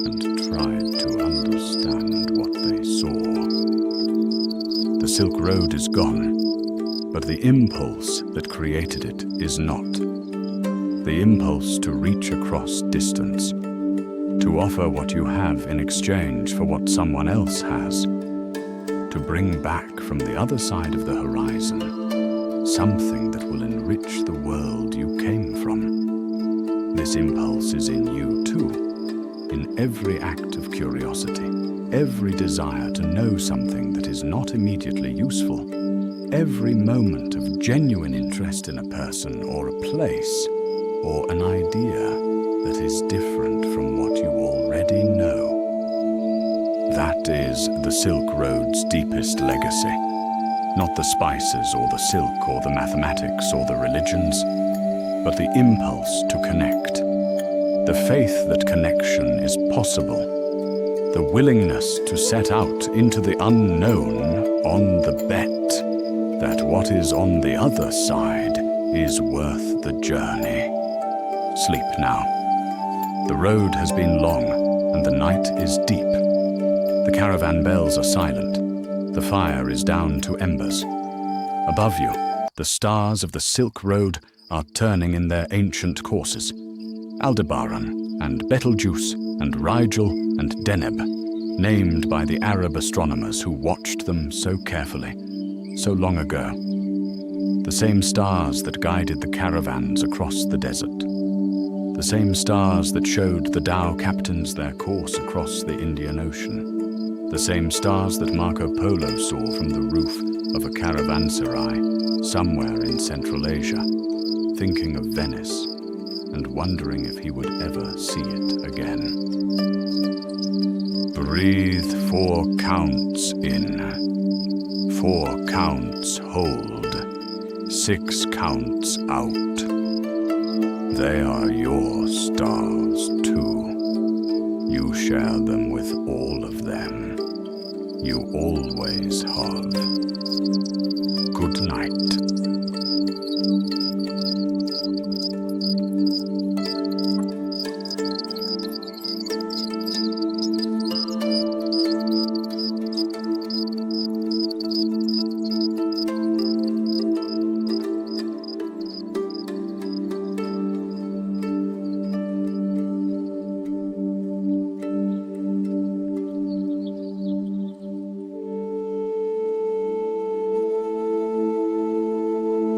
and tried to understand what they saw. The Silk Road is gone, but the impulse that created it is not. The impulse to reach across distance, to offer what you have in exchange for what someone else has, to bring back from the other side of the horizon something that will enrich the world you came from. This impulse is in you too, in every act of curiosity, every desire to know something that is not immediately useful, every moment of genuine interest in a person or a place or an idea that is different from what you already know. That is the Silk Road's deepest legacy. Not the spices or the silk or the mathematics or the religions, but the impulse to connect. the faith that connection is possible, the willingness to set out into the unknown on the bet that what is on the other side is worth the journey. Sleep now. The road has been long, and the night is deep. The caravan bells are silent. The fire is down to embers. Above you, the stars of the Silk Road are turning in their ancient courses. Aldebaran and Betelgeuse and Rigel and Deneb, named by the Arab astronomers who watched them so carefully, so long ago. The same stars that guided the caravans across the desert. The same stars that showed the dhow captains their course across the Indian Ocean. The same stars that Marco Polo saw from the roof of a caravanserai somewhere in Central Asia, thinking of Venice and wondering if he would ever see it again. Breathe 4 counts in, 4 counts hold, 6 counts out. They are your stars too. You share them with all of them. You always have. Good night.